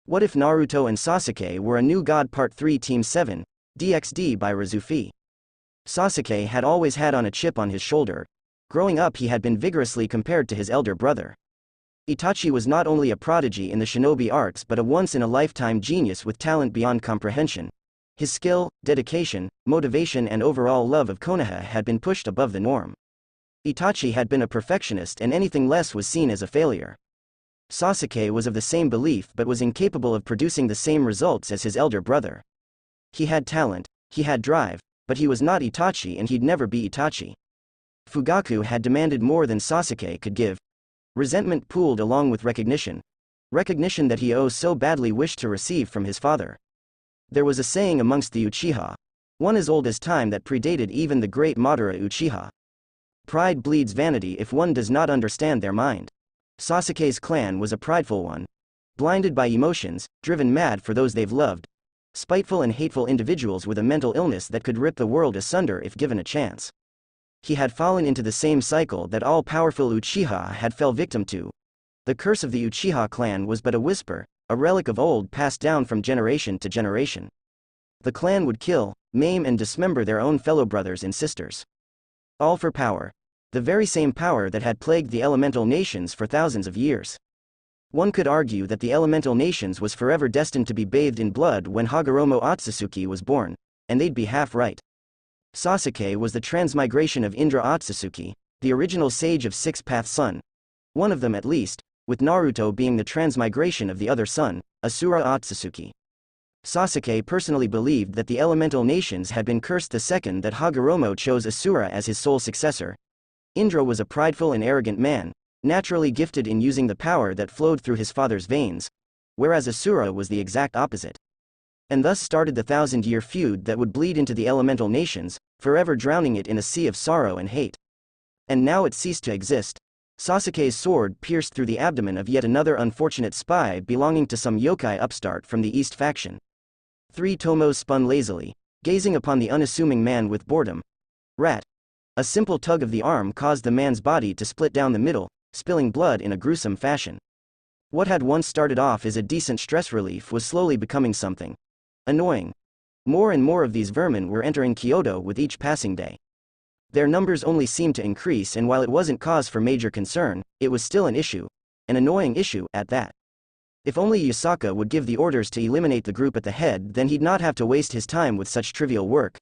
What if Naruto and Sasuke were a new god? Part 3 Team 7, DXD by Rizufi. Sasuke had always had on a chip on his shoulder. Growing up he had been vigorously compared to his elder brother. Itachi was not only a prodigy in the shinobi arts but a once-in-a-lifetime genius with talent beyond comprehension. His skill, dedication, motivation and overall love of Konoha had been pushed above the norm. Itachi had been a perfectionist and anything less was seen as a failure. Sasuke was of the same belief but was incapable of producing the same results as his elder brother. He had talent, he had drive, but he was not Itachi and he'd never be Itachi. Fugaku had demanded more than Sasuke could give. Resentment pooled along with recognition that he so badly wished to receive from his father. There was a saying amongst the Uchiha, one as old as time that predated even the great Madara Uchiha. Pride bleeds vanity if one does not understand their mind. Sasuke's clan was a prideful one. Blinded by emotions, driven mad for those they've loved. Spiteful and hateful individuals with a mental illness that could rip the world asunder if given a chance. He had fallen into the same cycle that all-powerful Uchiha had fell victim to. The curse of the Uchiha clan was but a whisper, a relic of old passed down from generation to generation. The clan would kill, maim and dismember their own fellow brothers and sisters. All for power. The very same power that had plagued the elemental nations for thousands of years. One could argue that the elemental nations was forever destined to be bathed in blood when Hagoromo Otsutsuki was born, and they'd be half right. Sasuke was the transmigration of Indra Otsutsuki, the original sage of Six-Path Sun. One of them at least, with Naruto being the transmigration of the other son, Asura Otsutsuki. Sasuke personally believed that the elemental nations had been cursed the second that Hagoromo chose Asura as his sole successor. Indra was a prideful and arrogant man, naturally gifted in using the power that flowed through his father's veins, whereas Asura was the exact opposite. And thus started the thousand-year feud that would bleed into the elemental nations, forever drowning it in a sea of sorrow and hate. And now it ceased to exist. Sasuke's sword pierced through the abdomen of yet another unfortunate spy belonging to some yokai upstart from the East faction. 3 Tomos spun lazily, gazing upon the unassuming man with boredom. Rat. A simple tug of the arm caused the man's body to split down the middle, spilling blood in a gruesome fashion. What had once started off as a decent stress relief was slowly becoming something annoying. More and more of these vermin were entering Kyoto with each passing day. Their numbers only seemed to increase, and while it wasn't cause for major concern, it was still an issue. An annoying issue, at that. If only Yusaka would give the orders to eliminate the group at the head, then he'd not have to waste his time with such trivial work.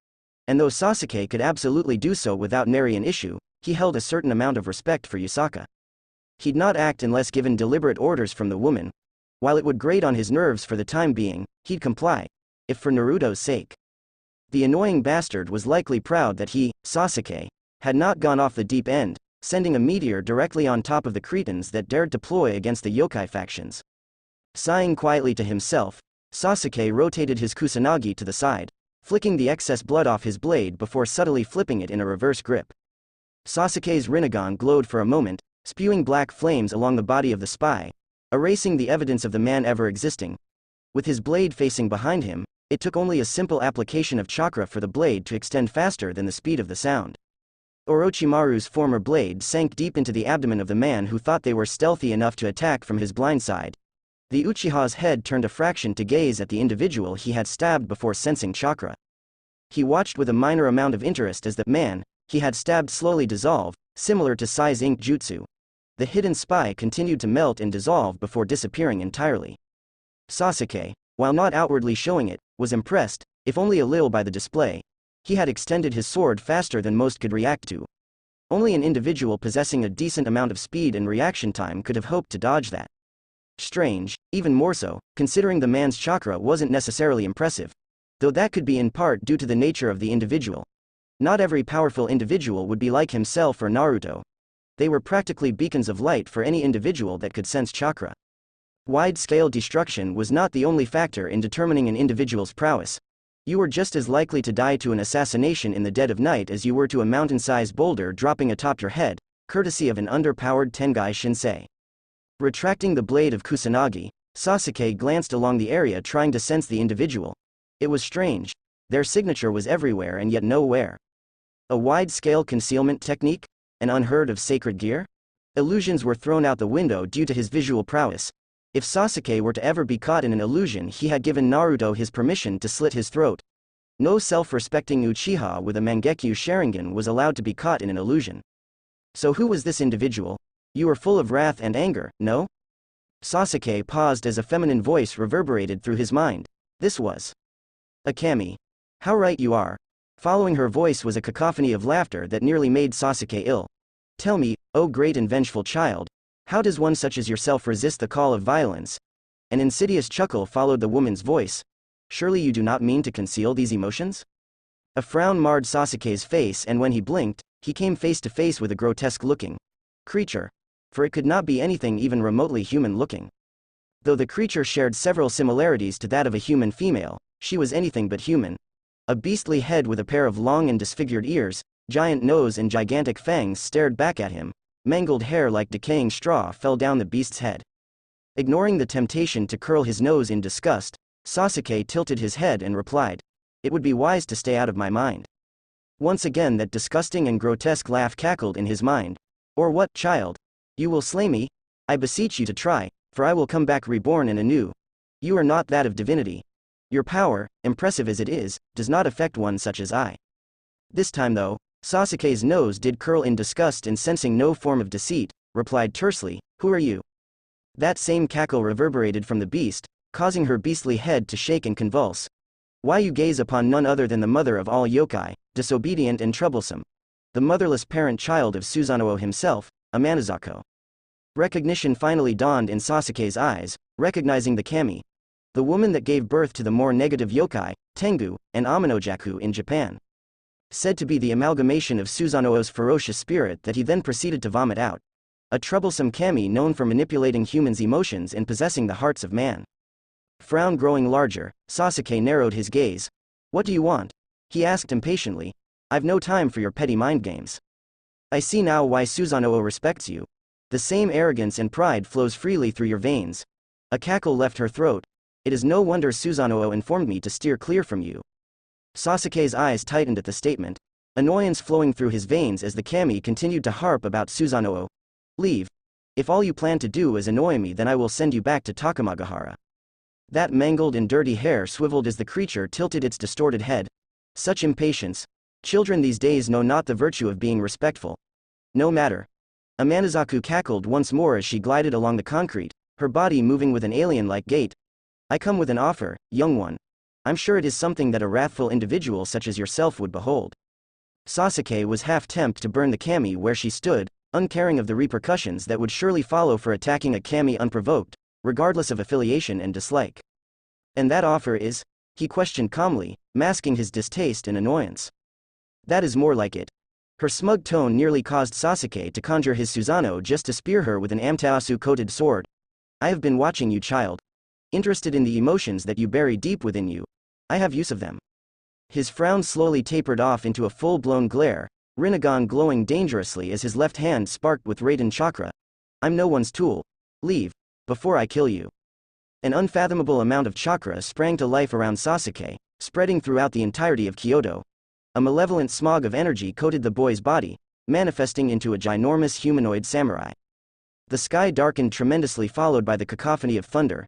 And though Sasuke could absolutely do so without nary an issue, he held a certain amount of respect for Yusaka. He'd not act unless given deliberate orders from the woman. While it would grate on his nerves for the time being, he'd comply. If for Naruto's sake. The annoying bastard was likely proud that he, Sasuke, had not gone off the deep end, sending a meteor directly on top of the Cretans that dared deploy against the yokai factions. Sighing quietly to himself, Sasuke rotated his kusanagi to the side, flicking the excess blood off his blade before subtly flipping it in a reverse grip. Sasuke's Rinnegan glowed for a moment, spewing black flames along the body of the spy, erasing the evidence of the man ever existing. With his blade facing behind him, it took only a simple application of chakra for the blade to extend faster than the speed of the sound. Orochimaru's former blade sank deep into the abdomen of the man who thought they were stealthy enough to attack from his blind side. The Uchiha's head turned a fraction to gaze at the individual he had stabbed before sensing chakra. He watched with a minor amount of interest as the man he had stabbed slowly dissolve, similar to Sai's ink jutsu. The hidden spy continued to melt and dissolve before disappearing entirely. Sasuke, while not outwardly showing it, was impressed, if only a little, by the display. He had extended his sword faster than most could react to. Only an individual possessing a decent amount of speed and reaction time could have hoped to dodge that. Strange, even more so, considering the man's chakra wasn't necessarily impressive. Though that could be in part due to the nature of the individual. Not every powerful individual would be like himself or Naruto. They were practically beacons of light for any individual that could sense chakra. Wide-scale destruction was not the only factor in determining an individual's prowess. You were just as likely to die to an assassination in the dead of night as you were to a mountain-sized boulder dropping atop your head, courtesy of an underpowered Tengai Shinsei. Retracting the blade of Kusanagi, Sasuke glanced along the area trying to sense the individual. It was strange. Their signature was everywhere and yet nowhere. A wide-scale concealment technique? An unheard of sacred gear? Illusions were thrown out the window due to his visual prowess. If Sasuke were to ever be caught in an illusion, he had given Naruto his permission to slit his throat. No self-respecting Uchiha with a Mangekyo Sharingan was allowed to be caught in an illusion. So who was this individual? You were full of wrath and anger, no? Sasuke paused as a feminine voice reverberated through his mind. This was a Cami. How right you are. Following her voice was a cacophony of laughter that nearly made Sasuke ill. Tell me, oh great and vengeful child, how does one such as yourself resist the call of violence? An insidious chuckle followed the woman's voice. Surely you do not mean to conceal these emotions? A frown marred Sasuke's face, and when he blinked, he came face to face with a grotesque-looking creature. For it could not be anything even remotely human-looking. Though the creature shared several similarities to that of a human female, she was anything but human. A beastly head with a pair of long and disfigured ears, giant nose and gigantic fangs stared back at him. Mangled hair like decaying straw fell down the beast's head. Ignoring the temptation to curl his nose in disgust, Sasuke tilted his head and replied, "It would be wise to stay out of my mind." Once again that disgusting and grotesque laugh cackled in his mind. Or what, child? You will slay me? I beseech you to try, for I will come back reborn and anew. You are not that of divinity. Your power, impressive as it is, does not affect one such as I. This time though, Sasuke's nose did curl in disgust, and sensing no form of deceit, replied tersely, "Who are you?" That same cackle reverberated from the beast, causing her beastly head to shake and convulse. Why you gaze upon none other than the mother of all yokai, disobedient and troublesome. The motherless parent-child of Susanoo himself, Amaterasu. Recognition finally dawned in Sasuke's eyes, recognizing the Cami. The woman that gave birth to the more negative yokai, Tengu, and Aminojaku in Japan. Said to be the amalgamation of Susanoo's ferocious spirit that he then proceeded to vomit out. A troublesome Cami known for manipulating humans' emotions and possessing the hearts of man. Frown growing larger, Sasuke narrowed his gaze. What do you want? He asked impatiently. I've no time for your petty mind games. I see now why Susanoo respects you. The same arrogance and pride flows freely through your veins. A cackle left her throat. It is no wonder Susanoo informed me to steer clear from you. Sasuke's eyes tightened at the statement, annoyance flowing through his veins as the Cami continued to harp about Susanoo. Leave. If all you plan to do is annoy me, then I will send you back to Takamagahara. That mangled and dirty hair swiveled as the creature tilted its distorted head. Such impatience. Children these days know not the virtue of being respectful. No matter. Amaterasu cackled once more as she glided along the concrete, her body moving with an alien-like gait. I come with an offer, young one. I'm sure it is something that a wrathful individual such as yourself would behold. Sasuke was half tempted to burn the Cami where she stood, uncaring of the repercussions that would surely follow for attacking a Cami unprovoked, regardless of affiliation and dislike. And that offer is? He questioned calmly, masking his distaste and annoyance. That is more like it. Her smug tone nearly caused Sasuke to conjure his Susanoo just to spear her with an Amaterasu-coated sword. I have been watching you, child. Interested in the emotions that you bury deep within you. I have use of them. His frown slowly tapered off into a full-blown glare, Rinnegan glowing dangerously as his left hand sparked with Raiden chakra. I'm no one's tool. Leave, before I kill you. An unfathomable amount of chakra sprang to life around Sasuke, spreading throughout the entirety of Kyoto. A malevolent smog of energy coated the boy's body, manifesting into a ginormous humanoid samurai. The sky darkened tremendously, followed by the cacophony of thunder.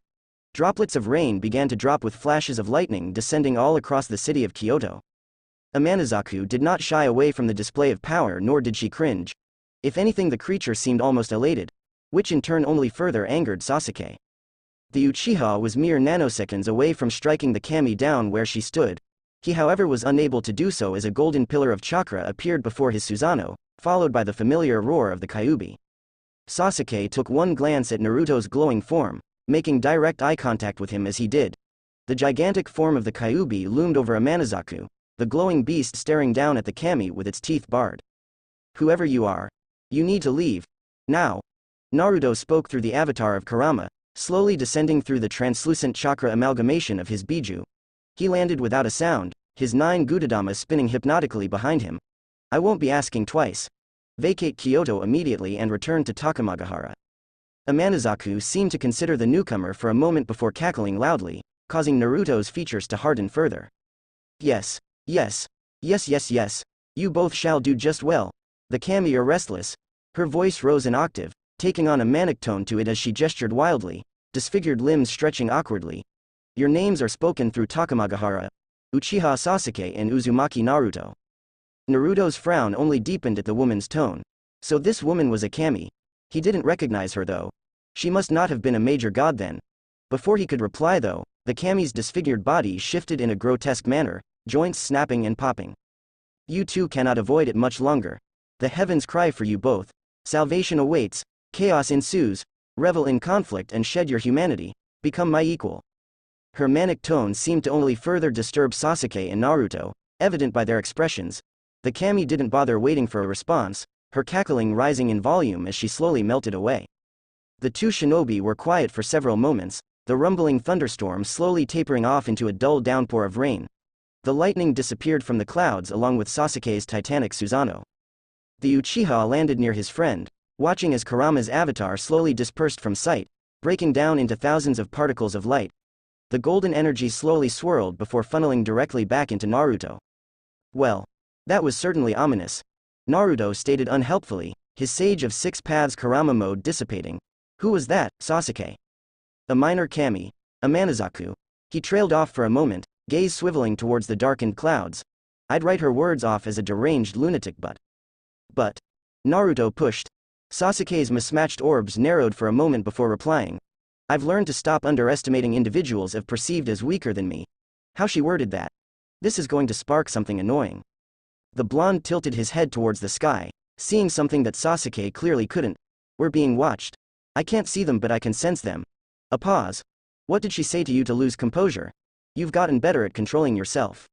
Droplets of rain began to drop with flashes of lightning descending all across the city of Kyoto. Amaterasu did not shy away from the display of power, nor did she cringe. If anything, the creature seemed almost elated, which in turn only further angered Sasuke. The Uchiha was mere nanoseconds away from striking the Cami down where she stood. He however was unable to do so as a golden pillar of chakra appeared before his Susanoo, followed by the familiar roar of the Kyuubi. Sasuke took one glance at Naruto's glowing form, making direct eye contact with him as he did. The gigantic form of the Kyuubi loomed over Amaterasu, the glowing beast staring down at the Cami with its teeth bared. Whoever you are, you need to leave. Now. Naruto spoke through the avatar of Kurama, slowly descending through the translucent chakra amalgamation of his Biju. He landed without a sound, his 9 Gudodama spinning hypnotically behind him. I won't be asking twice. Vacate Kyoto immediately and return to Takamagahara. Amaterasu seemed to consider the newcomer for a moment before cackling loudly, causing Naruto's features to harden further. Yes. Yes. Yes, yes, yes. You both shall do just well. The Cami are restless. Her voice rose an octave, taking on a manic tone to it as she gestured wildly. disfigured limbs stretching awkwardly. Your names are spoken through Takamagahara, Uchiha Sasuke and Uzumaki Naruto. Naruto's frown only deepened at the woman's tone. So this woman was a Cami. He didn't recognize her though. She must not have been a major god then. Before he could reply though, the Cami's disfigured body shifted in a grotesque manner, joints snapping and popping. You two cannot avoid it much longer. The heavens cry for you both. Salvation awaits, chaos ensues, revel in conflict and shed your humanity, become my equal. Her manic tone seemed to only further disturb Sasuke and Naruto, evident by their expressions. The Cami didn't bother waiting for a response, her cackling rising in volume as she slowly melted away. The two shinobi were quiet for several moments, the rumbling thunderstorm slowly tapering off into a dull downpour of rain. The lightning disappeared from the clouds along with Sasuke's titanic Susanoo. The Uchiha landed near his friend, watching as Kurama's avatar slowly dispersed from sight, breaking down into thousands of particles of light. The golden energy slowly swirled before funneling directly back into Naruto. Well, that was certainly ominous. Naruto stated unhelpfully, his Sage of Six Paths Kurama mode dissipating. Who was that, Sasuke? A minor Cami, Amaterasu. He trailed off for a moment, gaze swiveling towards the darkened clouds. I'd write her words off as a deranged lunatic but. Naruto pushed. Sasuke's mismatched orbs narrowed for a moment before replying. I've learned to stop underestimating individuals if perceived as weaker than me. How she worded that. This is going to spark something annoying. The blonde tilted his head towards the sky, seeing something that Sasuke clearly couldn't. We're being watched. I can't see them but I can sense them. A pause. What did she say to you to lose composure? You've gotten better at controlling yourself.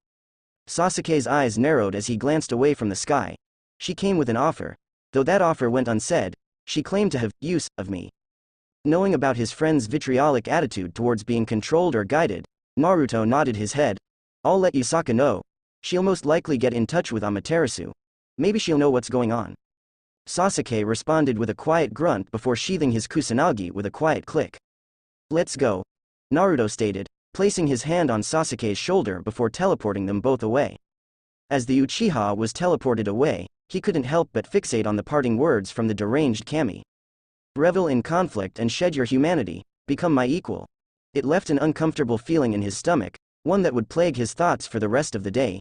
Sasuke's eyes narrowed as he glanced away from the sky. She came with an offer. Though that offer went unsaid, she claimed to have use of me. Knowing about his friend's vitriolic attitude towards being controlled or guided, Naruto nodded his head. I'll let Yusaka know. She'll most likely get in touch with Amaterasu. Maybe she'll know what's going on. Sasuke responded with a quiet grunt before sheathing his kusanagi with a quiet click. Let's go. Naruto stated, placing his hand on Sasuke's shoulder before teleporting them both away. As the Uchiha was teleported away, he couldn't help but fixate on the parting words from the deranged Cami. Revel in conflict and shed your humanity, become my equal. It left an uncomfortable feeling in his stomach, one that would plague his thoughts for the rest of the day.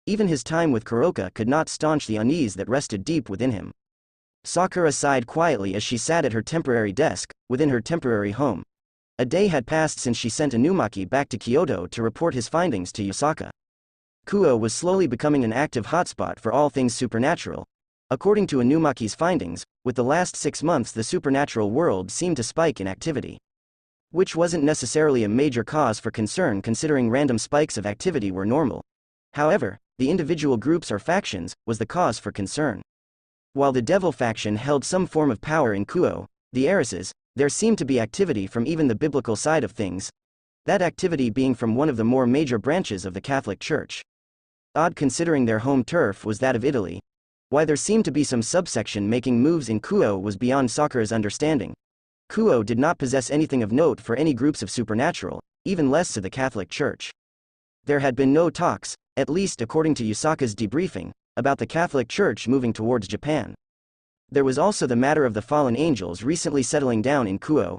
Even his time with Kuroka could not staunch the unease that rested deep within him. Sakura sighed quietly as she sat at her temporary desk, within her temporary home. A day had passed since she sent Inumaki back to Kyoto to report his findings to Yusaka. Kuo was slowly becoming an active hotspot for all things supernatural. According to Inumaki's findings, with the last 6 months the supernatural world seemed to spike in activity. Which wasn't necessarily a major cause for concern considering random spikes of activity were normal. However, the individual groups or factions was the cause for concern. While the devil faction held some form of power in Kuo, the heiresses, there seemed to be activity from even the biblical side of things. That activity being from one of the more major branches of the Catholic Church. Odd considering their home turf was that of Italy. Why there seemed to be some subsection making moves in Kuo was beyond Sakura's understanding. Kuo did not possess anything of note for any groups of supernatural, even less to the Catholic Church. There had been no talks, at least according to Yusaka's debriefing, about the Catholic Church moving towards Japan. There was also the matter of the fallen angels recently settling down in Kuo.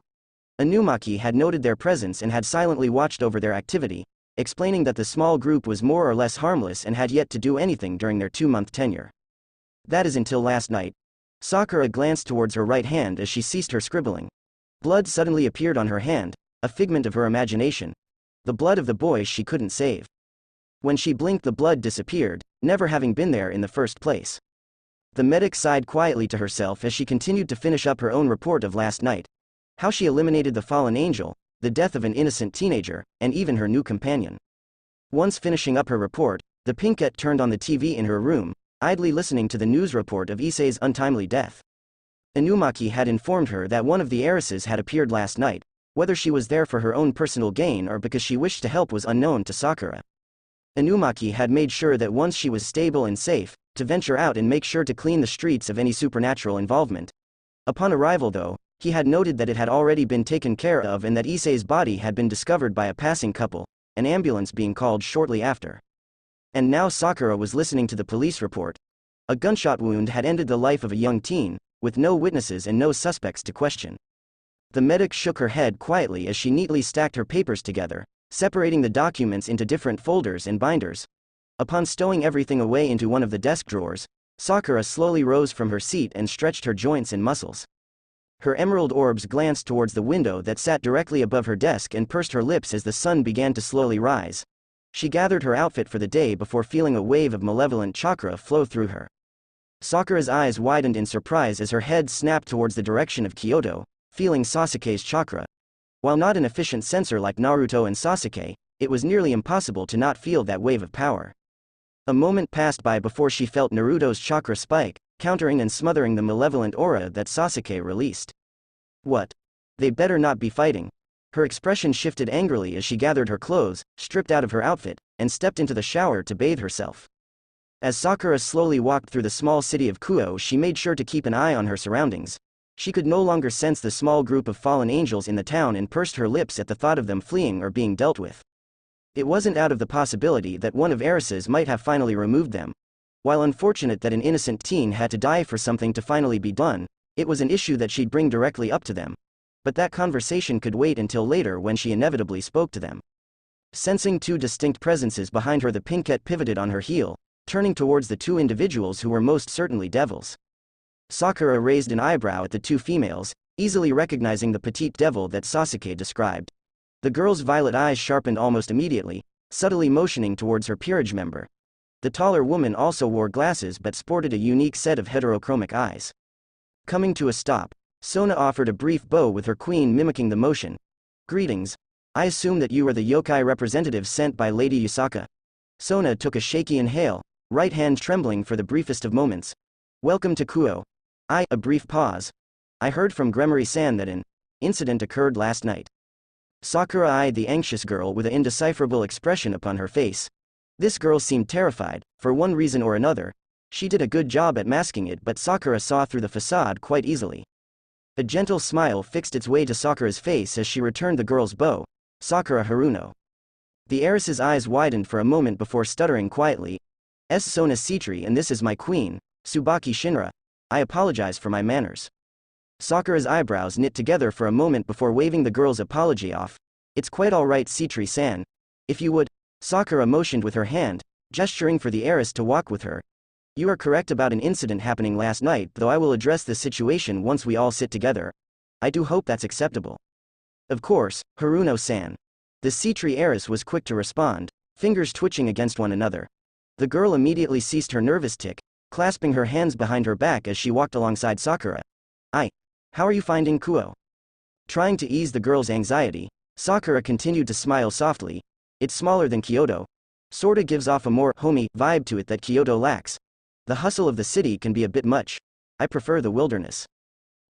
Inumaki had noted their presence and had silently watched over their activity, explaining that the small group was more or less harmless and had yet to do anything during their 2-month tenure. That is until last night. Sakura glanced towards her right hand as she ceased her scribbling. Blood suddenly appeared on her hand, a figment of her imagination. The blood of the boy she couldn't save. When she blinked the blood disappeared, never having been there in the first place. The medic sighed quietly to herself as she continued to finish up her own report of last night. How she eliminated the fallen angel, the death of an innocent teenager, and even her new companion. Once finishing up her report, the pinkette turned on the TV in her room, idly listening to the news report of Issei's untimely death. Inumaki had informed her that one of the heiresses had appeared last night. Whether she was there for her own personal gain or because she wished to help was unknown to Sakura. Inumaki had made sure that once she was stable and safe, to venture out and make sure to clean the streets of any supernatural involvement. Upon arrival though, he had noted that it had already been taken care of and that Issei's body had been discovered by a passing couple, an ambulance being called shortly after. And now Sakura was listening to the police report. A gunshot wound had ended the life of a young teen, with no witnesses and no suspects to question. The medic shook her head quietly as she neatly stacked her papers together, separating the documents into different folders and binders. Upon stowing everything away into one of the desk drawers, Sakura slowly rose from her seat and stretched her joints and muscles. Her emerald orbs glanced towards the window that sat directly above her desk and pursed her lips as the sun began to slowly rise. She gathered her outfit for the day before feeling a wave of malevolent chakra flow through her. Sakura's eyes widened in surprise as her head snapped towards the direction of Kyoto, feeling Sasuke's chakra. While not an efficient sensor like Naruto and Sasuke, it was nearly impossible to not feel that wave of power. A moment passed by before she felt Naruto's chakra spike, countering and smothering the malevolent aura that Sasuke released. What? They better not be fighting. Her expression shifted angrily as she gathered her clothes, stripped out of her outfit, and stepped into the shower to bathe herself. As Sakura slowly walked through the small city of Kuo, she made sure to keep an eye on her surroundings. She could no longer sense the small group of fallen angels in the town and pursed her lips at the thought of them fleeing or being dealt with. It wasn't out of the possibility that one of Eris's might have finally removed them. While unfortunate that an innocent teen had to die for something to finally be done, it was an issue that she'd bring directly up to them. But that conversation could wait until later when she inevitably spoke to them. Sensing two distinct presences behind her, the pinkette pivoted on her heel, turning towards the two individuals who were most certainly devils. Sakura raised an eyebrow at the two females, easily recognizing the petite devil that Sasuke described. The girl's violet eyes sharpened almost immediately, subtly motioning towards her peerage member. The taller woman also wore glasses but sported a unique set of heterochromic eyes. Coming to a stop, Sona offered a brief bow with her queen mimicking the motion. "Greetings. I assume that you are the yokai representative sent by Lady Yusaka." Sona took a shaky inhale, right hand trembling for the briefest of moments. "Welcome to Kuo." A brief pause. "I heard from Gremory-san that an incident occurred last night." Sakura eyed the anxious girl with an indecipherable expression upon her face. This girl seemed terrified, for one reason or another. She did a good job at masking it, but Sakura saw through the facade quite easily. A gentle smile fixed its way to Sakura's face as she returned the girl's bow. "Sakura Haruno." The heiress's eyes widened for a moment before stuttering quietly. "S. Sona Citri, and this is my queen, Tsubaki Shinra. I apologize for my manners." Sakura's eyebrows knit together for a moment before waving the girl's apology off. "It's quite alright, Citri-san. If you would." Sakura motioned with her hand, gesturing for the heiress to walk with her. "You are correct about an incident happening last night, though I will address the situation once we all sit together. I do hope that's acceptable." "Of course, Haruno-san." The Citri heiress was quick to respond, fingers twitching against one another. The girl immediately ceased her nervous tic, clasping her hands behind her back as she walked alongside Sakura. How are you finding Kuo?" Trying to ease the girl's anxiety, Sakura continued to smile softly. "It's smaller than Kyoto. Sorta gives off a more homey vibe to it that Kyoto lacks. The hustle of the city can be a bit much. I prefer the wilderness."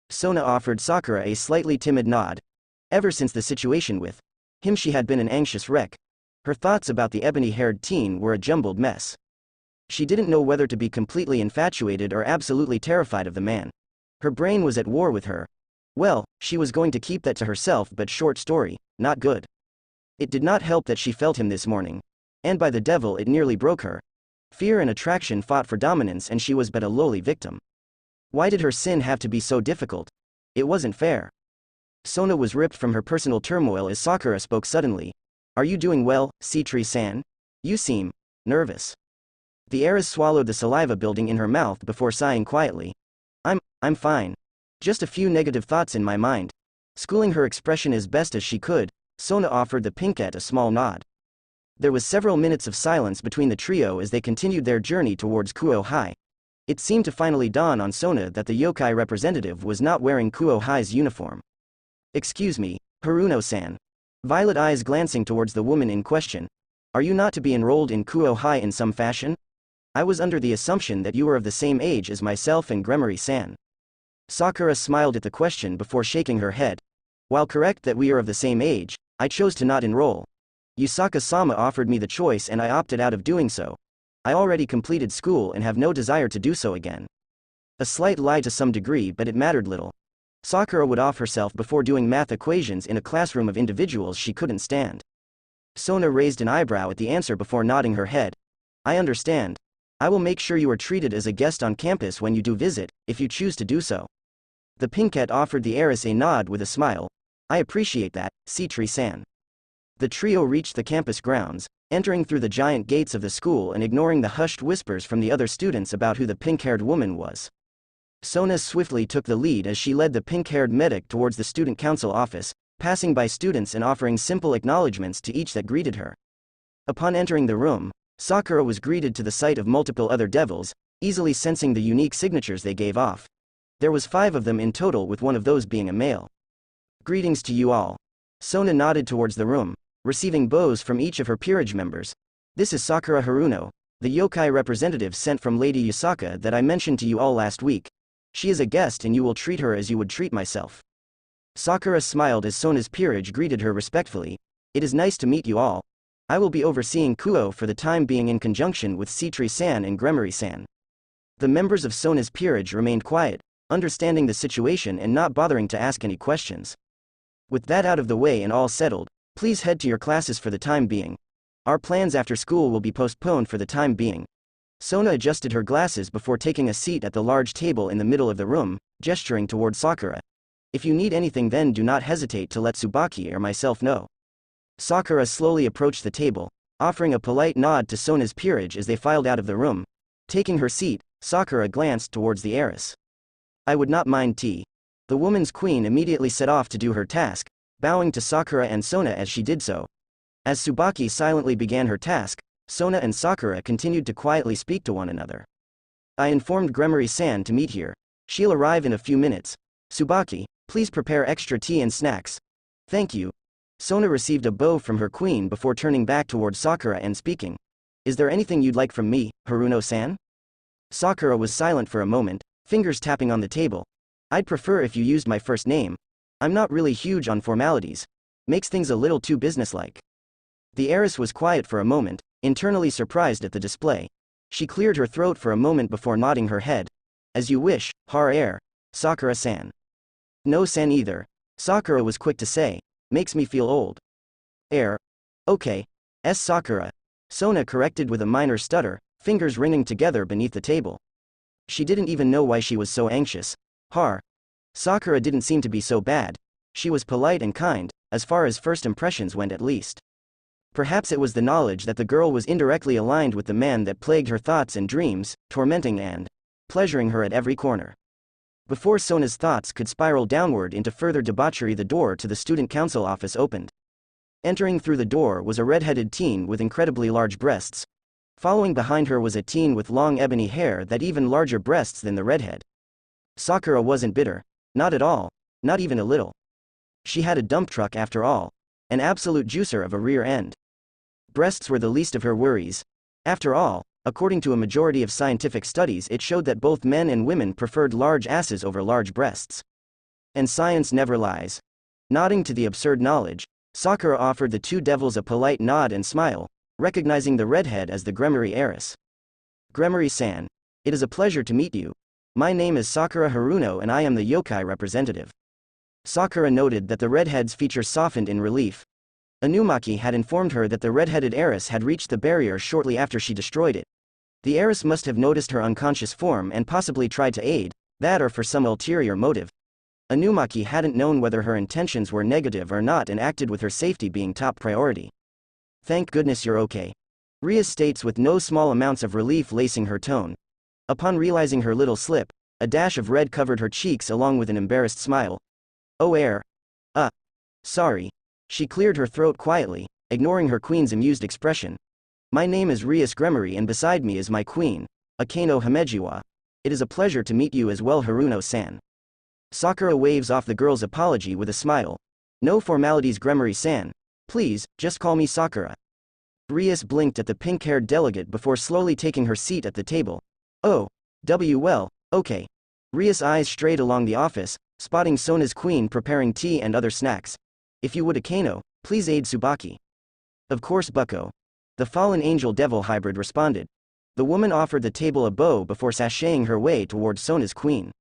Sona offered Sakura a slightly timid nod. Ever since the situation with him, she had been an anxious wreck. Her thoughts about the ebony-haired teen were a jumbled mess. She didn't know whether to be completely infatuated or absolutely terrified of the man. Her brain was at war with her. Well, she was going to keep that to herself, but short story, not good. It did not help that she felt him this morning. And by the devil, it nearly broke her. Fear and attraction fought for dominance, and she was but a lowly victim. Why did her sin have to be so difficult? It wasn't fair. Sona was ripped from her personal turmoil as Sakura spoke suddenly. "Are you doing well, Citri-san? You seem nervous." The heiress swallowed the saliva building in her mouth before sighing quietly. I'm fine. Just a few negative thoughts in my mind." Schooling her expression as best as she could, Sona offered the pinkette a small nod. There was several minutes of silence between the trio as they continued their journey towards Kuo High. It seemed to finally dawn on Sona that the yokai representative was not wearing Kuo High's uniform. "Excuse me, Haruno-san." Violet eyes glancing towards the woman in question. "Are you not to be enrolled in Kuo High in some fashion? I was under the assumption that you were of the same age as myself and Gremory-san." Sakura smiled at the question before shaking her head. "While correct that we are of the same age, I chose to not enroll. Yusaka-sama offered me the choice and I opted out of doing so. I already completed school and have no desire to do so again." A slight lie to some degree, but it mattered little. Sakura would off herself before doing math equations in a classroom of individuals she couldn't stand. Sona raised an eyebrow at the answer before nodding her head. "I understand. I will make sure you are treated as a guest on campus when you do visit, if you choose to do so." The pinkette offered the heiress a nod with a smile. I appreciate that, Citri-san. The trio reached the campus grounds, entering through the giant gates of the school and ignoring the hushed whispers from the other students about who the pink-haired woman was. Sona swiftly took the lead as she led the pink-haired medic towards the student council office, passing by students and offering simple acknowledgments to each that greeted her. Upon entering the room, Sakura was greeted to the sight of multiple other devils, easily sensing the unique signatures they gave off. There was 5 of them in total, with one of those being a male. Greetings to you all. Sona nodded towards the room, receiving bows from each of her peerage members. This is Sakura Haruno, the yokai representative sent from Lady Yusaka that I mentioned to you all last week. She is a guest and you will treat her as you would treat myself. Sakura smiled as Sona's peerage greeted her respectfully. It is nice to meet you all. I will be overseeing Kuo for the time being in conjunction with Citri-san and Gremory-san. The members of Sona's peerage remained quiet, understanding the situation and not bothering to ask any questions. With that out of the way and all settled, please head to your classes for the time being. Our plans after school will be postponed for the time being. Sona adjusted her glasses before taking a seat at the large table in the middle of the room, gesturing toward Sakura. If you need anything then do not hesitate to let Tsubaki or myself know. Sakura slowly approached the table, offering a polite nod to Sona's peerage as they filed out of the room. Taking her seat, Sakura glanced towards the heiress. I would not mind tea. The woman's queen immediately set off to do her task, bowing to Sakura and Sona as she did so. As Tsubaki silently began her task, Sona and Sakura continued to quietly speak to one another. I informed Gremory-san to meet here. She'll arrive in a few minutes. Tsubaki, please prepare extra tea and snacks. Thank you. Sona received a bow from her queen before turning back towards Sakura and speaking. Is there anything you'd like from me, Haruno-san? Sakura was silent for a moment, fingers tapping on the table. I'd prefer if you used my first name. I'm not really huge on formalities. Makes things a little too businesslike. The heiress was quiet for a moment, internally surprised at the display. She cleared her throat for a moment before nodding her head. As you wish, Har-air, Sakura-san. No-san either. Sakura was quick to say. Makes me feel old. Okay. Sakura. Sona corrected with a minor stutter, fingers ringing together beneath the table. She didn't even know why she was so anxious. Sakura didn't seem to be so bad. She was polite and kind, as far as first impressions went at least. Perhaps it was the knowledge that the girl was indirectly aligned with the man that plagued her thoughts and dreams, tormenting and pleasuring her at every corner. Before Sona's thoughts could spiral downward into further debauchery, the door to the student council office opened. Entering through the door was a red-headed teen with incredibly large breasts. Following behind her was a teen with long ebony hair that even larger breasts than the redhead. Sakura wasn't bitter. Not at all. Not even a little. She had a dump truck after all. An absolute juicer of a rear end. Breasts were the least of her worries. After all, according to a majority of scientific studies, it showed that both men and women preferred large asses over large breasts. And science never lies. Nodding to the absurd knowledge, Sakura offered the 2 devils a polite nod and smile, recognizing the redhead as the Gremory heiress. Gremory-san, it is a pleasure to meet you. My name is Sakura Haruno and I am the yokai representative. Sakura noted that the redhead's features softened in relief. Inumaki had informed her that the red-headed heiress had reached the barrier shortly after she destroyed it. The heiress must have noticed her unconscious form and possibly tried to aid, that or for some ulterior motive. Inumaki hadn't known whether her intentions were negative or not and acted with her safety being top priority. Thank goodness you're okay. Rias states with no small amounts of relief lacing her tone. Upon realizing her little slip, a dash of red covered her cheeks along with an embarrassed smile. Sorry. She cleared her throat quietly, ignoring her queen's amused expression. My name is Rias Gremory and beside me is my queen, Akeno Himejiwa. It is a pleasure to meet you as well, Haruno-san. Sakura waves off the girl's apology with a smile. No formalities, Gremory-san. Please, just call me Sakura. Rias blinked at the pink-haired delegate before slowly taking her seat at the table. Well, okay. Rias' eyes strayed along the office, spotting Sona's queen preparing tea and other snacks. If you would, Akeno, please aid Tsubaki. Of course, bucko. The fallen angel devil hybrid responded. The woman offered the table a bow before sashaying her way toward Sona's queen.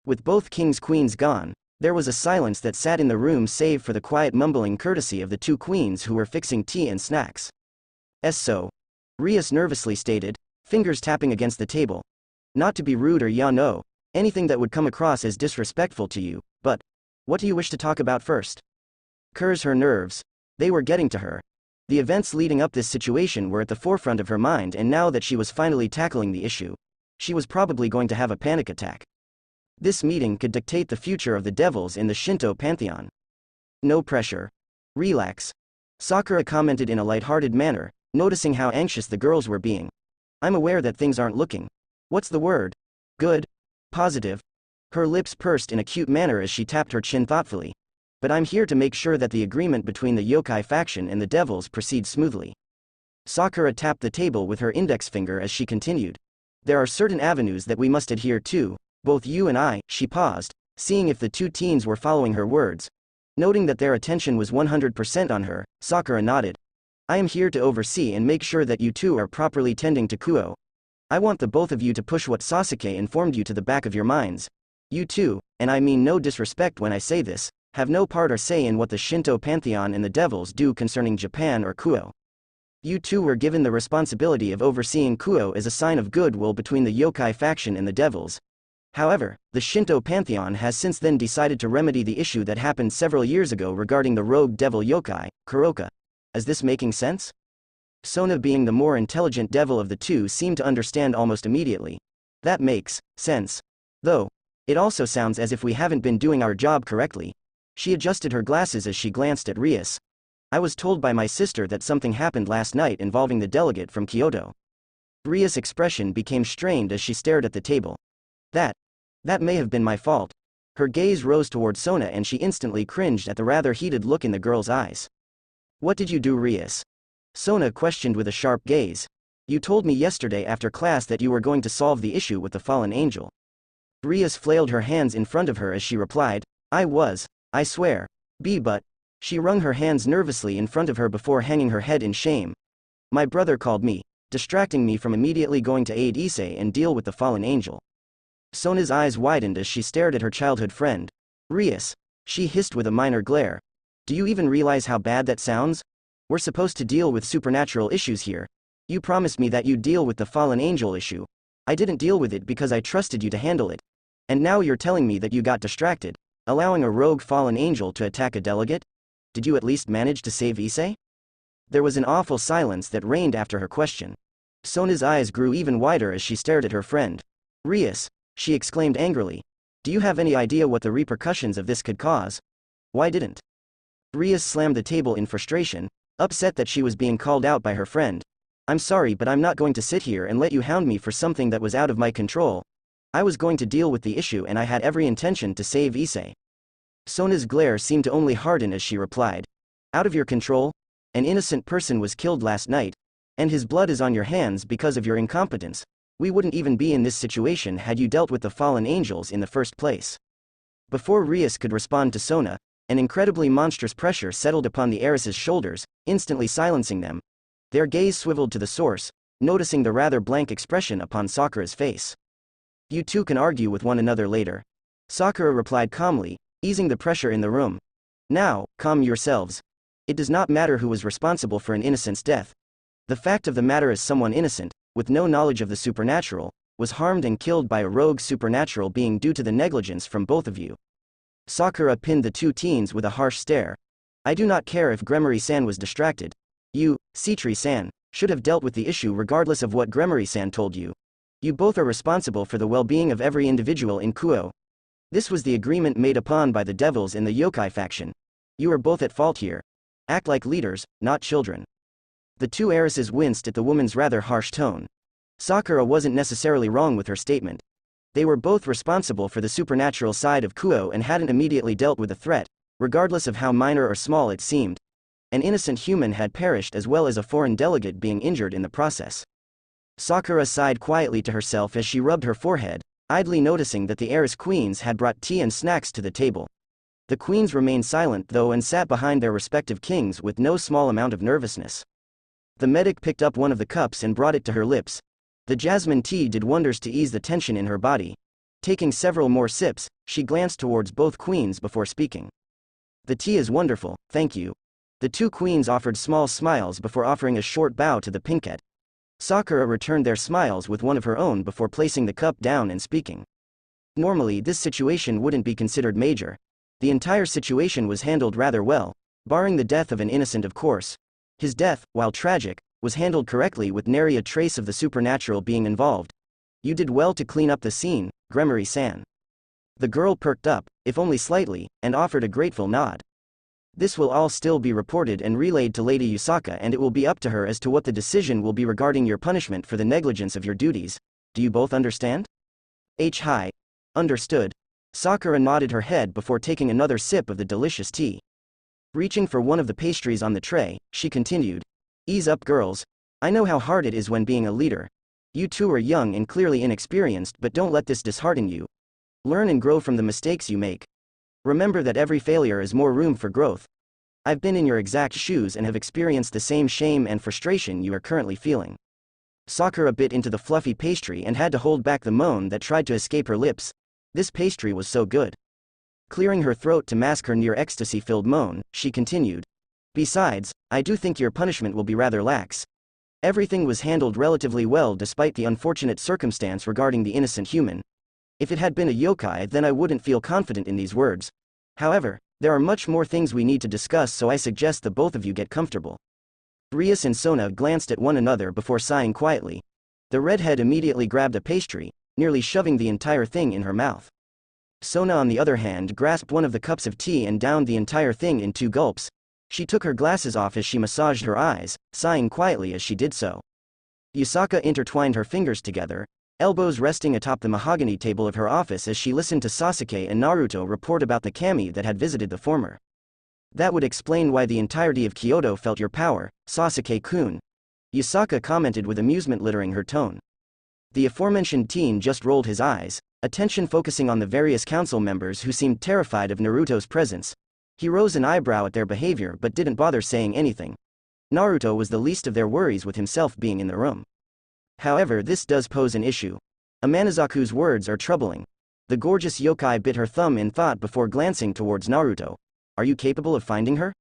With both king's queens gone, there was a silence that sat in the room save for the quiet mumbling courtesy of the 2 queens who were fixing tea and snacks. So. Rias nervously stated, fingers tapping against the table. Not to be rude or no, Anything that would come across as disrespectful to you, but what do you wish to talk about first? Curse her nerves. They were getting to her. The events leading up this situation were at the forefront of her mind, and now that she was finally tackling the issue, she was probably going to have a panic attack. This meeting could dictate the future of the devils in the Shinto pantheon. No pressure. Relax. Sakura commented in a light-hearted manner, noticing how anxious the girls were being. I'm aware that things aren't looking. What's the word? Good? Positive? Her lips pursed in a cute manner as she tapped her chin thoughtfully. But I'm here to make sure that the agreement between the yokai faction and the devils proceeds smoothly. Sakura tapped the table with her index finger as she continued. There are certain avenues that we must adhere to, both you and I. She paused, seeing if the two teens were following her words. Noting that their attention was 100% on her, Sakura nodded. I am here to oversee and make sure that you two are properly tending to Kuo. I want the both of you to push what Sasuke informed you to the back of your minds. You two, and I mean no disrespect when I say this, have no part or say in what the Shinto pantheon and the devils do concerning Japan or Kuo. You two were given the responsibility of overseeing Kuo as a sign of goodwill between the yokai faction and the devils. However, the Shinto pantheon has since then decided to remedy the issue that happened several years ago regarding the rogue devil yokai, Kuroka. Is this making sense? Sona, being the more intelligent devil of the two, seemed to understand almost immediately. That makes sense. Though, it also sounds as if we haven't been doing our job correctly. She adjusted her glasses as she glanced at Rias. I was told by my sister that something happened last night involving the delegate from Kyoto. Rias' expression became strained as she stared at the table. That may have been my fault. Her gaze rose toward Sona and she instantly cringed at the rather heated look in the girl's eyes. What did you do, Rias? Sona questioned with a sharp gaze. You told me yesterday after class that you were going to solve the issue with the fallen angel. Rias flailed her hands in front of her as she replied, I swear. But. She wrung her hands nervously in front of her before hanging her head in shame. My brother called me, distracting me from immediately going to aid Issei and deal with the fallen angel. Sona's eyes widened as she stared at her childhood friend. Rias, she hissed with a minor glare. Do you even realize how bad that sounds? We're supposed to deal with supernatural issues here. You promised me that you'd deal with the fallen angel issue. I didn't deal with it because I trusted you to handle it. And now you're telling me that you got distracted, allowing a rogue fallen angel to attack a delegate? Did you at least manage to save Issei? There was an awful silence that reigned after her question. Sona's eyes grew even wider as she stared at her friend. Rias, she exclaimed angrily. Do you have any idea what the repercussions of this could cause? Why didn't? Rias slammed the table in frustration, upset that she was being called out by her friend. I'm sorry, but I'm not going to sit here and let you hound me for something that was out of my control. I was going to deal with the issue and I had every intention to save Issei. Sona's glare seemed to only harden as she replied. Out of your control? An innocent person was killed last night, and his blood is on your hands because of your incompetence. We wouldn't even be in this situation had you dealt with the fallen angels in the first place. Before Rias could respond to Sona, an incredibly monstrous pressure settled upon the heiress's shoulders, instantly silencing them. Their gaze swiveled to the source, noticing the rather blank expression upon Sakura's face. You two can argue with one another later. Sakura replied calmly, easing the pressure in the room. Now, calm yourselves. It does not matter who was responsible for an innocent's death. The fact of the matter is someone innocent, with no knowledge of the supernatural, was harmed and killed by a rogue supernatural being due to the negligence from both of you. Sakura pinned the two teens with a harsh stare. I do not care if Gremory-san was distracted. You, Citri-san, should have dealt with the issue regardless of what Gremory-san told you. You both are responsible for the well-being of every individual in Kuo. This was the agreement made upon by the devils in the yokai faction. You are both at fault here. Act like leaders, not children. The two heiresses winced at the woman's rather harsh tone. Sakura wasn't necessarily wrong with her statement. They were both responsible for the supernatural side of Kuo and hadn't immediately dealt with the threat, regardless of how minor or small it seemed. An innocent human had perished as well as a foreign delegate being injured in the process. Sakura sighed quietly to herself as she rubbed her forehead, idly noticing that the heiress queens had brought tea and snacks to the table. The queens remained silent though and sat behind their respective kings with no small amount of nervousness. The medic picked up one of the cups and brought it to her lips. The jasmine tea did wonders to ease the tension in her body. Taking several more sips, she glanced towards both queens before speaking. The tea is wonderful, thank you. The two queens offered small smiles before offering a short bow to the pinkette. Sakura returned their smiles with one of her own before placing the cup down and speaking. Normally this situation wouldn't be considered major. The entire situation was handled rather well, barring the death of an innocent of course. His death, while tragic, was handled correctly with nary a trace of the supernatural being involved. You did well to clean up the scene, Gremory-san. The girl perked up, if only slightly, and offered a grateful nod. This will all still be reported and relayed to Lady Yusaka, and it will be up to her as to what the decision will be regarding your punishment for the negligence of your duties. Do you both understand? Hi. Understood. Sakura nodded her head before taking another sip of the delicious tea. Reaching for one of the pastries on the tray, she continued. Ease up, girls. I know how hard it is when being a leader. You two are young and clearly inexperienced, but don't let this dishearten you. Learn and grow from the mistakes you make. Remember that every failure is more room for growth. I've been in your exact shoes and have experienced the same shame and frustration you are currently feeling. Sakura bit into the fluffy pastry and had to hold back the moan that tried to escape her lips. This pastry was so good. Clearing her throat to mask her near-ecstasy-filled moan, she continued. Besides, I do think your punishment will be rather lax. Everything was handled relatively well despite the unfortunate circumstance regarding the innocent human. If it had been a yokai, then I wouldn't feel confident in these words. However, there are much more things we need to discuss, so I suggest the both of you get comfortable. Rias and Sona glanced at one another before sighing quietly. The redhead immediately grabbed a pastry, nearly shoving the entire thing in her mouth. Sona on the other hand grasped one of the cups of tea and downed the entire thing in 2 gulps. She took her glasses off as she massaged her eyes, sighing quietly as she did so. Yusaka intertwined her fingers together, elbows resting atop the mahogany table of her office as she listened to Sasuke and Naruto report about the Cami that had visited the former. That would explain why the entirety of Kyoto felt your power, Sasuke-kun. Yusaka commented with amusement littering her tone. The aforementioned teen just rolled his eyes, attention focusing on the various council members who seemed terrified of Naruto's presence. He rose an eyebrow at their behavior but didn't bother saying anything. Naruto was the least of their worries with himself being in the room. However, this does pose an issue. Amanazaku's words are troubling. The gorgeous yokai bit her thumb in thought before glancing towards Naruto. Are you capable of finding her?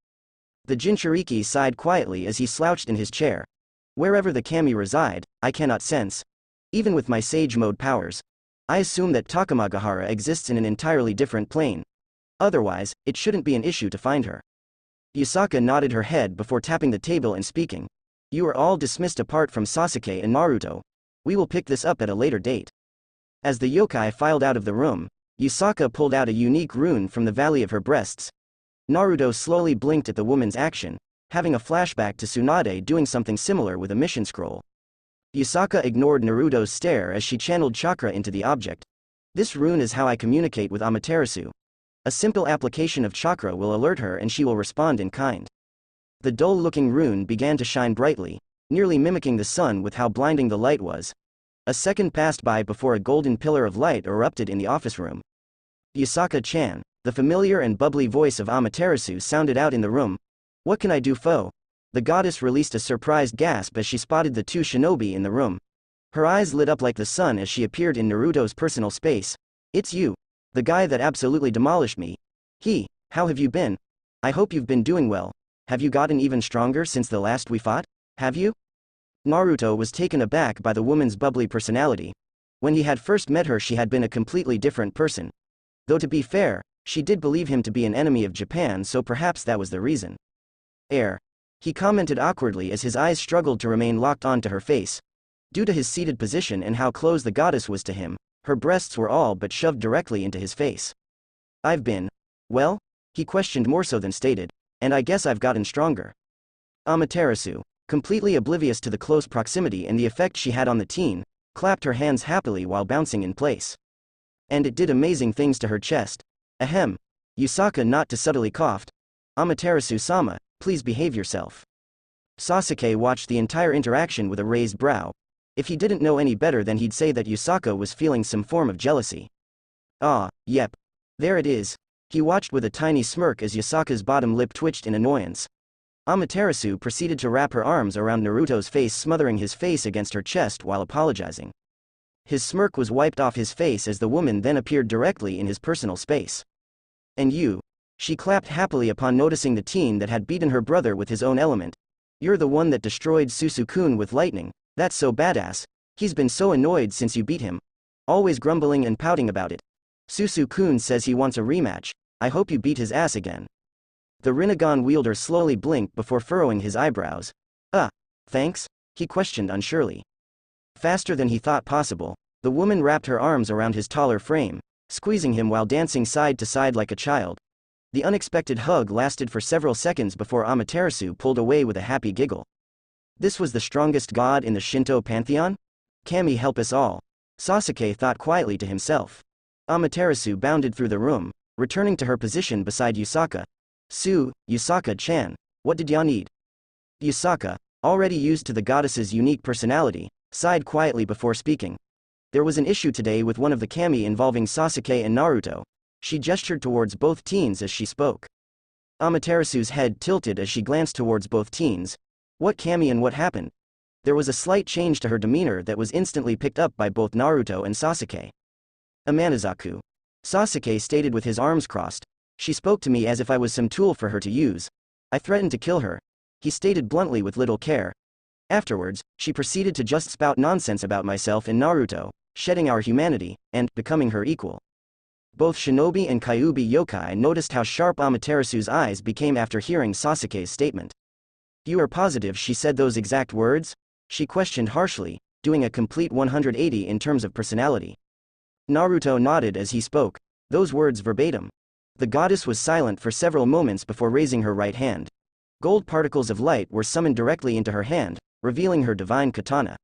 The Jinchuriki sighed quietly as he slouched in his chair. Wherever the Kami reside, I cannot sense. Even with my sage mode powers, I assume that Takamagahara exists in an entirely different plane. Otherwise, it shouldn't be an issue to find her. Yusaka nodded her head before tapping the table and speaking. You are all dismissed apart from Sasuke and Naruto. We will pick this up at a later date. As the yokai filed out of the room, Yusaka pulled out a unique rune from the valley of her breasts. Naruto slowly blinked at the woman's action, having a flashback to Tsunade doing something similar with a mission scroll. Yusaka ignored Naruto's stare as she channeled chakra into the object. This rune is how I communicate with Amaterasu. A simple application of chakra will alert her and she will respond in kind. The dull-looking rune began to shine brightly, nearly mimicking the sun with how blinding the light was. A second passed by before a golden pillar of light erupted in the office room. Yusaka-chan, the familiar and bubbly voice of Amaterasu sounded out in the room. What can I do, foe? The goddess released a surprised gasp as she spotted the 2 shinobi in the room. Her eyes lit up like the sun as she appeared in Naruto's personal space. It's you. The guy that absolutely demolished me. How have you been? I hope you've been doing well. Have you gotten even stronger since the last we fought? Have you? Naruto was taken aback by the woman's bubbly personality. When he had first met her, she had been a completely different person. Though to be fair, she did believe him to be an enemy of Japan, so perhaps that was the reason. He commented awkwardly as his eyes struggled to remain locked onto her face. Due to his seated position and how close the goddess was to him, her breasts were all but shoved directly into his face. I've been, well? He questioned more so than stated, and I guess I've gotten stronger. Amaterasu, completely oblivious to the close proximity and the effect she had on the teen, clapped her hands happily while bouncing in place. And it did amazing things to her chest. Ahem. Yusaka not too subtly coughed. Amaterasu-sama, please behave yourself. Sasuke watched the entire interaction with a raised brow. If he didn't know any better, then he'd say that Yusaka was feeling some form of jealousy. Yep. There it is. He watched with a tiny smirk as Yusaka's bottom lip twitched in annoyance. Amaterasu proceeded to wrap her arms around Naruto's face, smothering his face against her chest while apologizing. His smirk was wiped off his face as the woman then appeared directly in his personal space. And you? She clapped happily upon noticing the teen that had beaten her brother with his own element. You're the one that destroyed Susanoo with lightning. That's so badass. He's been so annoyed since you beat him. Always grumbling and pouting about it. Susu-kun says he wants a rematch. I hope you beat his ass again. The Rinnegan wielder slowly blinked before furrowing his eyebrows. Thanks? He questioned unsurely. Faster than he thought possible, the woman wrapped her arms around his taller frame, squeezing him while dancing side to side like a child. The unexpected hug lasted for several seconds before Amaterasu pulled away with a happy giggle. This was the strongest god in the Shinto pantheon? Cami help us all. Sasuke thought quietly to himself. Amaterasu bounded through the room, returning to her position beside Yusaka. Yusaka-chan, what did ya need? Yusaka, already used to the goddess's unique personality, sighed quietly before speaking. There was an issue today with one of the kami involving Sasuke and Naruto. She gestured towards both teens as she spoke. Amaterasu's head tilted as she glanced towards both teens. What kami and what happened? There was a slight change to her demeanor that was instantly picked up by both Naruto and Sasuke. Amaterasu. Sasuke stated with his arms crossed. She spoke to me as if I was some tool for her to use. I threatened to kill her. He stated bluntly with little care. Afterwards, she proceeded to just spout nonsense about myself and Naruto, shedding our humanity, and becoming her equal. Both shinobi and kyuubi yokai noticed how sharp Amaterasu's eyes became after hearing Sasuke's statement. You are positive she said those exact words? She questioned harshly, doing a complete 180 in terms of personality. Naruto nodded as he spoke. Those words verbatim. The goddess was silent for several moments before raising her right hand. Gold particles of light were summoned directly into her hand, revealing her divine katana.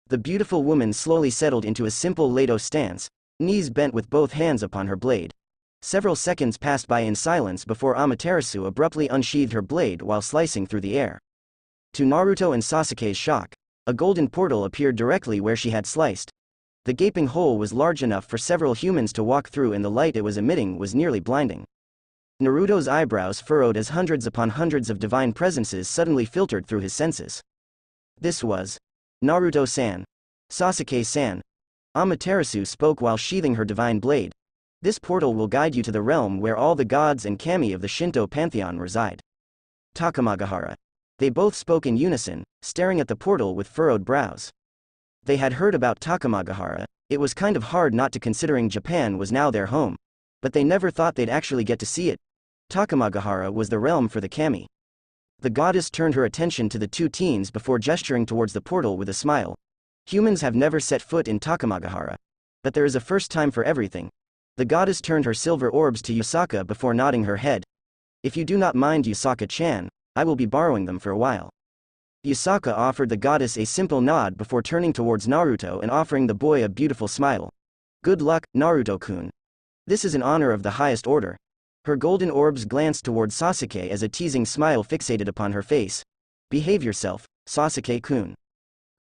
The beautiful woman slowly settled into a simple Lado stance, knees bent with both hands upon her blade. Several seconds passed by in silence before Amaterasu abruptly unsheathed her blade while slicing through the air. To Naruto and Sasuke's shock, a golden portal appeared directly where she had sliced. The gaping hole was large enough for several humans to walk through, and the light it was emitting was nearly blinding. Naruto's eyebrows furrowed as hundreds upon hundreds of divine presences suddenly filtered through his senses. This was Naruto-san. Sasuke-san. Amaterasu spoke while sheathing her divine blade. This portal will guide you to the realm where all the gods and kami of the Shinto pantheon reside. Takamagahara. They both spoke in unison, staring at the portal with furrowed brows. They had heard about Takamagahara. It was kind of hard not to, considering Japan was now their home. But they never thought they'd actually get to see it. Takamagahara was the realm for the kami. The goddess turned her attention to the two teens before gesturing towards the portal with a smile. Humans have never set foot in Takamagahara. But there is a first time for everything. The goddess turned her silver orbs to Yusaka before nodding her head. If you do not mind, Yusaka-chan, I will be borrowing them for a while. Yusaka offered the goddess a simple nod before turning towards Naruto and offering the boy a beautiful smile. Good luck, Naruto-kun. This is an honor of the highest order. Her golden orbs glanced towards Sasuke as a teasing smile fixated upon her face. Behave yourself, Sasuke-kun.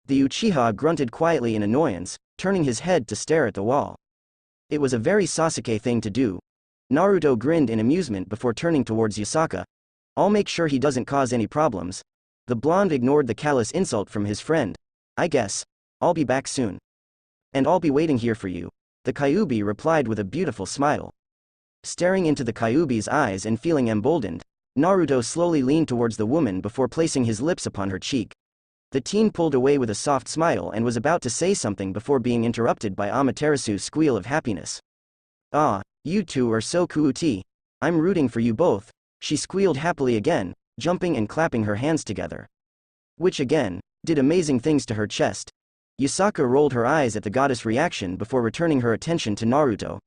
The Uchiha grunted quietly in annoyance, turning his head to stare at the wall. It was a very Sasuke thing to do. Naruto grinned in amusement before turning towards Yusaka. I'll make sure he doesn't cause any problems. The blonde ignored the callous insult from his friend. I guess. I'll be back soon. And I'll be waiting here for you. The Kyuubi replied with a beautiful smile. Staring into the Kyuubi's eyes and feeling emboldened, Naruto slowly leaned towards the woman before placing his lips upon her cheek. The teen pulled away with a soft smile and was about to say something before being interrupted by Amaterasu's squeal of happiness. Ah, you two are so cute. I'm rooting for you both, she squealed happily again, jumping and clapping her hands together. Which again, did amazing things to her chest. Yusaka rolled her eyes at the goddess' reaction before returning her attention to Naruto.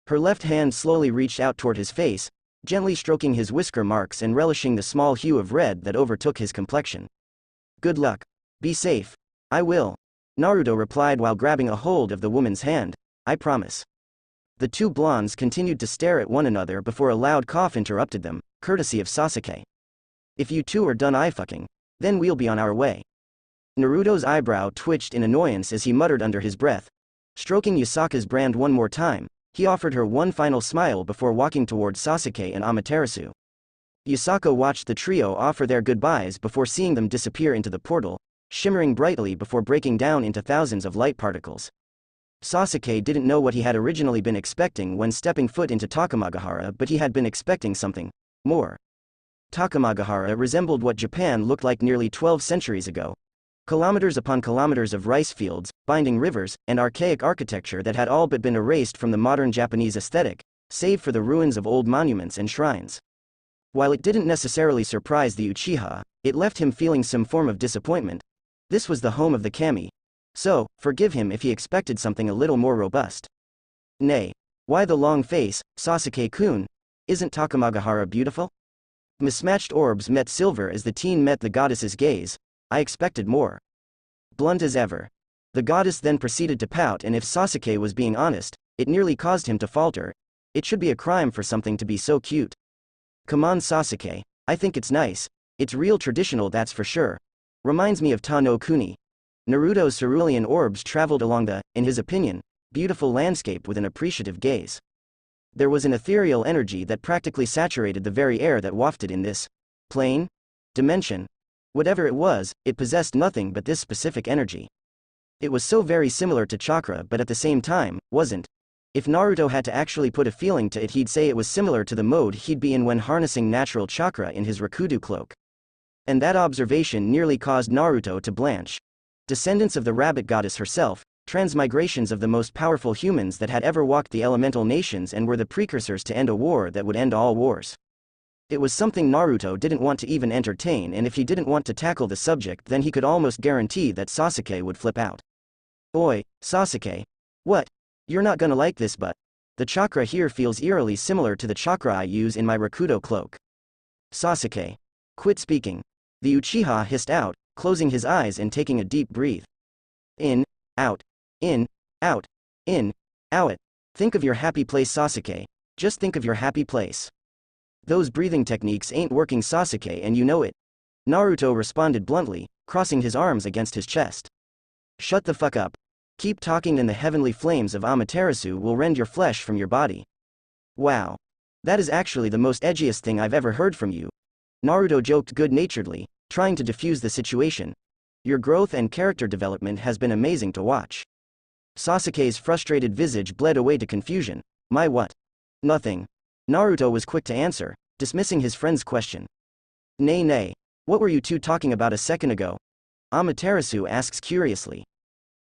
Her left hand slowly reached out toward his face, gently stroking his whisker marks and relishing the small hue of red that overtook his complexion. Good luck. Be safe. I will. Naruto replied while grabbing a hold of the woman's hand. I promise. The two blondes continued to stare at one another before a loud cough interrupted them, courtesy of Sasuke. If you two are done eye-fucking, then we'll be on our way. Naruto's eyebrow twitched in annoyance as he muttered under his breath. Stroking Yusaka's brand one more time, he offered her one final smile before walking towards Sasuke and Amaterasu. Yusaka watched the trio offer their goodbyes before seeing them disappear into the portal, shimmering brightly before breaking down into thousands of light particles. Sasuke didn't know what he had originally been expecting when stepping foot into Takamagahara, but he had been expecting something more. Takamagahara resembled what Japan looked like nearly 12 centuries ago. Kilometers upon kilometers of rice fields, binding rivers, and archaic architecture that had all but been erased from the modern Japanese aesthetic, save for the ruins of old monuments and shrines. While it didn't necessarily surprise the Uchiha, it left him feeling some form of disappointment. This was the home of the Cami. So, forgive him if he expected something a little more robust. Nay. Why the long face, Sasuke-kun? Isn't Takamagahara beautiful? Mismatched orbs met silver as the teen met the goddess's gaze. I expected more. Blunt as ever. The goddess then proceeded to pout, and if Sasuke was being honest, it nearly caused him to falter. It should be a crime for something to be so cute. Come on Sasuke, I think it's nice. It's real traditional, that's for sure. Reminds me of Ta no Kuni. Naruto's cerulean orbs traveled along the, in his opinion, beautiful landscape with an appreciative gaze. There was an ethereal energy that practically saturated the very air that wafted in this plane? Dimension? Whatever it was, it possessed nothing but this specific energy. It was so very similar to chakra, but at the same time, wasn't. If Naruto had to actually put a feeling to it, he'd say it was similar to the mode he'd be in when harnessing natural chakra in his Rakudu cloak. And that observation nearly caused Naruto to blanch. Descendants of the rabbit goddess herself, transmigrations of the most powerful humans that had ever walked the elemental nations and were the precursors to end a war that would end all wars. It was something Naruto didn't want to even entertain, and if he didn't want to tackle the subject, then he could almost guarantee that Sasuke would flip out. Oi, Sasuke. What? You're not gonna like this, but the chakra here feels eerily similar to the chakra I use in my Rakudo cloak. Sasuke. Quit speaking. The Uchiha hissed out, closing his eyes and taking a deep breath. In, out, in, out, in, out. Think of your happy place, Sasuke. Just think of your happy place. Those breathing techniques ain't working, Sasuke, and you know it. Naruto responded bluntly, crossing his arms against his chest. Shut the fuck up. Keep talking and the heavenly flames of Amaterasu will rend your flesh from your body. Wow. That is actually the most edgiest thing I've ever heard from you. Naruto joked good-naturedly, trying to defuse the situation. Your growth and character development has been amazing to watch. Sasuke's frustrated visage bled away to confusion. My what? Nothing. Naruto was quick to answer, dismissing his friend's question. Nay. What were you two talking about a second ago? Amaterasu asks curiously.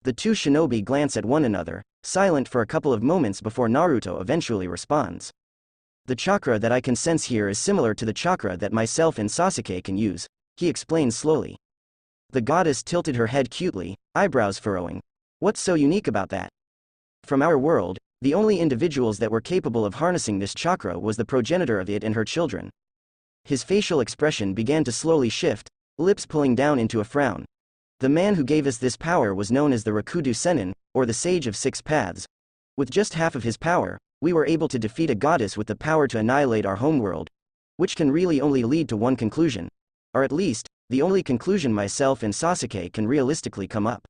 The two shinobi glance at one another, silent for a couple of moments before Naruto eventually responds. The chakra that I can sense here is similar to the chakra that myself and Sasuke can use, he explains slowly. The goddess tilted her head cutely, eyebrows furrowing. What's so unique about that? From our world, the only individuals that were capable of harnessing this chakra was the progenitor of it and her children. His facial expression began to slowly shift, lips pulling down into a frown. The man who gave us this power was known as the Rakudu Sennin, or the Sage of Six Paths. With just half of his power, we were able to defeat a goddess with the power to annihilate our homeworld. Which can really only lead to one conclusion. Or at least, the only conclusion myself and Sasuke can realistically come up.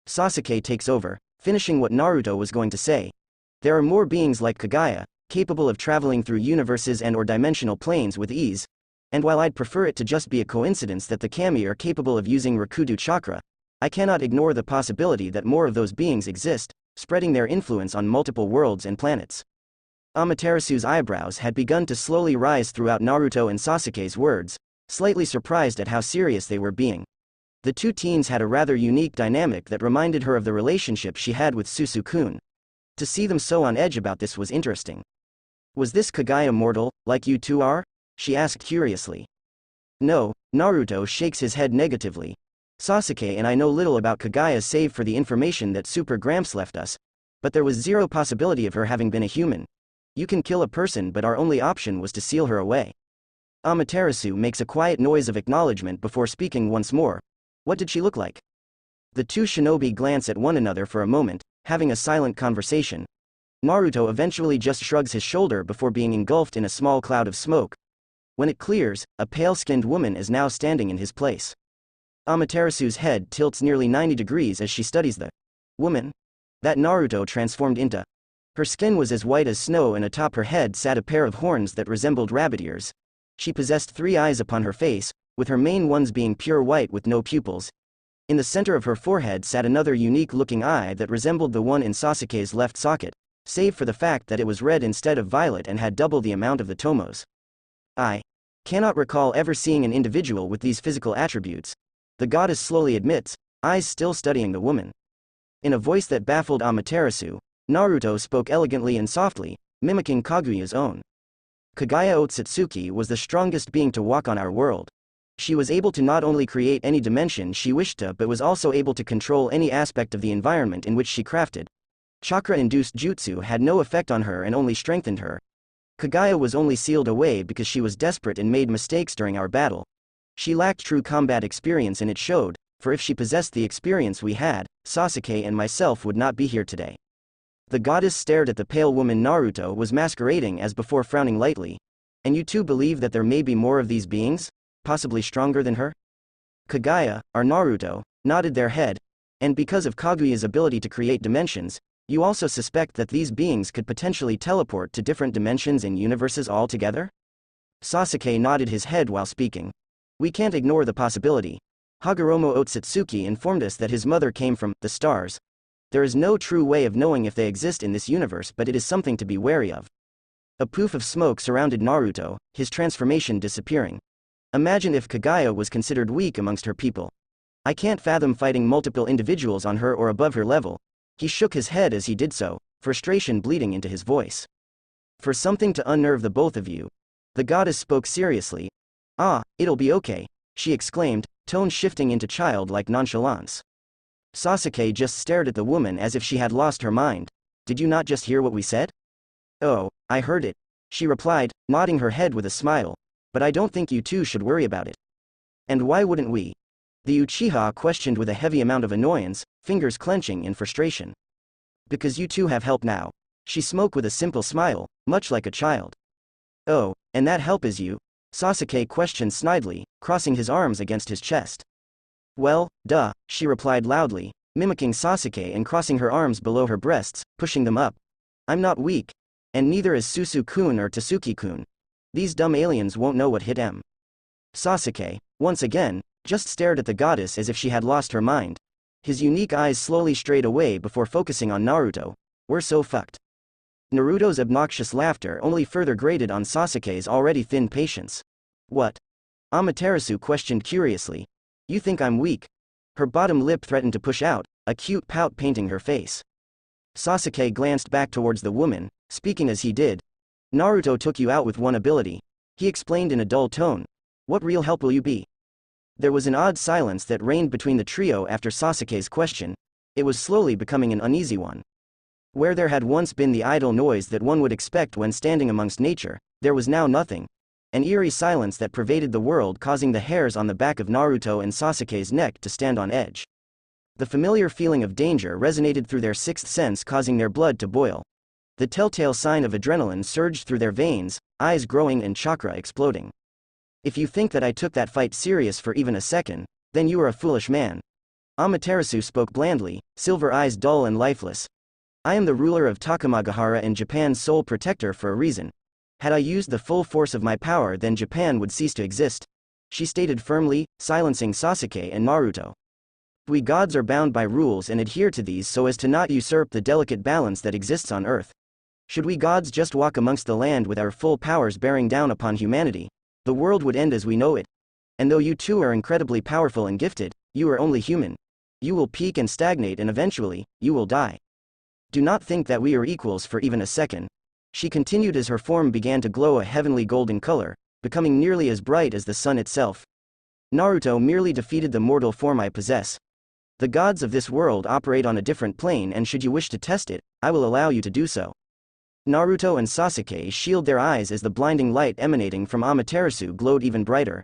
Sasuke takes over, finishing what Naruto was going to say. There are more beings like Kagaya, capable of traveling through universes and or dimensional planes with ease. And while I'd prefer it to just be a coincidence that the Kami are capable of using Rakudu chakra, I cannot ignore the possibility that more of those beings exist, spreading their influence on multiple worlds and planets. Amaterasu's eyebrows had begun to slowly rise throughout Naruto and Sasuke's words, slightly surprised at how serious they were being. The two teens had a rather unique dynamic that reminded her of the relationship she had with Susanoo. To see them so on edge about this was interesting. Was this Kagaya mortal, like you two are? She asked curiously. No, Naruto shakes his head negatively. Sasuke and I know little about Kagaya save for the information that Super Gramps left us. But there was zero possibility of her having been a human. You can kill a person, but our only option was to seal her away. Amaterasu makes a quiet noise of acknowledgement before speaking once more. What did she look like? The two shinobi glance at one another for a moment, having a silent conversation. Naruto eventually just shrugs his shoulder before being engulfed in a small cloud of smoke. When it clears, a pale-skinned woman is now standing in his place. Amaterasu's head tilts nearly 90 degrees as she studies the woman that Naruto transformed into. Her skin was as white as snow, and atop her head sat a pair of horns that resembled rabbit ears. She possessed 3 eyes upon her face, with her main ones being pure white with no pupils. In the center of her forehead sat another unique-looking eye that resembled the one in Sasuke's left socket, save for the fact that it was red instead of violet and had double the amount of the tomos. I cannot recall ever seeing an individual with these physical attributes. the goddess slowly admits, eyes still studying the woman. In a voice that baffled Amaterasu, Naruto spoke elegantly and softly, mimicking Kaguya's own. Kaguya Otsutsuki was the strongest being to walk on our world. She was able to not only create any dimension she wished to but was also able to control any aspect of the environment in which she crafted. Chakra-induced jutsu had no effect on her and only strengthened her. Kaguya was only sealed away because she was desperate and made mistakes during our battle. She lacked true combat experience and it showed, for if she possessed the experience we had, Sasuke and myself would not be here today. The goddess stared at the pale woman Naruto was masquerading as before, frowning lightly. And you too believe that there may be more of these beings, possibly stronger than her? Kaguya, or Naruto, nodded their head, and because of Kaguya's ability to create dimensions, you also suspect that these beings could potentially teleport to different dimensions and universes altogether? Sasuke nodded his head while speaking. We can't ignore the possibility. Hagoromo Otsutsuki informed us that his mother came from the stars. There is no true way of knowing if they exist in this universe, but it is something to be wary of. A poof of smoke surrounded Naruto, his transformation disappearing. Imagine if Kaguya was considered weak amongst her people. I can't fathom fighting multiple individuals on her or above her level. He shook his head as he did so, frustration bleeding into his voice. For something to unnerve the both of you. The goddess spoke seriously. Ah, it'll be okay, she exclaimed, tone shifting into childlike nonchalance. Sasuke just stared at the woman as if she had lost her mind. Did you not just hear what we said? Oh, I heard it, she replied, nodding her head with a smile. But I don't think you two should worry about it. And why wouldn't we? The Uchiha questioned with a heavy amount of annoyance, fingers clenching in frustration. Because you two have help now. She spoke with a simple smile, much like a child. Oh, and that help is you? Sasuke questioned snidely, crossing his arms against his chest. Well, duh, she replied loudly, mimicking Sasuke and crossing her arms below her breasts, pushing them up. I'm not weak. And neither is Susu-kun or Tasuki-kun. These dumb aliens won't know what hit em. Sasuke, once again, just stared at the goddess as if she had lost her mind. His unique eyes slowly strayed away before focusing on Naruto. We're so fucked. Naruto's obnoxious laughter only further grated on Sasuke's already thin patience. What? Amaterasu questioned curiously. You think I'm weak? Her bottom lip threatened to push out, a cute pout painting her face. Sasuke glanced back towards the woman, speaking as he did. Naruto took you out with one ability. He explained in a dull tone. What real help will you be? There was an odd silence that reigned between the trio after Sasuke's question. It was slowly becoming an uneasy one. Where there had once been the idle noise that one would expect when standing amongst nature, there was now nothing. An eerie silence that pervaded the world, causing the hairs on the back of Naruto and Sasuke's neck to stand on edge. The familiar feeling of danger resonated through their sixth sense, causing their blood to boil. The telltale sign of adrenaline surged through their veins, eyes growing and chakra exploding. If you think that I took that fight serious for even a second, then you are a foolish man. Amaterasu spoke blandly, silver eyes dull and lifeless. I am the ruler of Takamagahara and Japan's sole protector for a reason. Had I used the full force of my power, then Japan would cease to exist, she stated firmly, silencing Sasuke and Naruto. We gods are bound by rules and adhere to these so as to not usurp the delicate balance that exists on earth. Should we gods just walk amongst the land with our full powers bearing down upon humanity, the world would end as we know it. And though you two are incredibly powerful and gifted, you are only human. You will peak and stagnate and eventually, you will die. Do not think that we are equals for even a second. She continued as her form began to glow a heavenly golden color, becoming nearly as bright as the sun itself. Naruto merely defeated the mortal form I possess. The gods of this world operate on a different plane, and should you wish to test it, I will allow you to do so. Naruto and Sasuke shielded their eyes as the blinding light emanating from Amaterasu glowed even brighter.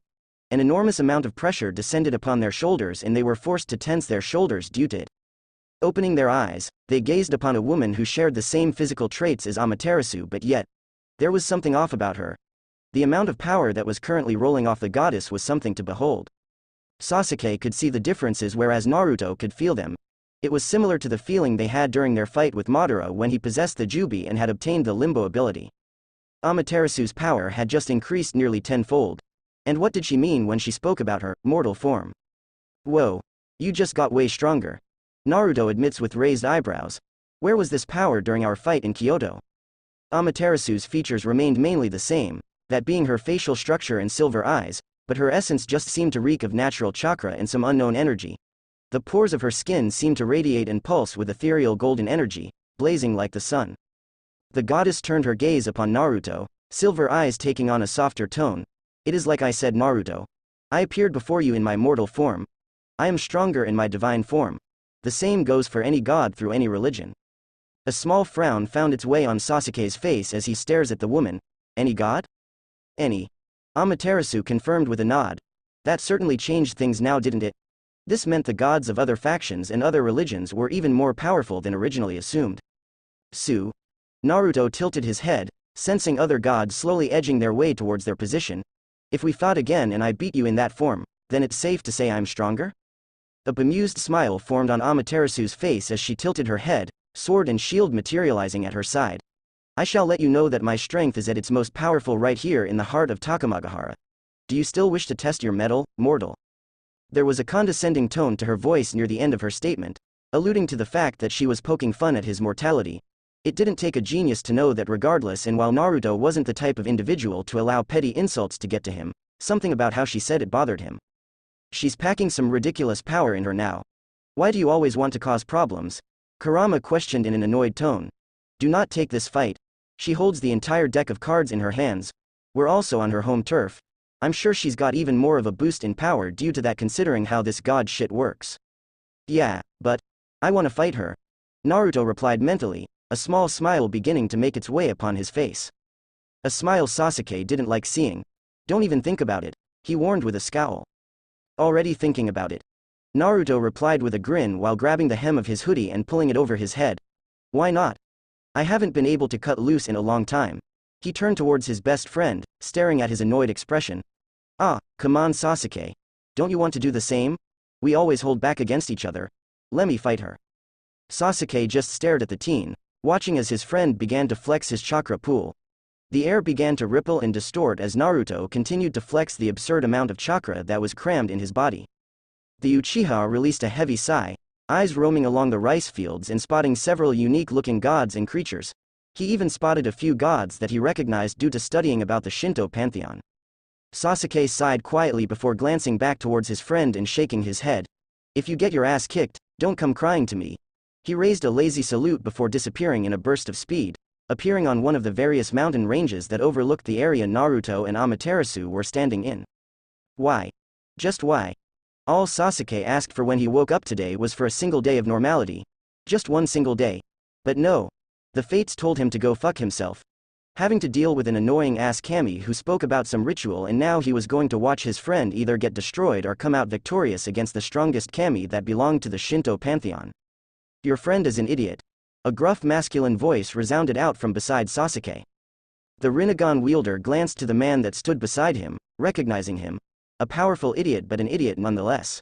An enormous amount of pressure descended upon their shoulders and they were forced to tense their shoulders due to it. Opening their eyes, they gazed upon a woman who shared the same physical traits as Amaterasu, but yet, there was something off about her. The amount of power that was currently rolling off the goddess was something to behold. Sasuke could see the differences whereas Naruto could feel them. It was similar to the feeling they had during their fight with Madara when he possessed the Jubi and had obtained the Limbo ability. Amaterasu's power had just increased nearly tenfold. And what did she mean when she spoke about her mortal form? Whoa. You just got way stronger. Naruto admits with raised eyebrows. Where was this power during our fight in Kyoto? Amaterasu's features remained mainly the same, that being her facial structure and silver eyes, but her essence just seemed to reek of natural chakra and some unknown energy. The pores of her skin seemed to radiate and pulse with ethereal golden energy, blazing like the sun. The goddess turned her gaze upon Naruto, silver eyes taking on a softer tone. It is like I said, Naruto. I appeared before you in my mortal form. I am stronger in my divine form. The same goes for any god through any religion. A small frown found its way on Sasuke's face as he stares at the woman. Any god? Any. Amaterasu confirmed with a nod. That certainly changed things now, didn't it? This meant the gods of other factions and other religions were even more powerful than originally assumed. Naruto tilted his head, sensing other gods slowly edging their way towards their position. If we fought again and I beat you in that form, then it's safe to say I'm stronger? A bemused smile formed on Amaterasu's face as she tilted her head, sword and shield materializing at her side. I shall let you know that my strength is at its most powerful right here in the heart of Takamagahara. Do you still wish to test your mettle, mortal? There was a condescending tone to her voice near the end of her statement, alluding to the fact that she was poking fun at his mortality. It didn't take a genius to know that regardless, and while Naruto wasn't the type of individual to allow petty insults to get to him, something about how she said it bothered him. She's packing some ridiculous power in her now. Why do you always want to cause problems? Kurama questioned in an annoyed tone. Do not take this fight. She holds the entire deck of cards in her hands. We're also on her home turf. I'm sure she's got even more of a boost in power due to that, considering how this god shit works. Yeah, but I want to fight her. Naruto replied mentally, a small smile beginning to make its way upon his face. A smile Sasuke didn't like seeing. Don't even think about it, he warned with a scowl. Already thinking about it. Naruto replied with a grin while grabbing the hem of his hoodie and pulling it over his head. Why not? I haven't been able to cut loose in a long time. He turned towards his best friend, staring at his annoyed expression. Ah, come on Sasuke. Don't you want to do the same? We always hold back against each other. Let me fight her. Sasuke just stared at the teen, watching as his friend began to flex his chakra pool. The air began to ripple and distort as Naruto continued to flex the absurd amount of chakra that was crammed in his body. The Uchiha released a heavy sigh, eyes roaming along the rice fields and spotting several unique-looking gods and creatures. He even spotted a few gods that he recognized due to studying about the Shinto pantheon. Sasuke sighed quietly before glancing back towards his friend and shaking his head. If you get your ass kicked, don't come crying to me. He raised a lazy salute before disappearing in a burst of speed, appearing on one of the various mountain ranges that overlooked the area Naruto and Amaterasu were standing in. Why? Just why? All Sasuke asked for when he woke up today was for a single day of normality. Just one single day. But no. The fates told him to go fuck himself. Having to deal with an annoying-ass Cami who spoke about some ritual, and now he was going to watch his friend either get destroyed or come out victorious against the strongest Cami that belonged to the Shinto pantheon. Your friend is an idiot. A gruff masculine voice resounded out from beside Sasuke. The Rinnegan wielder glanced to the man that stood beside him, recognizing him. A powerful idiot, but an idiot nonetheless.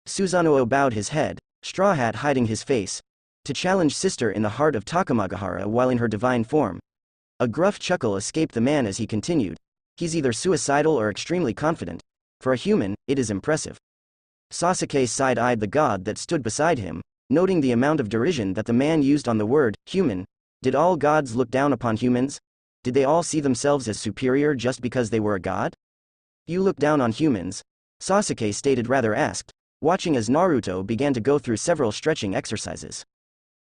Susanoo bowed his head, straw hat hiding his face, to challenge sister in the heart of Takamagahara while in her divine form. A gruff chuckle escaped the man as he continued. He's either suicidal or extremely confident. For a human, it is impressive. Sasuke side-eyed the god that stood beside him, noting the amount of derision that the man used on the word human. Did all gods look down upon humans? Did they all see themselves as superior just because they were a god? You look down on humans? Sasuke stated, rather asked, watching as Naruto began to go through several stretching exercises.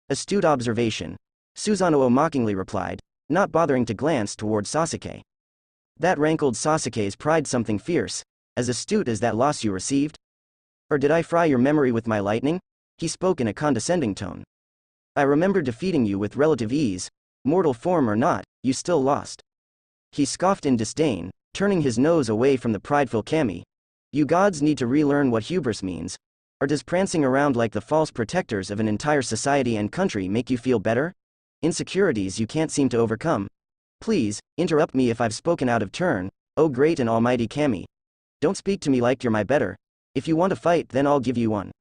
Astute observation. Susanoo mockingly replied, not bothering to glance toward Sasuke. That rankled Sasuke's pride, something fierce. As astute as that loss you received? Or did I fry your memory with my lightning? He spoke in a condescending tone. I remember defeating you with relative ease. Mortal form or not, you still lost. He scoffed in disdain, turning his nose away from the prideful Cami. You gods need to relearn what hubris means. Or does prancing around like the false protectors of an entire society and country make you feel better? Insecurities you can't seem to overcome. Please, interrupt me if I've spoken out of turn, oh great and almighty Cami. Don't speak to me like you're my better. If you want to fight, then I'll give you one.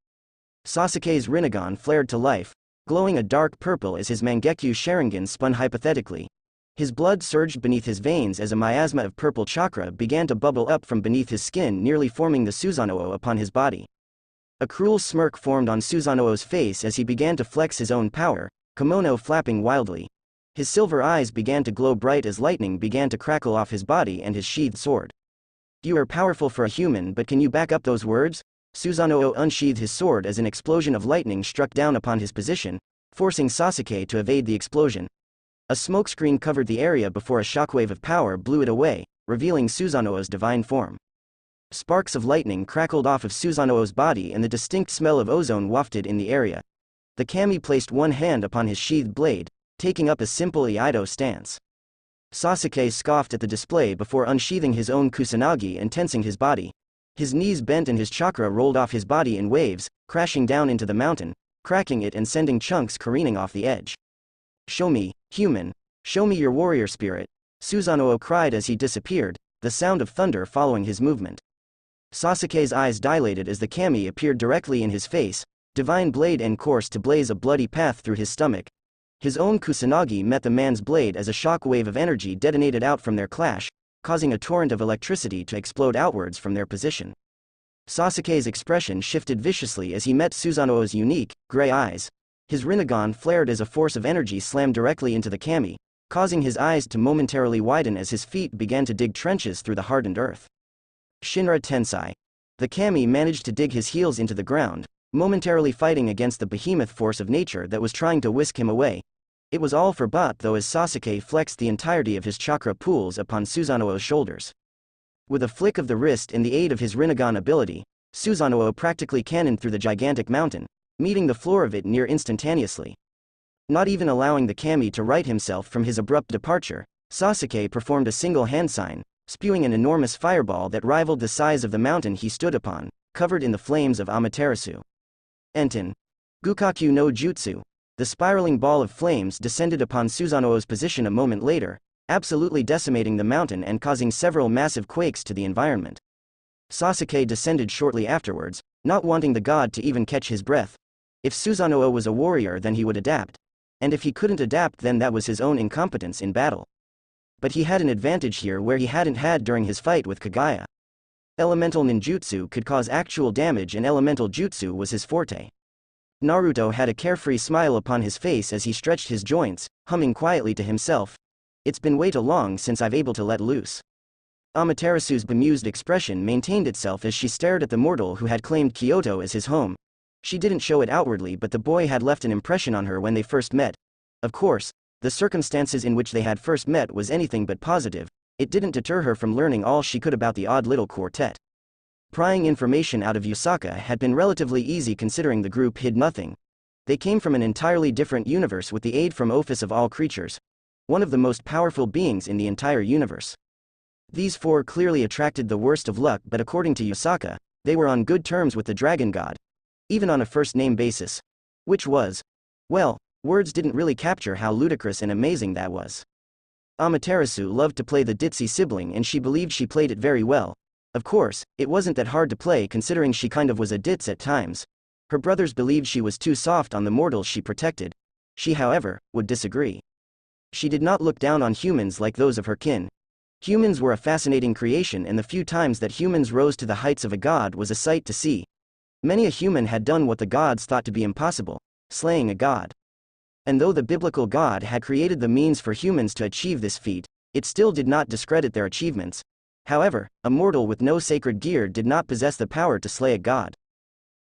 Sasuke's Rinnegan flared to life, glowing a dark purple as his Mangekyo Sharingan spun hypothetically. His blood surged beneath his veins as a miasma of purple chakra began to bubble up from beneath his skin, nearly forming the Susanoo upon his body. A cruel smirk formed on Susanoo's face as he began to flex his own power, kimono flapping wildly. His silver eyes began to glow bright as lightning began to crackle off his body and his sheathed sword. You are powerful for a human, but can you back up those words? Susanoo unsheathed his sword as an explosion of lightning struck down upon his position, forcing Sasuke to evade the explosion. A smokescreen covered the area before a shockwave of power blew it away, revealing Susanoo's divine form. Sparks of lightning crackled off of Susanoo's body and the distinct smell of ozone wafted in the area. The kami placed one hand upon his sheathed blade, taking up a simple Iaido stance. Sasuke scoffed at the display before unsheathing his own kusanagi and tensing his body. His knees bent and his chakra rolled off his body in waves, crashing down into the mountain, cracking it and sending chunks careening off the edge. Show me, human. Show me your warrior spirit, Susanoo cried as he disappeared, the sound of thunder following his movement. Sasuke's eyes dilated as the kami appeared directly in his face, divine blade en course to blaze a bloody path through his stomach. His own kusanagi met the man's blade as a shock wave of energy detonated out from their clash, causing a torrent of electricity to explode outwards from their position. Sasuke's expression shifted viciously as he met Susanoo's unique, gray eyes. His Rinnegan flared as a force of energy slammed directly into the kami, causing his eyes to momentarily widen as his feet began to dig trenches through the hardened earth. Shinra Tensai. The kami managed to dig his heels into the ground, momentarily fighting against the behemoth force of nature that was trying to whisk him away. It was all for naught though as Sasuke flexed the entirety of his chakra pools upon Susanoo's shoulders. With a flick of the wrist and the aid of his Rinnegan ability, Susanoo practically cannoned through the gigantic mountain, meeting the floor of it near instantaneously. Not even allowing the kami to right himself from his abrupt departure, Sasuke performed a single hand sign, spewing an enormous fireball that rivaled the size of the mountain he stood upon, covered in the flames of Amaterasu. Enten. Gukaku no Jutsu. The spiraling ball of flames descended upon Susanoo's position a moment later, absolutely decimating the mountain and causing several massive quakes to the environment. Sasuke descended shortly afterwards, not wanting the god to even catch his breath. If Susanoo was a warrior then he would adapt. And if he couldn't adapt then that was his own incompetence in battle. But he had an advantage here where he hadn't had during his fight with Kaguya. Elemental ninjutsu could cause actual damage and elemental jutsu was his forte. Naruto had a carefree smile upon his face as he stretched his joints, humming quietly to himself. It's been way too long since I've able to let loose. Amaterasu's bemused expression maintained itself as she stared at the mortal who had claimed Kyoto as his home. She didn't show it outwardly but the boy had left an impression on her when they first met. Of course, the circumstances in which they had first met was anything but positive. It didn't deter her from learning all she could about the odd little quartet. Prying information out of Yusaka had been relatively easy considering the group hid nothing. They came from an entirely different universe with the aid from Office of All Creatures, one of the most powerful beings in the entire universe. These four clearly attracted the worst of luck but according to Yusaka, they were on good terms with the dragon god. Even on a first-name basis. Which was, well, words didn't really capture how ludicrous and amazing that was. Amaterasu loved to play the ditzy sibling and she believed she played it very well. Of course, it wasn't that hard to play considering she kind of was a ditz at times. Her brothers believed she was too soft on the mortals she protected. She, however, would disagree. She did not look down on humans like those of her kin. Humans were a fascinating creation and the few times that humans rose to the heights of a god was a sight to see. Many a human had done what the gods thought to be impossible, slaying a god. And though the biblical God had created the means for humans to achieve this feat, it still did not discredit their achievements. However, a mortal with no sacred gear did not possess the power to slay a god.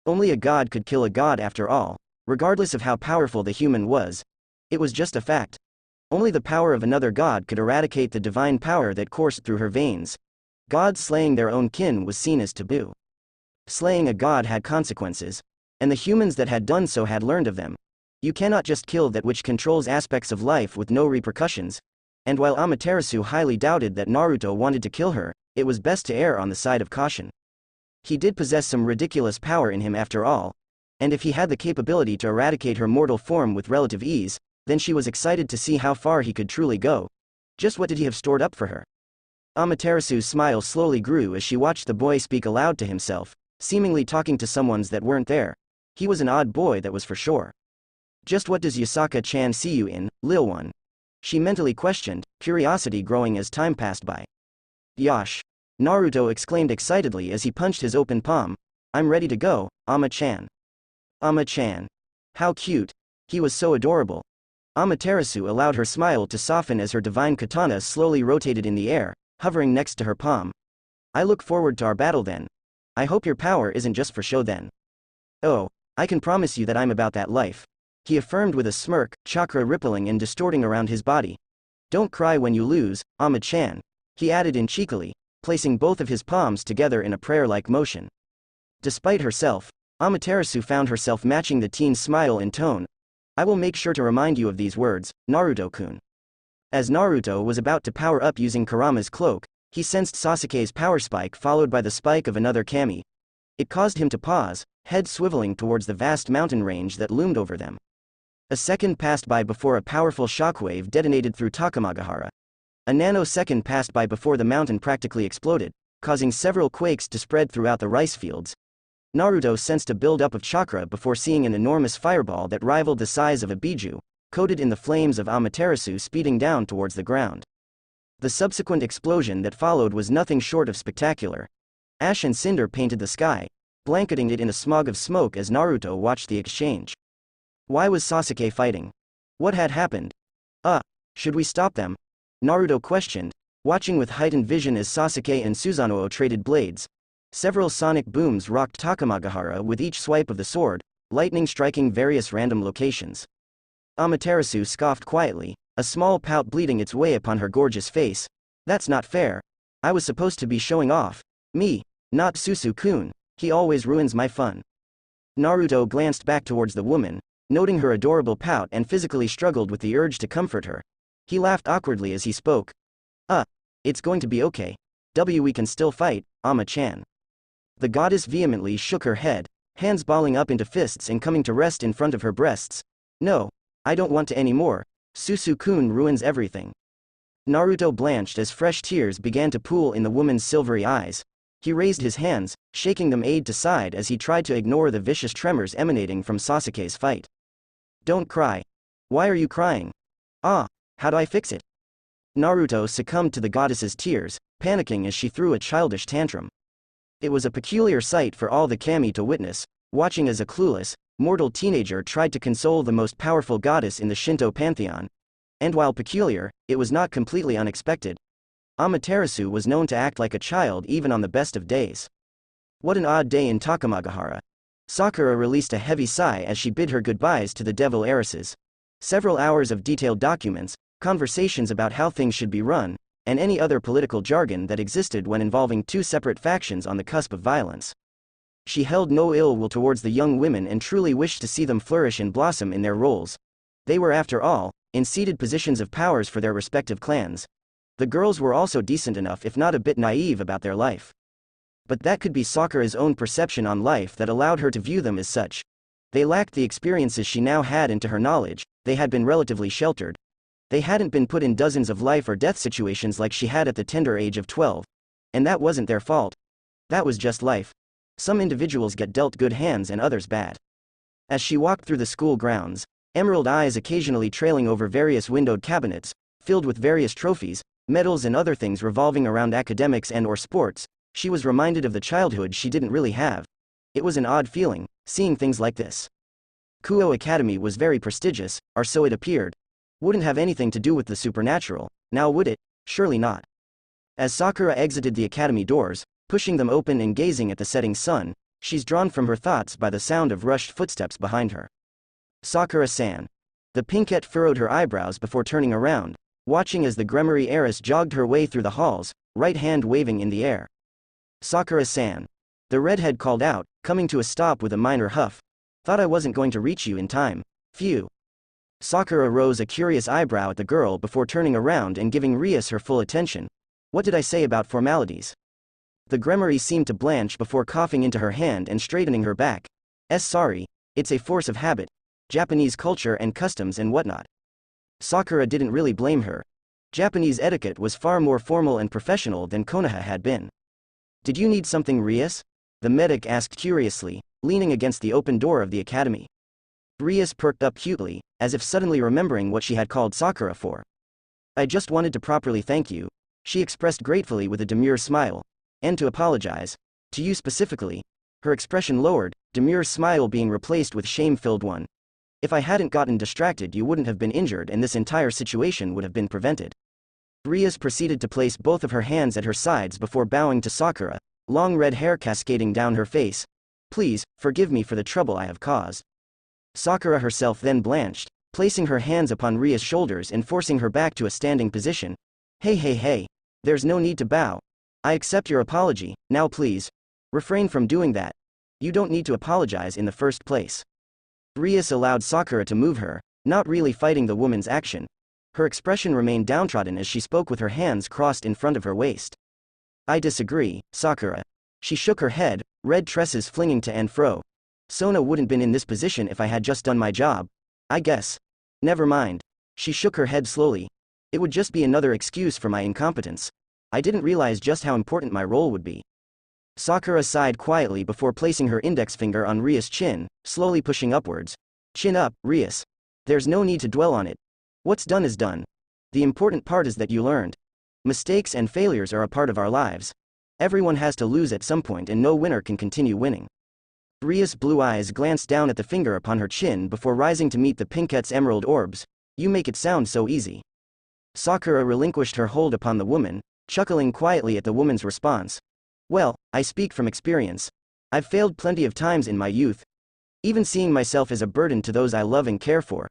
Only a god could kill a god after all, regardless of how powerful the human was. It was just a fact. Only the power of another god could eradicate the divine power that coursed through her veins. Gods slaying their own kin was seen as taboo. Slaying a god had consequences, and the humans that had done so had learned of them. You cannot just kill that which controls aspects of life with no repercussions. And while Amaterasu highly doubted that Naruto wanted to kill her, it was best to err on the side of caution. He did possess some ridiculous power in him after all, and if he had the capability to eradicate her mortal form with relative ease, then she was excited to see how far he could truly go. Just what did he have stored up for her? Amaterasu's smile slowly grew as she watched the boy speak aloud to himself, seemingly talking to someone that weren't there. He was an odd boy, that was for sure. Just what does Yusaka-chan see you in, lil one? She mentally questioned, curiosity growing as time passed by. Yosh! Naruto exclaimed excitedly as he punched his open palm. I'm ready to go, Ama-chan. Ama-chan. How cute. He was so adorable. Amaterasu allowed her smile to soften as her divine katana slowly rotated in the air, hovering next to her palm. I look forward to our battle then. I hope your power isn't just for show then. Oh, I can promise you that I'm about that life. He affirmed with a smirk, chakra rippling and distorting around his body. Don't cry when you lose, Ama-chan. He added in cheekily, placing both of his palms together in a prayer-like motion. Despite herself, Amaterasu found herself matching the teen's smile and tone. I will make sure to remind you of these words, Naruto-kun. As Naruto was about to power up using Kurama's cloak, he sensed Sasuke's power spike followed by the spike of another Cami. It caused him to pause, head swiveling towards the vast mountain range that loomed over them. A second passed by before a powerful shockwave detonated through Takamagahara. A nanosecond passed by before the mountain practically exploded, causing several quakes to spread throughout the rice fields. Naruto sensed a build-up of chakra before seeing an enormous fireball that rivaled the size of a biju, coated in the flames of Amaterasu speeding down towards the ground. The subsequent explosion that followed was nothing short of spectacular. Ash and cinder painted the sky, blanketing it in a smog of smoke as Naruto watched the exchange. Why was Sasuke fighting? What had happened? Should we stop them? Naruto questioned, watching with heightened vision as Sasuke and Susanoo traded blades. Several sonic booms rocked Takamagahara with each swipe of the sword, lightning striking various random locations. Amaterasu scoffed quietly, a small pout bleeding its way upon her gorgeous face. That's not fair. I was supposed to be showing off. Me, not Susu-kun. He always ruins my fun. Naruto glanced back towards the woman, noting her adorable pout and physically struggled with the urge to comfort her. He laughed awkwardly as he spoke. It's going to be okay. We can still fight, Ama-chan. The goddess vehemently shook her head, hands balling up into fists and coming to rest in front of her breasts. No, I don't want to anymore. Susu-kun ruins everything. Naruto blanched as fresh tears began to pool in the woman's silvery eyes. He raised his hands, shaking them aid to side as he tried to ignore the vicious tremors emanating from Sasuke's fight. Don't cry. Why are you crying? How do I fix it? Naruto succumbed to the goddess's tears, panicking as she threw a childish tantrum. It was a peculiar sight for all the Cami to witness, watching as a clueless, mortal teenager tried to console the most powerful goddess in the Shinto pantheon. And while peculiar, it was not completely unexpected. Amaterasu was known to act like a child even on the best of days. What an odd day in Takamagahara. Sakura released a heavy sigh as she bid her goodbyes to the devil heiresses. Several hours of detailed documents, conversations about how things should be run, and any other political jargon that existed when involving two separate factions on the cusp of violence. She held no ill will towards the young women and truly wished to see them flourish and blossom in their roles. They were, after all, in seated positions of powers for their respective clans. The girls were also decent enough if not a bit naive about their life. But that could be Sakura's own perception on life that allowed her to view them as such. They lacked the experiences she now had, and to her knowledge, they had been relatively sheltered. They hadn't been put in dozens of life or death situations like she had at the tender age of 12. And that wasn't their fault. That was just life. Some individuals get dealt good hands and others bad. As she walked through the school grounds, emerald eyes occasionally trailing over various windowed cabinets, filled with various trophies, medals and other things revolving around academics and/or sports, she was reminded of the childhood she didn't really have. It was an odd feeling, seeing things like this. Kuo Academy was very prestigious, or so it appeared. Wouldn't have anything to do with the supernatural, now would it? Surely not. As Sakura exited the academy doors, pushing them open and gazing at the setting sun, she's drawn from her thoughts by the sound of rushed footsteps behind her. Sakura-san. The pinkette furrowed her eyebrows before turning around, watching as the Gremory heiress jogged her way through the halls, right hand waving in the air. Sakura-san. The redhead called out, coming to a stop with a minor huff. Thought I wasn't going to reach you in time. Phew. Sakura rose a curious eyebrow at the girl before turning around and giving Rias her full attention. What did I say about formalities? The Gremory seemed to blanch before coughing into her hand and straightening her back. Sorry, it's a force of habit. Japanese culture and customs and whatnot. Sakura didn't really blame her. Japanese etiquette was far more formal and professional than Konoha had been. Did you need something, Rias? The medic asked curiously, leaning against the open door of the academy. Rias perked up cutely, as if suddenly remembering what she had called Sakura for. I just wanted to properly thank you, she expressed gratefully with a demure smile. And to apologize. To you specifically. Her expression lowered, demure smile being replaced with shame-filled one. If I hadn't gotten distracted, you wouldn't have been injured and this entire situation would have been prevented. Rias proceeded to place both of her hands at her sides before bowing to Sakura, long red hair cascading down her face. Please, forgive me for the trouble I have caused. Sakura herself then blanched, placing her hands upon Rias' shoulders and forcing her back to a standing position. Hey, there's no need to bow. I accept your apology, now please. Refrain from doing that. You don't need to apologize in the first place. Rias allowed Sakura to move her, not really fighting the woman's action. Her expression remained downtrodden as she spoke with her hands crossed in front of her waist. I disagree, Sakura. She shook her head, red tresses flinging to and fro. Sona wouldn't been in this position if I had just done my job. I guess. Never mind. She shook her head slowly. It would just be another excuse for my incompetence. I didn't realize just how important my role would be. Sakura sighed quietly before placing her index finger on Rias' chin, slowly pushing upwards. Chin up, Rias. There's no need to dwell on it. What's done is done. The important part is that you learned. Mistakes and failures are a part of our lives. Everyone has to lose at some point and no winner can continue winning. Rias' blue eyes glanced down at the finger upon her chin before rising to meet the pinkette's emerald orbs. You make it sound so easy. Sakura relinquished her hold upon the woman, chuckling quietly at the woman's response. Well, I speak from experience. I've failed plenty of times in my youth, even seeing myself as a burden to those I love and care for.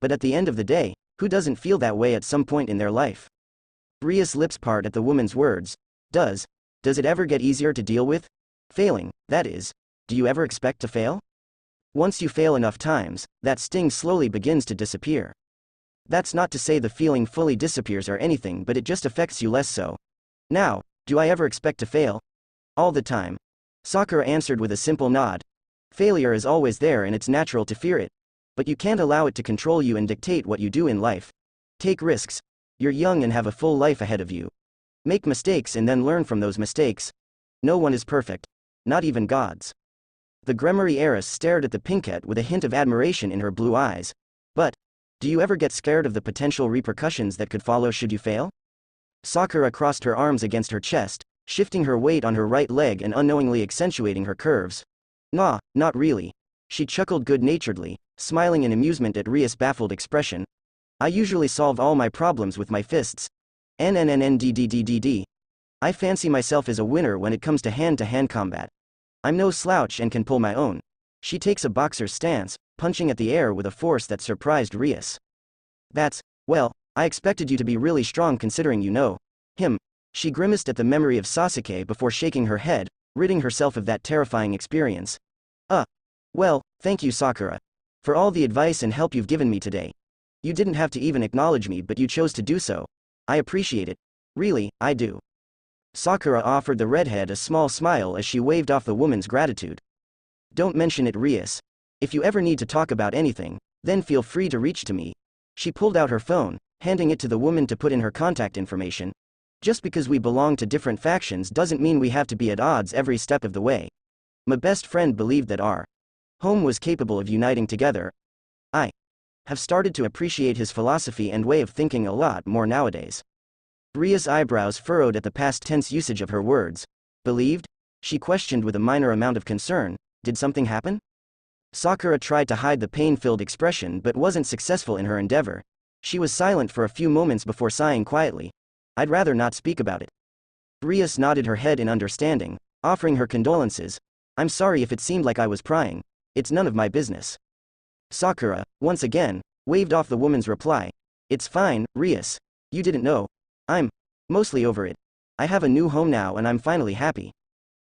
But at the end of the day, who doesn't feel that way at some point in their life? Rias' lips part at the woman's words. Does it ever get easier to deal with? Failing, that is. Do you ever expect to fail? Once you fail enough times, that sting slowly begins to disappear. That's not to say the feeling fully disappears or anything, but it just affects you less so. Now, do I ever expect to fail? All the time. Sakura answered with a simple nod. Failure is always there and it's natural to fear it. But you can't allow it to control you and dictate what you do in life. Take risks. You're young and have a full life ahead of you. Make mistakes and then learn from those mistakes. No one is perfect. Not even gods. The Gremory heiress stared at the pinkette with a hint of admiration in her blue eyes. But, do you ever get scared of the potential repercussions that could follow should you fail? Sakura crossed her arms against her chest, shifting her weight on her right leg and unknowingly accentuating her curves. Nah, not really. She chuckled good-naturedly, smiling in amusement at Rias' baffled expression. I usually solve all my problems with my fists. NNNNDDDDD. I fancy myself as a winner when it comes to hand-to-hand combat. I'm no slouch and can pull my own. She takes a boxer's stance, punching at the air with a force that surprised Rias. Well, I expected you to be really strong considering you know him. She grimaced at the memory of Sasuke before shaking her head, ridding herself of that terrifying experience. Well, thank you Sakura. For all the advice and help you've given me today. You didn't have to even acknowledge me but you chose to do so. I appreciate it. Really, I do. Sakura offered the redhead a small smile as she waved off the woman's gratitude. Don't mention it, Rias. If you ever need to talk about anything, then feel free to reach to me. She pulled out her phone, handing it to the woman to put in her contact information. Just because we belong to different factions doesn't mean we have to be at odds every step of the way. My best friend believed that our home was capable of uniting together. I have started to appreciate his philosophy and way of thinking a lot more nowadays. Rias' eyebrows furrowed at the past tense usage of her words. Believed? She questioned with a minor amount of concern. Did something happen? Sakura tried to hide the pain-filled expression but wasn't successful in her endeavor. She was silent for a few moments before sighing quietly. I'd rather not speak about it. Rias nodded her head in understanding, offering her condolences. I'm sorry if it seemed like I was prying. It's none of my business. Sakura, once again, waved off the woman's reply. It's fine, Rias. You didn't know. I'm mostly over it. I have a new home now and I'm finally happy.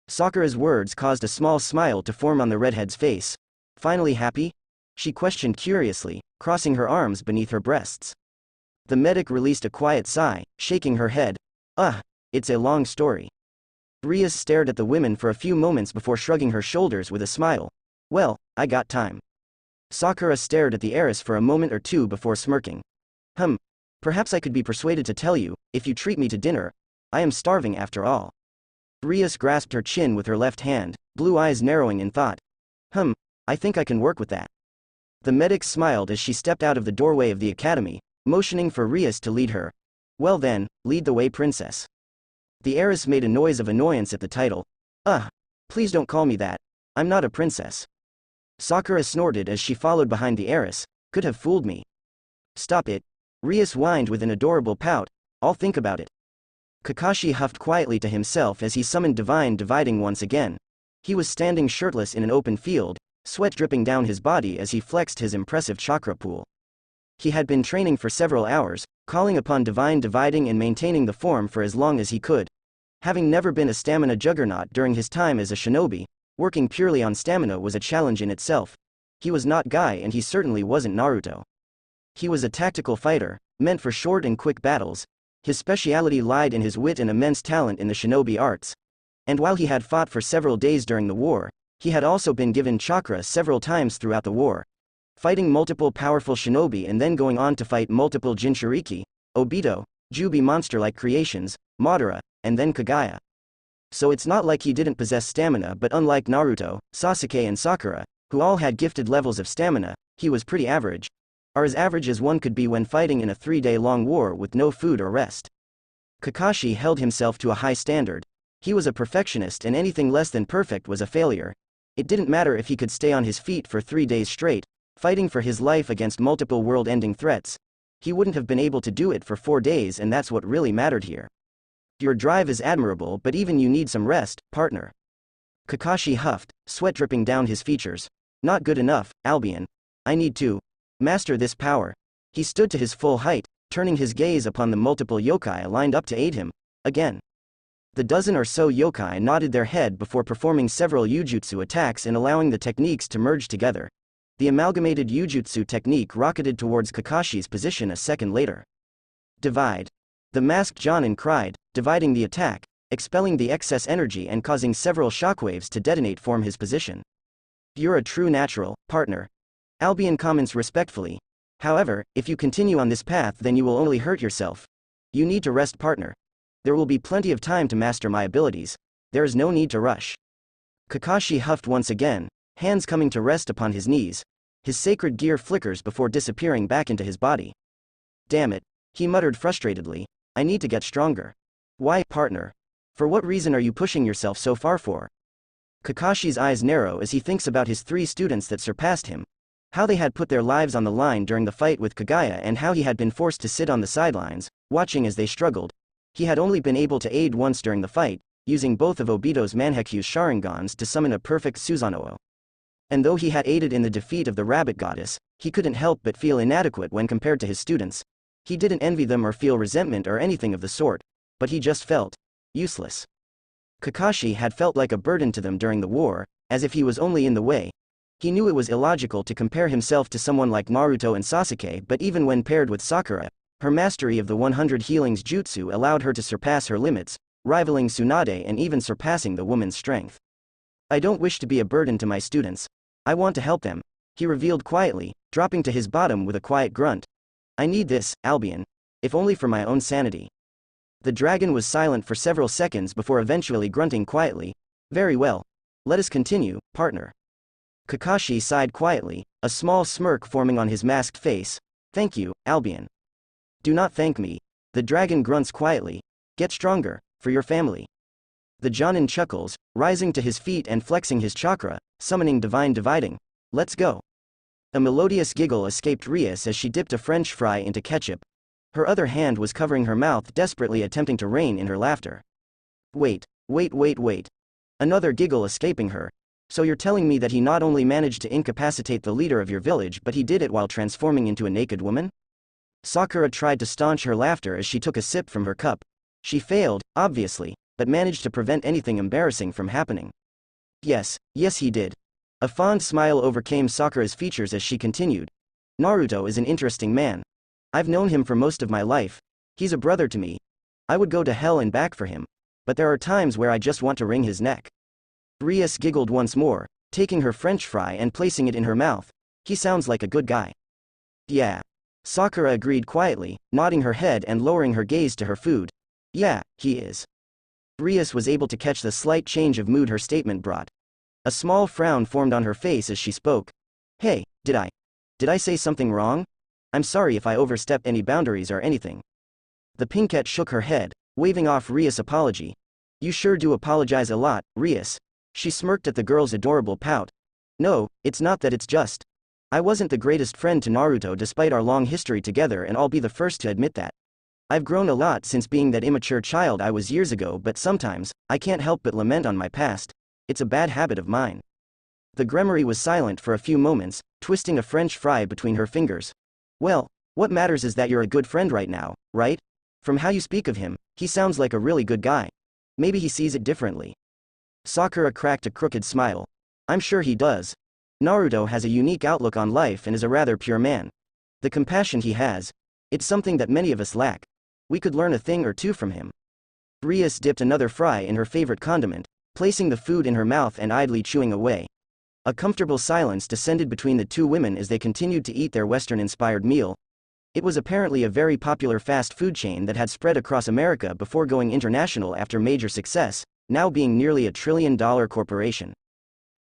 Sakura's words caused a small smile to form on the redhead's face. Finally happy? She questioned curiously, crossing her arms beneath her breasts. The medic released a quiet sigh, shaking her head. It's a long story. Rias stared at the women for a few moments before shrugging her shoulders with a smile. Well, I got time. Sakura stared at the heiress for a moment or two before smirking. Perhaps I could be persuaded to tell you, if you treat me to dinner. I am starving after all. Rias grasped her chin with her left hand, blue eyes narrowing in thought. I think I can work with that. The medic smiled as she stepped out of the doorway of the academy, motioning for Rias to lead her. Well then, lead the way, princess. The heiress made a noise of annoyance at the title. Please don't call me that. I'm not a princess. Sakura snorted as she followed behind the heiress. Could have fooled me. Stop it. Rias whined with an adorable pout. I'll think about it. Kakashi huffed quietly to himself as he summoned Divine Dividing once again. He was standing shirtless in an open field, sweat dripping down his body as he flexed his impressive chakra pool. He had been training for several hours, calling upon Divine Dividing and maintaining the form for as long as he could. Having never been a stamina juggernaut during his time as a shinobi, working purely on stamina was a challenge in itself. He was not Guy and he certainly wasn't Naruto. He was a tactical fighter, meant for short and quick battles. His speciality lied in his wit and immense talent in the shinobi arts. And while he had fought for several days during the war, he had also been given chakra several times throughout the war. Fighting multiple powerful shinobi and then going on to fight multiple Jinchuriki, Obito, Jubi monster-like creations, Madara, and then Kaguya. So it's not like he didn't possess stamina, but unlike Naruto, Sasuke and Sakura, who all had gifted levels of stamina, he was pretty average. Or as average as one could be when fighting in a 3-day-long war with no food or rest. Kakashi held himself to a high standard. He was a perfectionist and anything less than perfect was a failure. It didn't matter if he could stay on his feet for 3 days straight, fighting for his life against multiple world-ending threats. He wouldn't have been able to do it for 4 days, and that's what really mattered here. Your drive is admirable, but even you need some rest, partner. Kakashi huffed, sweat dripping down his features. Not good enough, Albion. I need to master this power. He stood to his full height, turning his gaze upon the multiple yokai lined up to aid him. Again. The dozen or so yokai nodded their head before performing several Ujutsu attacks and allowing the techniques to merge together. The amalgamated Ujutsu technique rocketed towards Kakashi's position a second later. Divide. The masked Jonin cried, dividing the attack, expelling the excess energy and causing several shockwaves to detonate from his position. You're a true natural, partner. Albion comments respectfully. However, if you continue on this path then you will only hurt yourself. You need to rest, partner. There will be plenty of time to master my abilities. There is no need to rush. Kakashi huffed once again, hands coming to rest upon his knees. His sacred gear flickers before disappearing back into his body. Damn it, he muttered frustratedly. I need to get stronger. Why, partner? For what reason are you pushing yourself so far for? Kakashi's eyes narrow as he thinks about his 3 students that surpassed him. How they had put their lives on the line during the fight with Kaguya and how he had been forced to sit on the sidelines, watching as they struggled. He had only been able to aid once during the fight, using both of Obito's Manheku's Sharingans to summon a perfect Susanoo. And though he had aided in the defeat of the rabbit goddess, he couldn't help but feel inadequate when compared to his students. He didn't envy them or feel resentment or anything of the sort, but he just felt useless. Kakashi had felt like a burden to them during the war, as if he was only in the way. He knew it was illogical to compare himself to someone like Naruto and Sasuke, but even when paired with Sakura, her mastery of the 100 healings jutsu allowed her to surpass her limits, rivaling Tsunade and even surpassing the woman's strength. I don't wish to be a burden to my students. I want to help them, he revealed quietly, dropping to his bottom with a quiet grunt. I need this, Albion. If only for my own sanity. The dragon was silent for several seconds before eventually grunting quietly. Very well. Let us continue, partner. Kakashi sighed quietly, a small smirk forming on his masked face. Thank you, Albion. Do not thank me. The dragon grunts quietly. Get stronger, for your family. The Jonin chuckles, rising to his feet and flexing his chakra, summoning Divine Dividing. Let's go. A melodious giggle escaped Rias as she dipped a French fry into ketchup. Her other hand was covering her mouth, desperately attempting to rein in her laughter. Wait. Another giggle escaping her. So you're telling me that he not only managed to incapacitate the leader of your village but he did it while transforming into a naked woman? Sakura tried to staunch her laughter as she took a sip from her cup. She failed, obviously, but managed to prevent anything embarrassing from happening. Yes he did. A fond smile overcame Sakura's features as she continued. Naruto is an interesting man. I've known him for most of my life. He's a brother to me. I would go to hell and back for him. But there are times where I just want to wring his neck. Rias giggled once more, taking her French fry and placing it in her mouth. He sounds like a good guy. Yeah. Sakura agreed quietly, nodding her head and lowering her gaze to her food. Yeah, he is. Rias was able to catch the slight change of mood her statement brought. A small frown formed on her face as she spoke. Hey, did I say something wrong? I'm sorry if I overstepped any boundaries or anything. The Pinkette shook her head, waving off Rias' apology. You sure do apologize a lot, Rias. She smirked at the girl's adorable pout. No, it's not that, it's just. I wasn't the greatest friend to Naruto despite our long history together, and I'll be the first to admit that. I've grown a lot since being that immature child I was years ago, but sometimes, I can't help but lament on my past. It's a bad habit of mine. The Gremory was silent for a few moments, twisting a French fry between her fingers. Well, what matters is that you're a good friend right now, right? From how you speak of him, he sounds like a really good guy. Maybe he sees it differently. Sakura cracked a crooked smile. I'm sure he does. Naruto has a unique outlook on life and is a rather pure man. The compassion he has, it's something that many of us lack. We could learn a thing or two from him. Rias dipped another fry in her favorite condiment, placing the food in her mouth and idly chewing away. A comfortable silence descended between the two women as they continued to eat their Western-inspired meal. It was apparently a very popular fast food chain that had spread across America before going international after major success, now being nearly $1 trillion corporation.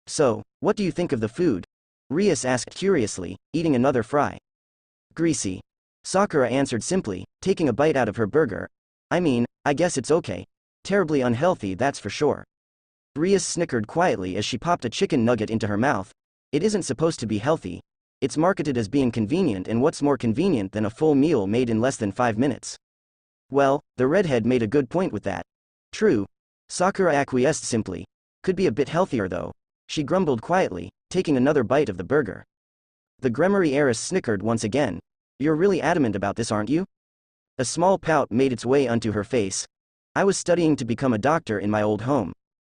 So, what do you think of the food? Rias asked curiously, eating another fry. Greasy. Sakura answered simply, taking a bite out of her burger. I mean, I guess it's okay. Terribly unhealthy, that's for sure. Rias snickered quietly as she popped a chicken nugget into her mouth. It isn't supposed to be healthy. It's marketed as being convenient, and what's more convenient than a full meal made in less than 5 minutes? Well, the redhead made a good point with that. True. Sakura acquiesced simply. Could be a bit healthier though. She grumbled quietly, taking another bite of the burger. The Gremory heiress snickered once again. You're really adamant about this, aren't you? A small pout made its way onto her face. I was studying to become a doctor in my old home.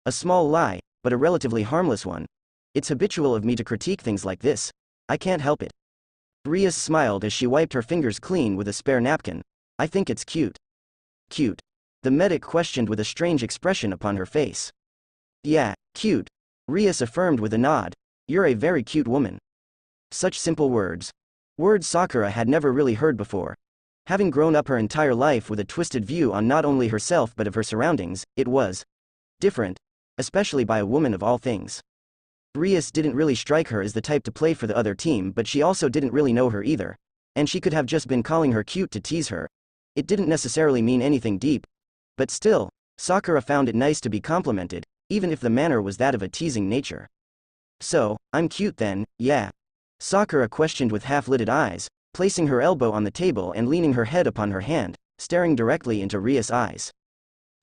A small lie, but a relatively harmless one. It's habitual of me to critique things like this. I can't help it. Rias smiled as she wiped her fingers clean with a spare napkin. I think it's cute. Cute? The medic questioned with a strange expression upon her face. Yeah, cute. Rias affirmed with a nod. You're a very cute woman. Such simple words. Words Sakura had never really heard before. Having grown up her entire life with a twisted view on not only herself but of her surroundings, it was different, especially by a woman of all things. Rias didn't really strike her as the type to play for the other team, but she also didn't really know her either, and she could have just been calling her cute to tease her. It didn't necessarily mean anything deep. But still, Sakura found it nice to be complimented, even if the manner was that of a teasing nature. So, I'm cute then, yeah? Sakura questioned with half-lidded eyes, placing her elbow on the table and leaning her head upon her hand, staring directly into Rias' eyes.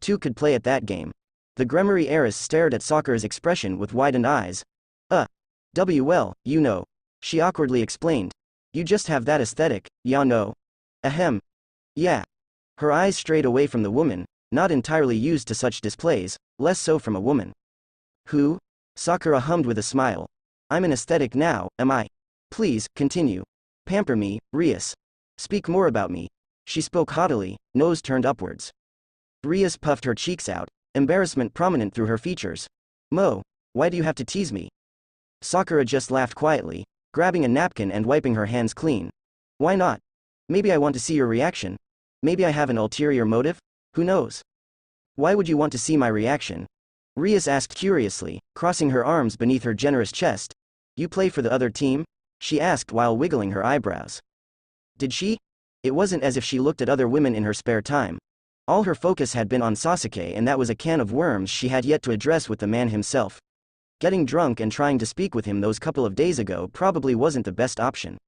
Two could play at that game. The Gremory heiress stared at Sakura's expression with widened eyes. Well, you know. She awkwardly explained. You just have that aesthetic, ya know. Ahem. Yeah. Her eyes strayed away from the woman, not entirely used to such displays, less so from a woman. Who? Sakura hummed with a smile. I'm an aesthetic now, am I? Please, continue. Pamper me, Rias. Speak more about me. She spoke haughtily, nose turned upwards. Rias puffed her cheeks out, embarrassment prominent through her features. Mo, why do you have to tease me? Sakura just laughed quietly, grabbing a napkin and wiping her hands clean. Why not? Maybe I want to see your reaction. Maybe I have an ulterior motive? Who knows? Why would you want to see my reaction? Rias asked curiously, crossing her arms beneath her generous chest. You play for the other team? She asked while wiggling her eyebrows. Did she? It wasn't as if she looked at other women in her spare time. All her focus had been on Sasuke, and that was a can of worms she had yet to address with the man himself. Getting drunk and trying to speak with him those couple of days ago probably wasn't the best option.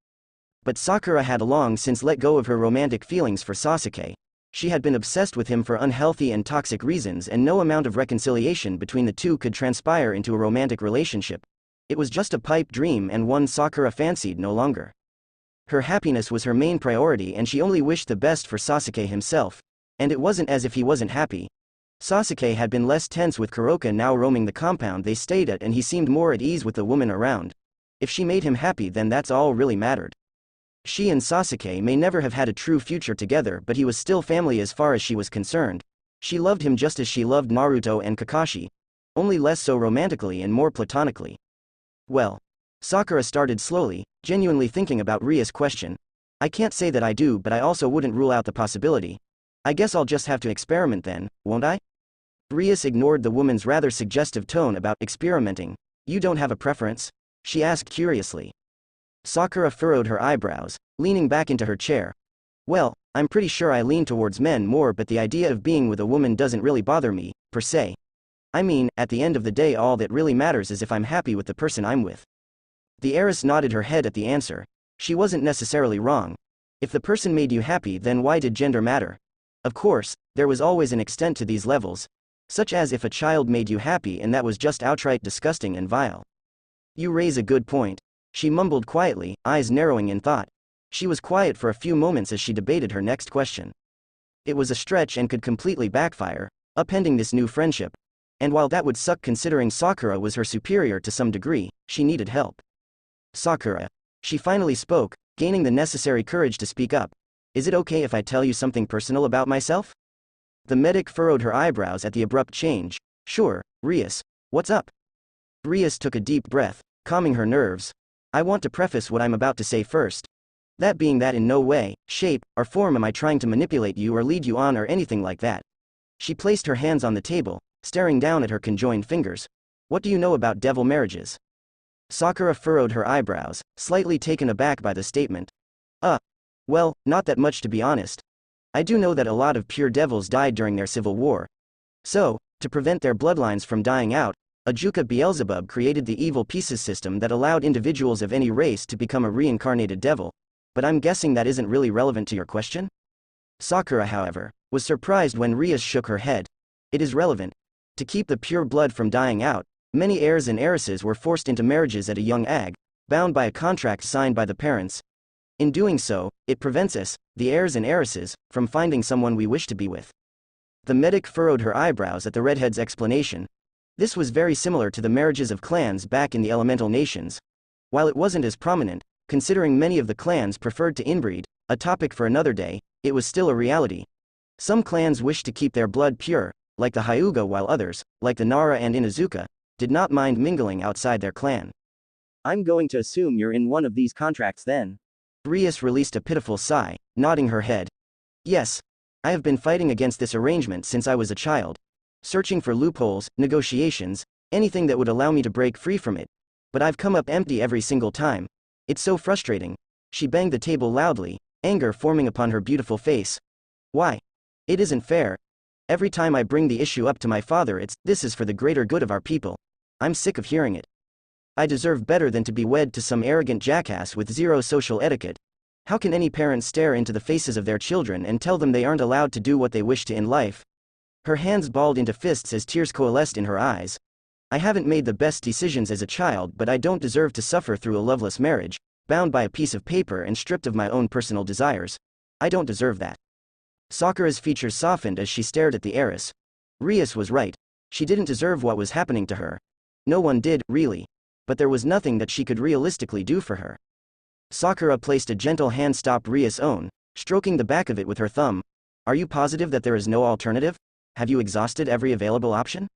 But Sakura had long since let go of her romantic feelings for Sasuke. She had been obsessed with him for unhealthy and toxic reasons, and no amount of reconciliation between the two could transpire into a romantic relationship. It was just a pipe dream, and one Sakura fancied no longer. Her happiness was her main priority, and she only wished the best for Sasuke himself. And it wasn't as if he wasn't happy. Sasuke had been less tense with Kuroka now roaming the compound they stayed at, and he seemed more at ease with the woman around. If she made him happy, then that's all really mattered. She and Sasuke may never have had a true future together, but he was still family as far as she was concerned. She loved him just as she loved Naruto and Kakashi, only less so romantically and more platonically. Well, Sakura started slowly, genuinely thinking about Rias' question. I can't say that I do, but I also wouldn't rule out the possibility. I guess I'll just have to experiment then, won't I? Rias ignored the woman's rather suggestive tone about experimenting. You don't have a preference? She asked curiously. Sakura furrowed her eyebrows, leaning back into her chair. Well, I'm pretty sure I lean towards men more, but the idea of being with a woman doesn't really bother me, per se. I mean, at the end of the day, all that really matters is if I'm happy with the person I'm with. The heiress nodded her head at the answer. She wasn't necessarily wrong. If the person made you happy, then why did gender matter? Of course, there was always an extent to these levels, such as if a child made you happy and that was just outright disgusting and vile. You raise a good point, she mumbled quietly, eyes narrowing in thought. She was quiet for a few moments as she debated her next question. It was a stretch and could completely backfire, upending this new friendship. And while that would suck considering Sakura was her superior to some degree, she needed help. Sakura. She finally spoke, gaining the necessary courage to speak up. Is it okay if I tell you something personal about myself? The medic furrowed her eyebrows at the abrupt change. Sure, Rias. What's up? Rias took a deep breath, calming her nerves. I want to preface what I'm about to say first. That being that in no way, shape, or form am I trying to manipulate you or lead you on or anything like that. She placed her hands on the table, staring down at her conjoined fingers. What do you know about devil marriages? Sakura furrowed her eyebrows, slightly taken aback by the statement. Well, not that much to be honest. I do know that a lot of pure devils died during their civil war. So, to prevent their bloodlines from dying out, Ajuka Beelzebub created the evil pieces system that allowed individuals of any race to become a reincarnated devil. But I'm guessing that isn't really relevant to your question? Sakura, however, was surprised when Rias shook her head. It is relevant. To keep the pure blood from dying out, many heirs and heiresses were forced into marriages at a young age, bound by a contract signed by the parents. In doing so, it prevents us, the heirs and heiresses, from finding someone we wish to be with. The medic furrowed her eyebrows at the redhead's explanation. This was very similar to the marriages of clans back in the elemental nations. While it wasn't as prominent, considering many of the clans preferred to inbreed, a topic for another day, it was still a reality. Some clans wished to keep their blood pure, like the Hyuga, while others, like the Nara and Inuzuka, did not mind mingling outside their clan. I'm going to assume you're in one of these contracts then. Rias released a pitiful sigh, nodding her head. Yes. I have been fighting against this arrangement since I was a child. Searching for loopholes, negotiations, anything that would allow me to break free from it. But I've come up empty every single time. It's so frustrating. She banged the table loudly, anger forming upon her beautiful face. Why? It isn't fair. Every time I bring the issue up to my father, this is for the greater good of our people. I'm sick of hearing it. I deserve better than to be wed to some arrogant jackass with zero social etiquette. How can any parent stare into the faces of their children and tell them they aren't allowed to do what they wish to in life? Her hands balled into fists as tears coalesced in her eyes. I haven't made the best decisions as a child, but I don't deserve to suffer through a loveless marriage, bound by a piece of paper and stripped of my own personal desires. I don't deserve that. Sakura's features softened as she stared at the heiress. Rias was right. She didn't deserve what was happening to her. No one did, really. But there was nothing that she could realistically do for her. Sakura placed a gentle hand stop Rias' own, stroking the back of it with her thumb. Are you positive that there is no alternative? Have you exhausted every available option?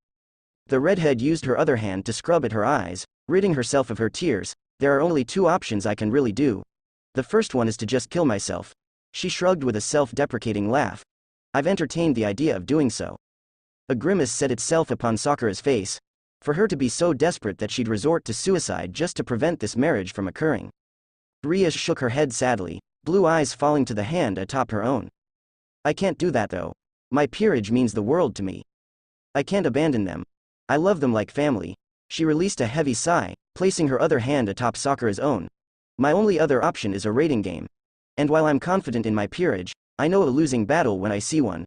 The redhead used her other hand to scrub at her eyes, ridding herself of her tears. There are only two options I can really do. The first one is to just kill myself. She shrugged with a self-deprecating laugh. I've entertained the idea of doing so. A grimace set itself upon Sakura's face. For her to be so desperate that she'd resort to suicide just to prevent this marriage from occurring. Rias shook her head sadly, blue eyes falling to the hand atop her own. I can't do that though. My peerage means the world to me. I can't abandon them. I love them like family. She released a heavy sigh, placing her other hand atop Sakura's own. My only other option is a raiding game. And while I'm confident in my peerage, I know a losing battle when I see one.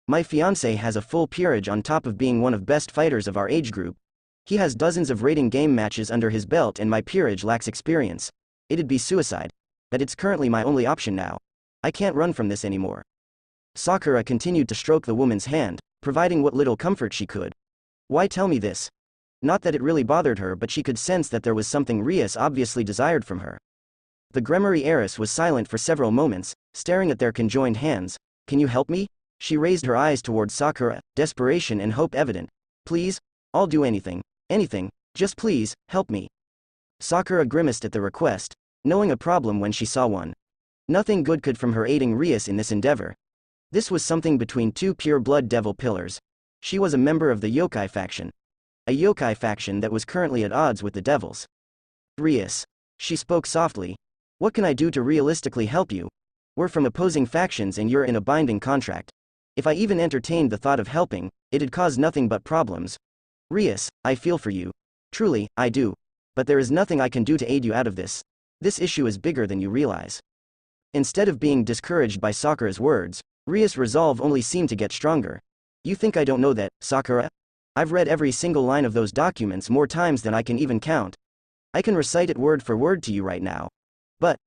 My fiancé has a full peerage on top of being one of best fighters of our age group. He has dozens of raiding game matches under his belt and my peerage lacks experience. It'd be suicide. But it's currently my only option now. I can't run from this anymore. Sakura continued to stroke the woman's hand, providing what little comfort she could. Why tell me this? Not that it really bothered her, but she could sense that there was something Rias obviously desired from her. The Gremory heiress was silent for several moments, staring at their conjoined hands. Can you help me? She raised her eyes towards Sakura, desperation and hope evident. Please? I'll do anything. Anything. Just please, help me. Sakura grimaced at the request, knowing a problem when she saw one. Nothing good could from her aiding Rias in this endeavor. This was something between two pure-blood devil pillars. She was a member of the yokai faction. A yokai faction that was currently at odds with the devils. Rias. She spoke softly. What can I do to realistically help you? We're from opposing factions and you're in a binding contract. If I even entertained the thought of helping, it'd cause nothing but problems. Rias, I feel for you. Truly, I do. But there is nothing I can do to aid you out of this. This issue is bigger than you realize. Instead of being discouraged by Sakura's words, Rias' resolve only seemed to get stronger. You think I don't know that, Sakura? I've read every single line of those documents more times than I can even count. I can recite it word for word to you right now. But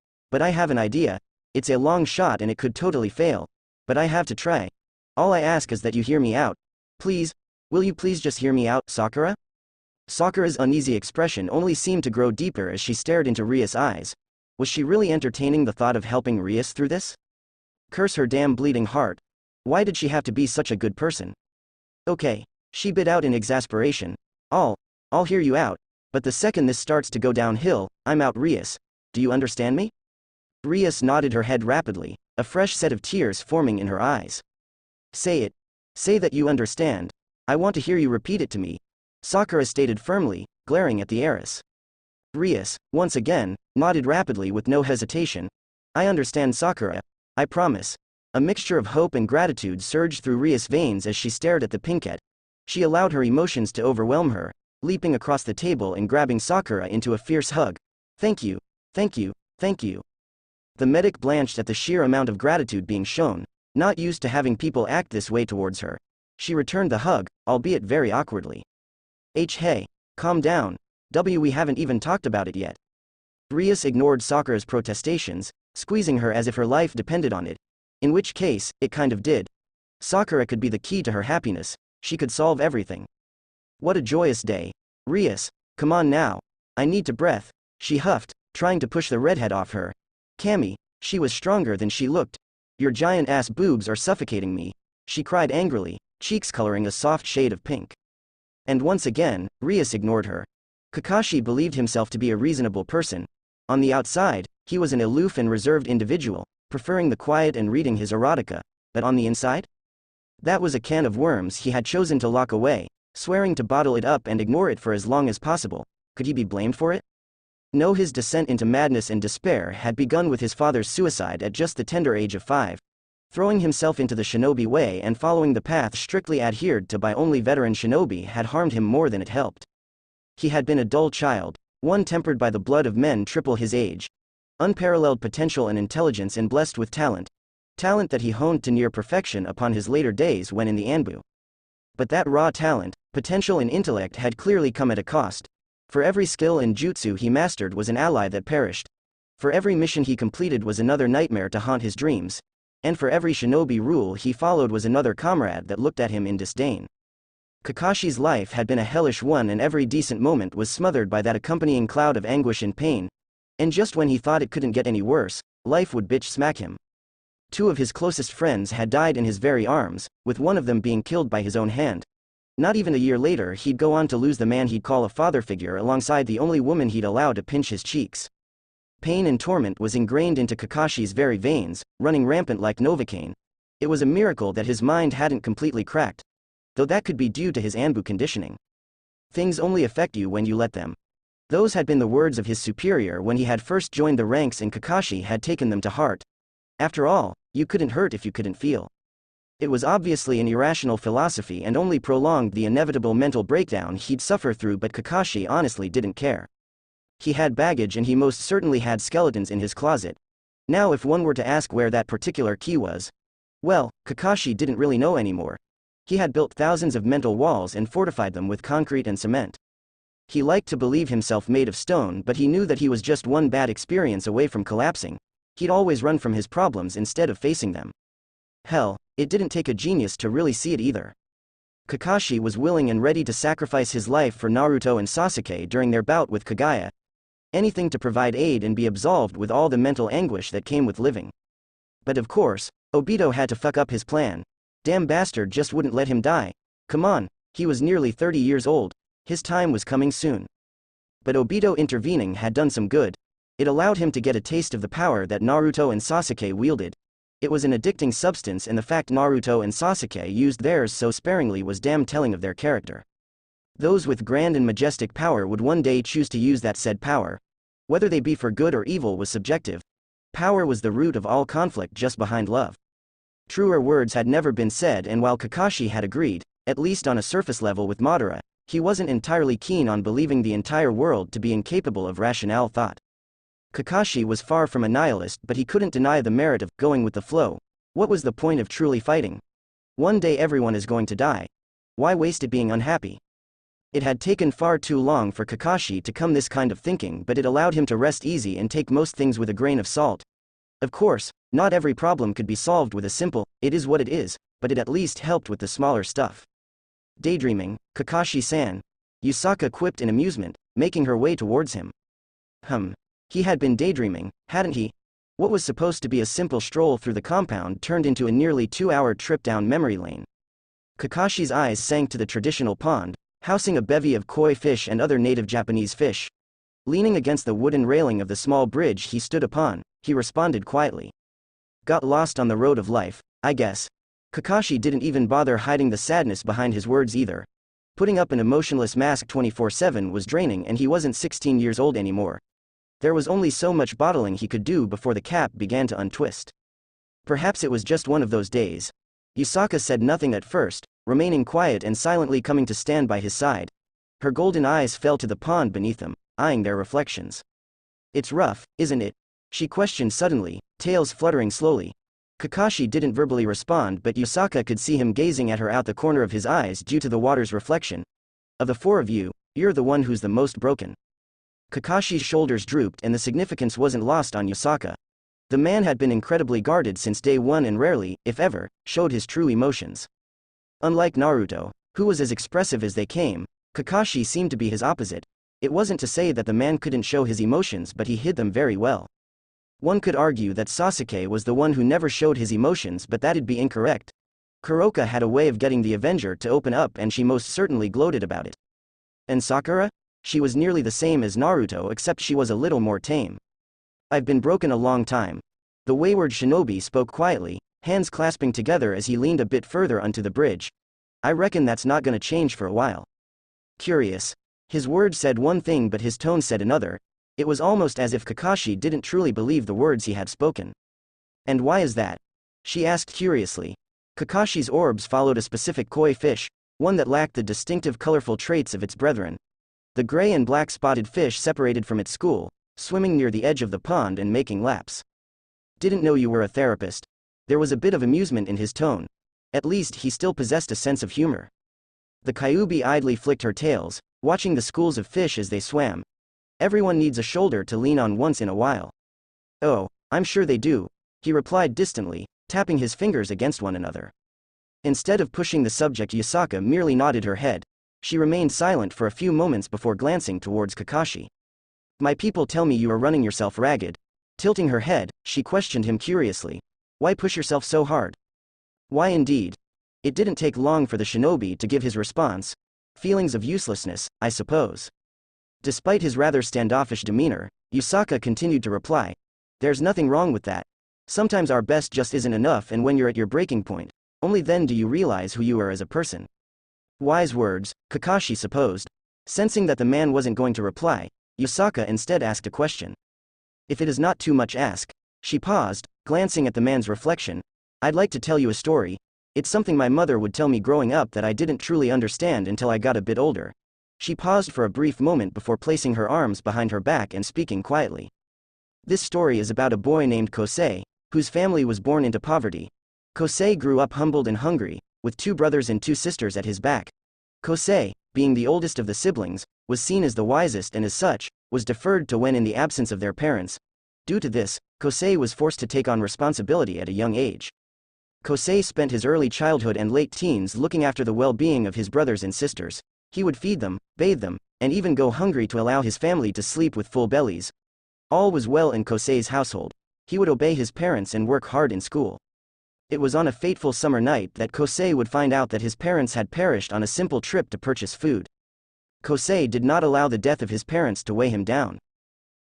I have an idea. It's a long shot and it could totally fail. But I have to try. All I ask is that you hear me out. Please, will you please just hear me out, Sakura? Sakura's uneasy expression only seemed to grow deeper as she stared into Rias' eyes. Was she really entertaining the thought of helping Rias through this? Curse her damn bleeding heart. Why did she have to be such a good person? Okay, she bit out in exasperation. I'll hear you out. But the second this starts to go downhill, I'm out, Rias. Do you understand me? Rias nodded her head rapidly, a fresh set of tears forming in her eyes. Say it. Say that you understand. I want to hear you repeat it to me, Sakura stated firmly, glaring at the heiress. Rias, once again, nodded rapidly with no hesitation. I understand, Sakura. I promise. A mixture of hope and gratitude surged through Rias' veins as she stared at the pinkette. She allowed her emotions to overwhelm her, leaping across the table and grabbing Sakura into a fierce hug. Thank you. Thank you. Thank you. The medic blanched at the sheer amount of gratitude being shown, not used to having people act this way towards her. She returned the hug, albeit very awkwardly. Hey, calm down. We haven't even talked about it yet. Rias ignored Sakura's protestations, squeezing her as if her life depended on it. In which case, it kind of did. Sakura could be the key to her happiness. She could solve everything. What a joyous day. Rias, come on now. I need to breath, she huffed, trying to push the redhead off her. Cami, she was stronger than she looked. Your giant-ass boobs are suffocating me, she cried angrily, cheeks coloring a soft shade of pink. And once again, Rias ignored her. Kakashi believed himself to be a reasonable person. On the outside, he was an aloof and reserved individual, preferring the quiet and reading his erotica, but on the inside? That was a can of worms he had chosen to lock away, swearing to bottle it up and ignore it for as long as possible. Could he be blamed for it? No, his descent into madness and despair had begun with his father's suicide at just the tender age of 5. Throwing himself into the shinobi way and following the path strictly adhered to by only veteran shinobi had harmed him more than it helped. He had been a dull child, one tempered by the blood of men triple his age. Unparalleled potential and intelligence and blessed with talent. Talent that he honed to near perfection upon his later days when in the Anbu. But that raw talent, potential and intellect had clearly come at a cost. For every skill and jutsu he mastered was an ally that perished. For every mission he completed was another nightmare to haunt his dreams. And for every shinobi rule he followed was another comrade that looked at him in disdain. Kakashi's life had been a hellish one and every decent moment was smothered by that accompanying cloud of anguish and pain. And just when he thought it couldn't get any worse, life would bitch smack him. 2 of his closest friends had died in his very arms, with one of them being killed by his own hand. Not even a year later he'd go on to lose the man he'd call a father figure alongside the only woman he'd allow to pinch his cheeks. Pain and torment was ingrained into Kakashi's very veins, running rampant like Novocaine. It was a miracle that his mind hadn't completely cracked. Though that could be due to his Anbu conditioning. Things only affect you when you let them. Those had been the words of his superior when he had first joined the ranks and Kakashi had taken them to heart. After all, you couldn't hurt if you couldn't feel. It was obviously an irrational philosophy and only prolonged the inevitable mental breakdown he'd suffer through, but Kakashi honestly didn't care. He had baggage and he most certainly had skeletons in his closet. Now if one were to ask where that particular key was, well, Kakashi didn't really know anymore. He had built thousands of mental walls and fortified them with concrete and cement. He liked to believe himself made of stone, but he knew that he was just one bad experience away from collapsing. He'd always run from his problems instead of facing them. Hell, it didn't take a genius to really see it either. Kakashi was willing and ready to sacrifice his life for Naruto and Sasuke during their bout with Kaguya. Anything to provide aid and be absolved with all the mental anguish that came with living. But of course, Obito had to fuck up his plan. Damn bastard just wouldn't let him die. Come on, he was nearly 30 years old. His time was coming soon. But Obito intervening had done some good. It allowed him to get a taste of the power that Naruto and Sasuke wielded. It was an addicting substance, and the fact Naruto and Sasuke used theirs so sparingly was damn telling of their character. Those with grand and majestic power would one day choose to use that said power. Whether they be for good or evil was subjective. Power was the root of all conflict, just behind love. Truer words had never been said, and while Kakashi had agreed, at least on a surface level, with Madara, he wasn't entirely keen on believing the entire world to be incapable of rational thought. Kakashi was far from a nihilist, but he couldn't deny the merit of going with the flow. What was the point of truly fighting? One day everyone is going to die. Why waste it being unhappy? It had taken far too long for Kakashi to come this kind of thinking, but it allowed him to rest easy and take most things with a grain of salt. Of course, not every problem could be solved with a simple, "it is what it is," but it at least helped with the smaller stuff. Daydreaming, Kakashi-san, Yusaka quipped in amusement, making her way towards him. He had been daydreaming, hadn't he? What was supposed to be a simple stroll through the compound turned into a nearly 2-hour trip down memory lane. Kakashi's eyes sank to the traditional pond, housing a bevy of koi fish and other native Japanese fish. Leaning against the wooden railing of the small bridge he stood upon, he responded quietly. Got lost on the road of life, I guess. Kakashi didn't even bother hiding the sadness behind his words either. Putting up an emotionless mask 24/7 was draining, and he wasn't 16 years old anymore. There was only so much bottling he could do before the cap began to untwist. Perhaps it was just one of those days. Yusaka said nothing at first, remaining quiet and silently coming to stand by his side. Her golden eyes fell to the pond beneath them, eyeing their reflections. It's rough, isn't it? She questioned suddenly, tails fluttering slowly. Kakashi didn't verbally respond, but Yusaka could see him gazing at her out the corner of his eyes due to the water's reflection. Of the four of you, you're the one who's the most broken. Kakashi's shoulders drooped, and the significance wasn't lost on Yusaka. The man had been incredibly guarded since day one and rarely, if ever, showed his true emotions. Unlike Naruto, who was as expressive as they came, Kakashi seemed to be his opposite. It wasn't to say that the man couldn't show his emotions, but he hid them very well. One could argue that Sasuke was the one who never showed his emotions, but that'd be incorrect. Kuroka had a way of getting the Avenger to open up, and she most certainly gloated about it. And Sakura? She was nearly the same as Naruto, except she was a little more tame. I've been broken a long time. The wayward shinobi spoke quietly, hands clasping together as he leaned a bit further onto the bridge. I reckon that's not gonna change for a while. Curious. His words said one thing but his tone said another. It was almost as if Kakashi didn't truly believe the words he had spoken. And why is that? She asked curiously. Kakashi's orbs followed a specific koi fish, one that lacked the distinctive colorful traits of its brethren. The gray and black spotted fish separated from its school, swimming near the edge of the pond and making laps. Didn't know you were a therapist. There was a bit of amusement in his tone. At least he still possessed a sense of humor. The Kyuubi idly flicked her tails, watching the schools of fish as they swam. Everyone needs a shoulder to lean on once in a while. Oh, I'm sure they do, he replied distantly, tapping his fingers against one another. Instead of pushing the subject, Yusaka merely nodded her head. She remained silent for a few moments before glancing towards Kakashi. My people tell me you are running yourself ragged. Tilting her head, she questioned him curiously. Why push yourself so hard? Why indeed? It didn't take long for the shinobi to give his response. Feelings of uselessness, I suppose. Despite his rather standoffish demeanor, Yusaka continued to reply. There's nothing wrong with that. Sometimes our best just isn't enough, and when you're at your breaking point, only then do you realize who you are as a person. Wise words, Kakashi supposed. Sensing that the man wasn't going to reply, Yusaka instead asked a question. If it is not too much ask. She paused, glancing at the man's reflection. I'd like to tell you a story. It's something my mother would tell me growing up that I didn't truly understand until I got a bit older. She paused for a brief moment before placing her arms behind her back and speaking quietly. This story is about a boy named Kosei, whose family was born into poverty. Kosei grew up humbled and hungry, with 2 brothers and 2 sisters at his back. Kosei, being the oldest of the siblings, was seen as the wisest and as such, was deferred to when in the absence of their parents. Due to this, Kosei was forced to take on responsibility at a young age. Kosei spent his early childhood and late teens looking after the well-being of his brothers and sisters. He would feed them, bathe them, and even go hungry to allow his family to sleep with full bellies. All was well in Kosei's household. He would obey his parents and work hard in school. It was on a fateful summer night that Kosei would find out that his parents had perished on a simple trip to purchase food. Kosei did not allow the death of his parents to weigh him down.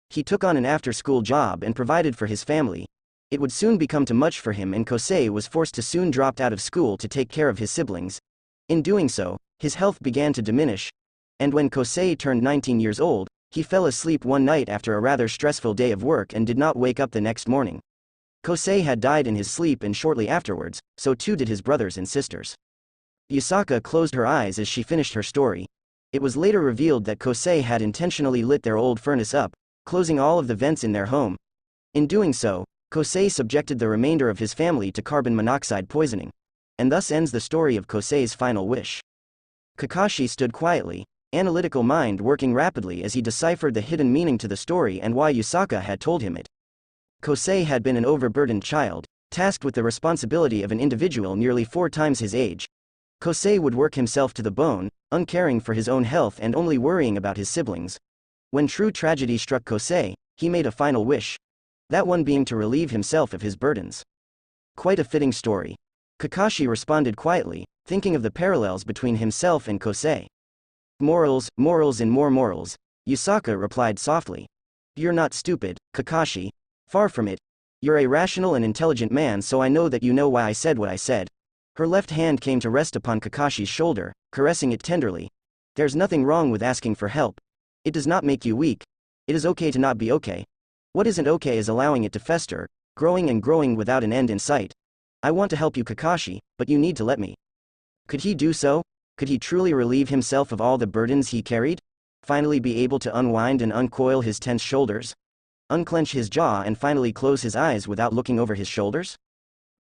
He took on an after-school job and provided for his family. It would soon become too much for him, and Kosei was forced to soon drop out of school to take care of his siblings. In doing so, his health began to diminish. And when Kosei turned 19 years old, he fell asleep one night after a rather stressful day of work and did not wake up the next morning. Kosei had died in his sleep, and shortly afterwards, so too did his brothers and sisters. Yusaka closed her eyes as she finished her story. It was later revealed that Kosei had intentionally lit their old furnace up, closing all of the vents in their home. In doing so, Kosei subjected the remainder of his family to carbon monoxide poisoning. And thus ends the story of Kosei's final wish. Kakashi stood quietly, analytical mind working rapidly as he deciphered the hidden meaning to the story and why Yusaka had told him it. Kosei had been an overburdened child, tasked with the responsibility of an individual nearly 4 times his age. Kosei would work himself to the bone, uncaring for his own health and only worrying about his siblings. When true tragedy struck Kosei, he made a final wish. That one being to relieve himself of his burdens. Quite a fitting story. Kakashi responded quietly, thinking of the parallels between himself and Kosei. Morals, morals and more morals, Yusaka replied softly. You're not stupid, Kakashi. Far from it. You're a rational and intelligent man, so I know that you know why I said what I said. Her left hand came to rest upon Kakashi's shoulder, caressing it tenderly. There's nothing wrong with asking for help. It does not make you weak. It is okay to not be okay. What isn't okay is allowing it to fester, growing and growing without an end in sight. I want to help you, Kakashi, but you need to let me. Could he do so? Could he truly relieve himself of all the burdens he carried? Finally be able to unwind and uncoil his tense shoulders? Unclench his jaw and finally close his eyes without looking over his shoulders?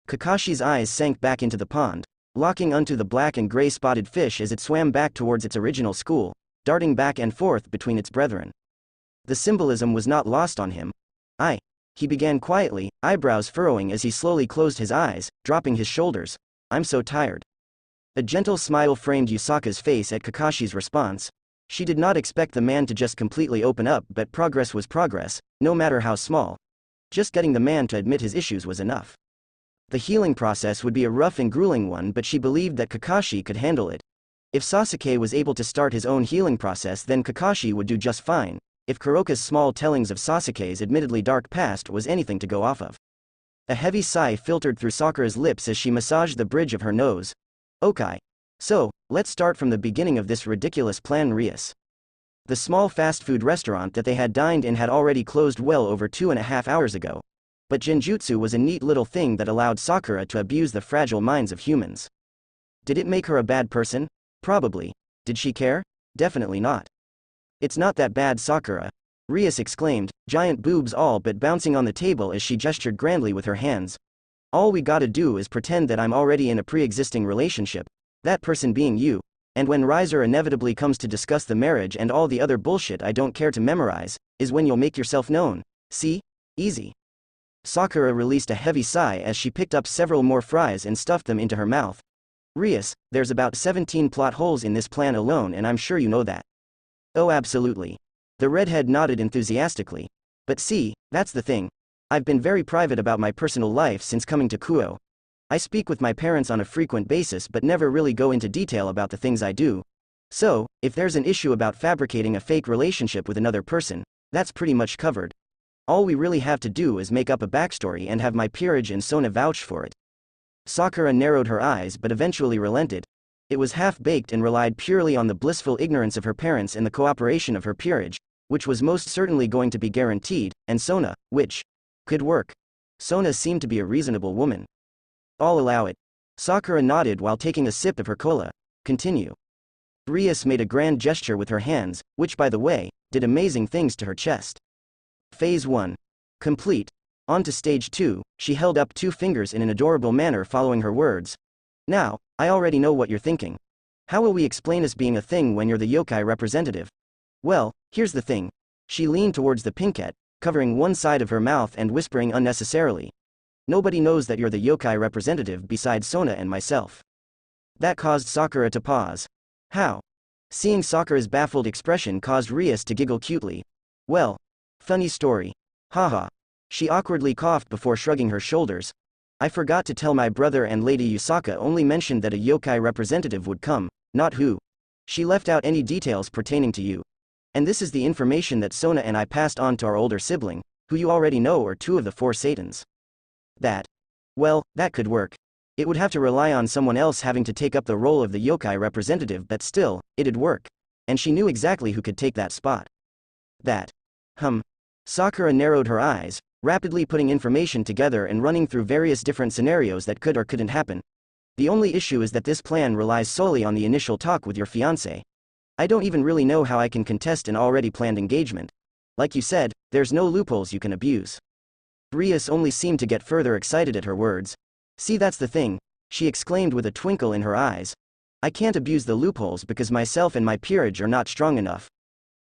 Kakashi's eyes sank back into the pond, locking onto the black and gray spotted fish as it swam back towards its original school, darting back and forth between its brethren. The symbolism was not lost on him. He began quietly, eyebrows furrowing as he slowly closed his eyes, dropping his shoulders. I'm so tired. A gentle smile framed Yusaka's face at Kakashi's response. She did not expect the man to just completely open up, but progress was progress, no matter how small. Just getting the man to admit his issues was enough. The healing process would be a rough and grueling one, but she believed that Kakashi could handle it. If Sasuke was able to start his own healing process, then Kakashi would do just fine. If Kuroka's small tellings of Sasuke's admittedly dark past was anything to go off of. A heavy sigh filtered through Sakura's lips as she massaged the bridge of her nose. Okay. So, let's start from the beginning of this ridiculous plan. Rias. The small fast food restaurant that they had dined in had already closed well over 2.5 hours ago. But Genjutsu was a neat little thing that allowed Sakura to abuse the fragile minds of humans. Did it make her a bad person? Probably. Did she care? Definitely not. It's not that bad, Sakura, Rias exclaimed, giant boobs all but bouncing on the table as she gestured grandly with her hands. All we gotta do is pretend that I'm already in a pre-existing relationship, that person being you, and when Riser inevitably comes to discuss the marriage and all the other bullshit I don't care to memorize, is when you'll make yourself known. See? Easy. Sakura released a heavy sigh as she picked up several more fries and stuffed them into her mouth. Rias, there's about 17 plot holes in this plan alone, and I'm sure you know that. Oh, absolutely. The redhead nodded enthusiastically. But see, that's the thing. I've been very private about my personal life since coming to Kuo. I speak with my parents on a frequent basis but never really go into detail about the things I do. So, if there's an issue about fabricating a fake relationship with another person, that's pretty much covered. All we really have to do is make up a backstory and have my peerage and Sona vouch for it. Sakura narrowed her eyes but eventually relented. It was half-baked and relied purely on the blissful ignorance of her parents and the cooperation of her peerage, which was most certainly going to be guaranteed, and Sona, which could work. Sona seemed to be a reasonable woman. I'll allow it. Sakura nodded while taking a sip of her cola. Continue. Rias made a grand gesture with her hands, which by the way, did amazing things to her chest. Phase 1. Complete. On to stage 2, she held up 2 fingers in an adorable manner following her words. Now, I already know what you're thinking. How will we explain us being a thing when you're the yokai representative? Well, here's the thing. She leaned towards the pinkette, covering one side of her mouth and whispering unnecessarily. Nobody knows that you're the yokai representative besides Sona and myself. That caused Sakura to pause. How? Seeing Sakura's baffled expression caused Rias to giggle cutely. Well, funny story. Haha. She awkwardly coughed before shrugging her shoulders. I forgot to tell my brother, and Lady Yusaka only mentioned that a yokai representative would come, not who. She left out any details pertaining to you. And this is the information that Sona and I passed on to our older sibling, who you already know are 2 of the 4 Satans. Well, that could work. It would have to rely on someone else having to take up the role of the yokai representative, but still, it'd work. And she knew exactly who could take that spot. Sakura narrowed her eyes, rapidly putting information together and running through various different scenarios that could or couldn't happen. The only issue is that this plan relies solely on the initial talk with your fiancé. I don't even really know how I can contest an already planned engagement. Like you said, there's no loopholes you can abuse. Rias only seemed to get further excited at her words. See, that's the thing, she exclaimed with a twinkle in her eyes. I can't abuse the loopholes because myself and my peerage are not strong enough.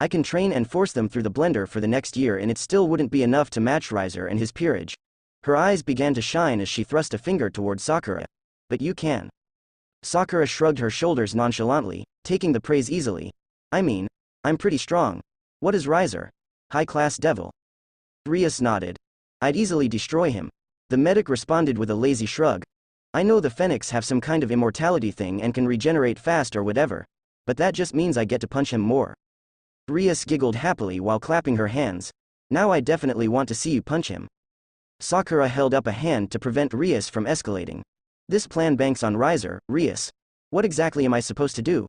I can train and force them through the blender for the next year and it still wouldn't be enough to match Riser and his peerage. Her eyes began to shine as she thrust a finger toward Sakura. But you can. Sakura shrugged her shoulders nonchalantly, taking the praise easily. I mean, I'm pretty strong. What is Riser? High-class devil. Rias nodded. I'd easily destroy him. The medic responded with a lazy shrug. I know the Phoenix have some kind of immortality thing and can regenerate fast or whatever. But that just means I get to punch him more. Rias giggled happily while clapping her hands. Now I definitely want to see you punch him. Sakura held up a hand to prevent Rias from escalating. This plan banks on Riser, Rias. What exactly am I supposed to do?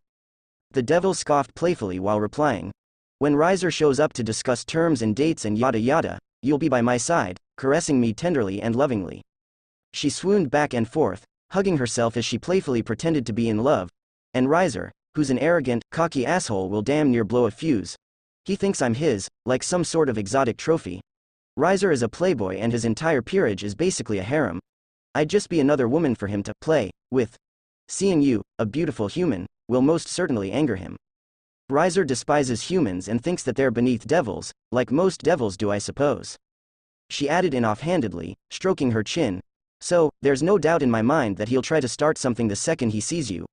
The devil scoffed playfully while replying. When Riser shows up to discuss terms and dates and yada yada, you'll be by my side, caressing me tenderly and lovingly. She swooned back and forth, hugging herself as she playfully pretended to be in love. And Riser, who's an arrogant, cocky asshole, will damn near blow a fuse. He thinks I'm his, like some sort of exotic trophy. Riser is a playboy and his entire peerage is basically a harem. I'd just be another woman for him to play with. Seeing you, a beautiful human, will most certainly anger him. Riser despises humans and thinks that they're beneath devils, like most devils do, I suppose. She added in offhandedly, stroking her chin. So, there's no doubt in my mind that he'll try to start something the second he sees you.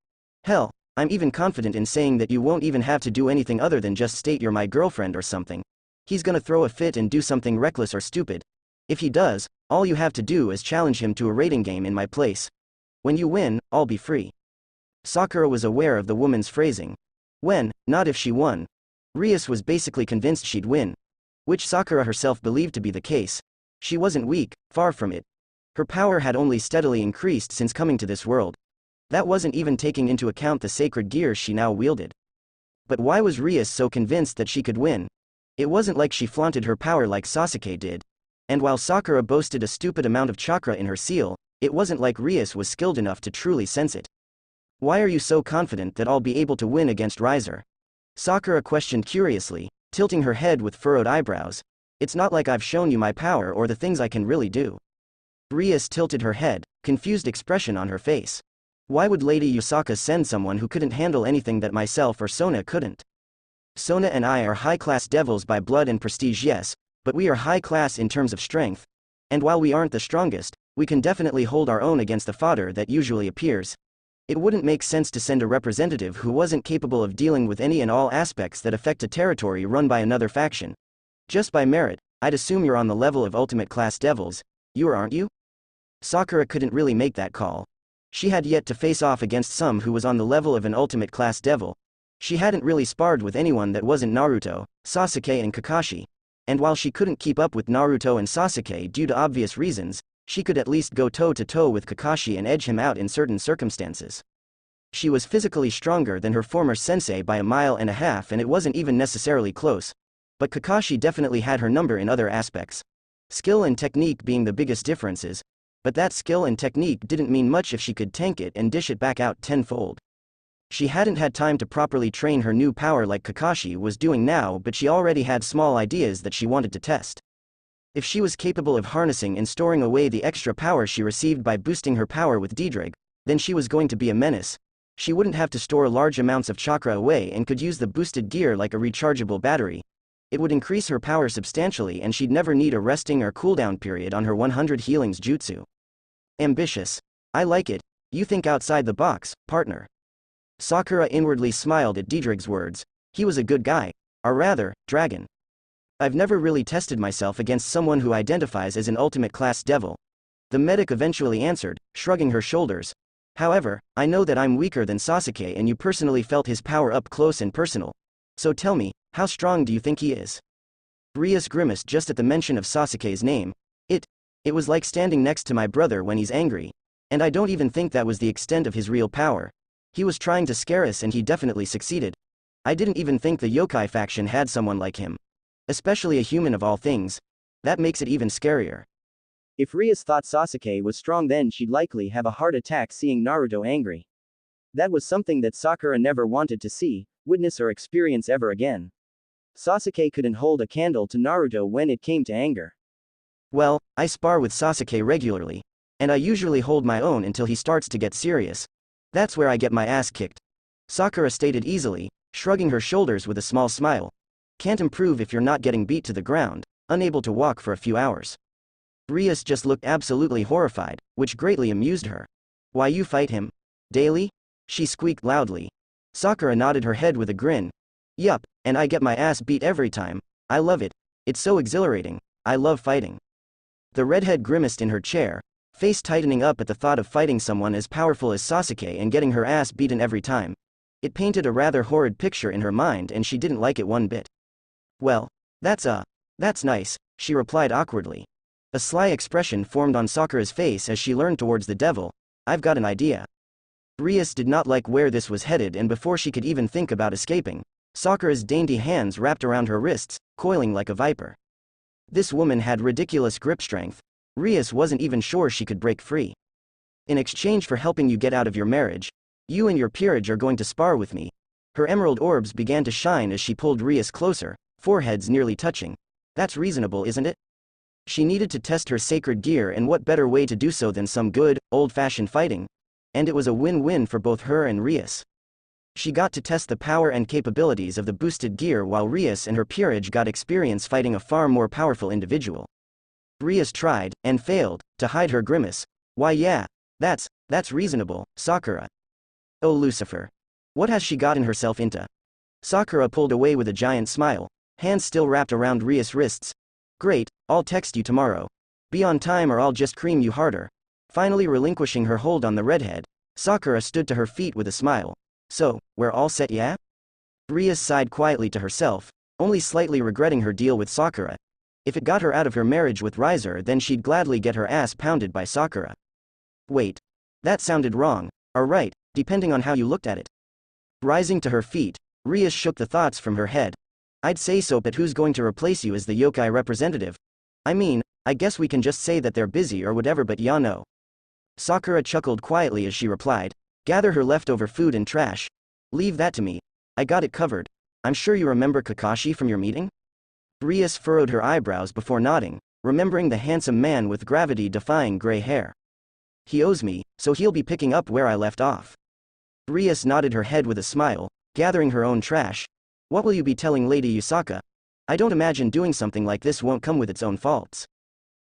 Hell, I'm even confident in saying that you won't even have to do anything other than just state you're my girlfriend or something. He's gonna throw a fit and do something reckless or stupid. If he does, all you have to do is challenge him to a rating game in my place. When you win, I'll be free. Sakura was aware of the woman's phrasing. When, not if she won. Rias was basically convinced she'd win. Which Sakura herself believed to be the case. She wasn't weak, far from it. Her power had only steadily increased since coming to this world. That wasn't even taking into account the sacred gears she now wielded. But why was Rias so convinced that she could win? It wasn't like she flaunted her power like Sasuke did. And while Sakura boasted a stupid amount of chakra in her seal, it wasn't like Rias was skilled enough to truly sense it. Why are you so confident that I'll be able to win against Riser? Sakura questioned curiously, tilting her head with furrowed eyebrows. It's not like I've shown you my power or the things I can really do. Rias tilted her head, confused expression on her face. Why would Lady Yusaka send someone who couldn't handle anything that myself or Sona couldn't? Sona and I are high-class devils by blood and prestige, yes, but we are high-class in terms of strength. And while we aren't the strongest, we can definitely hold our own against the fodder that usually appears. It wouldn't make sense to send a representative who wasn't capable of dealing with any and all aspects that affect a territory run by another faction. Just by merit, I'd assume you're on the level of ultimate-class devils. You are, aren't you? Sakura couldn't really make that call. She had yet to face off against some who was on the level of an ultimate-class devil. She hadn't really sparred with anyone that wasn't Naruto, Sasuke and Kakashi. And while she couldn't keep up with Naruto and Sasuke due to obvious reasons, she could at least go toe-to-toe with Kakashi and edge him out in certain circumstances. She was physically stronger than her former sensei by 1.5 miles, and it wasn't even necessarily close. But Kakashi definitely had her number in other aspects. Skill and technique being the biggest differences. But that skill and technique didn't mean much if she could tank it and dish it back out tenfold. She hadn't had time to properly train her new power like Kakashi was doing now, but she already had small ideas that she wanted to test. If she was capable of harnessing and storing away the extra power she received by boosting her power with Diedrig, then she was going to be a menace. She wouldn't have to store large amounts of chakra away and could use the boosted gear like a rechargeable battery. It would increase her power substantially and she'd never need a resting or cooldown period on her 100 healings jutsu. Ambitious. I like it. You think outside the box, partner. Sakura inwardly smiled at Diedrig's words. He was a good guy. Or rather, dragon. I've never really tested myself against someone who identifies as an ultimate-class devil. The medic eventually answered, shrugging her shoulders. However, I know that I'm weaker than Sasuke and you personally felt his power up close and personal. So tell me, how strong do you think he is? Rias grimaced just at the mention of Sasuke's name. It was like standing next to my brother when he's angry. And I don't even think that was the extent of his real power. He was trying to scare us and he definitely succeeded. I didn't even think the yokai faction had someone like him. Especially a human of all things. That makes it even scarier. If Rias thought Sasuke was strong, then she'd likely have a heart attack seeing Naruto angry. That was something that Sakura never wanted to see, witness or experience ever again. Sasuke couldn't hold a candle to Naruto when it came to anger. Well, I spar with Sasuke regularly. And I usually hold my own until he starts to get serious. That's where I get my ass kicked. Sakura stated easily, shrugging her shoulders with a small smile. Can't improve if you're not getting beat to the ground, unable to walk for a few hours. Rias just looked absolutely horrified, which greatly amused her. Why you fight him? Daily? She squeaked loudly. Sakura nodded her head with a grin. Yup, and I get my ass beat every time. I love it. It's so exhilarating. I love fighting. The redhead grimaced in her chair, face tightening up at the thought of fighting someone as powerful as Sasuke and getting her ass beaten every time. It painted a rather horrid picture in her mind and she didn't like it one bit. Well, that's nice, she replied awkwardly. A sly expression formed on Sakura's face as she leaned towards the devil. I've got an idea. Rias did not like where this was headed, and before she could even think about escaping, Sakura's dainty hands wrapped around her wrists, coiling like a viper. This woman had ridiculous grip strength. Rias wasn't even sure she could break free. In exchange for helping you get out of your marriage, you and your peerage are going to spar with me. Her emerald orbs began to shine as she pulled Rias closer, foreheads nearly touching. That's reasonable, isn't it? She needed to test her sacred gear, and what better way to do so than some good, old-fashioned fighting? And it was a win-win for both her and Rias. She got to test the power and capabilities of the boosted gear while Rias and her peerage got experience fighting a far more powerful individual. Rias tried, and failed, to hide her grimace. Why yeah, that's reasonable, Sakura. Oh Lucifer. What has she gotten herself into? Sakura pulled away with a giant smile, hands still wrapped around Rias' wrists. Great, I'll text you tomorrow. Be on time or I'll just cream you harder. Finally relinquishing her hold on the redhead, Sakura stood to her feet with a smile. So, we're all set, yeah? Rias sighed quietly to herself, only slightly regretting her deal with Sakura. If it got her out of her marriage with Riser, then she'd gladly get her ass pounded by Sakura. Wait. That sounded wrong, or right, depending on how you looked at it. Rising to her feet, Rias shook the thoughts from her head. I'd say so, but who's going to replace you as the yokai representative? I mean, I guess we can just say that they're busy or whatever, but ya know. Sakura chuckled quietly as she replied, gather her leftover food and trash. Leave that to me. I got it covered. I'm sure you remember Kakashi from your meeting? Rias furrowed her eyebrows before nodding, remembering the handsome man with gravity-defying gray hair. He owes me, so he'll be picking up where I left off. Rias nodded her head with a smile, gathering her own trash. What will you be telling Lady Yusaka? I don't imagine doing something like this won't come with its own faults.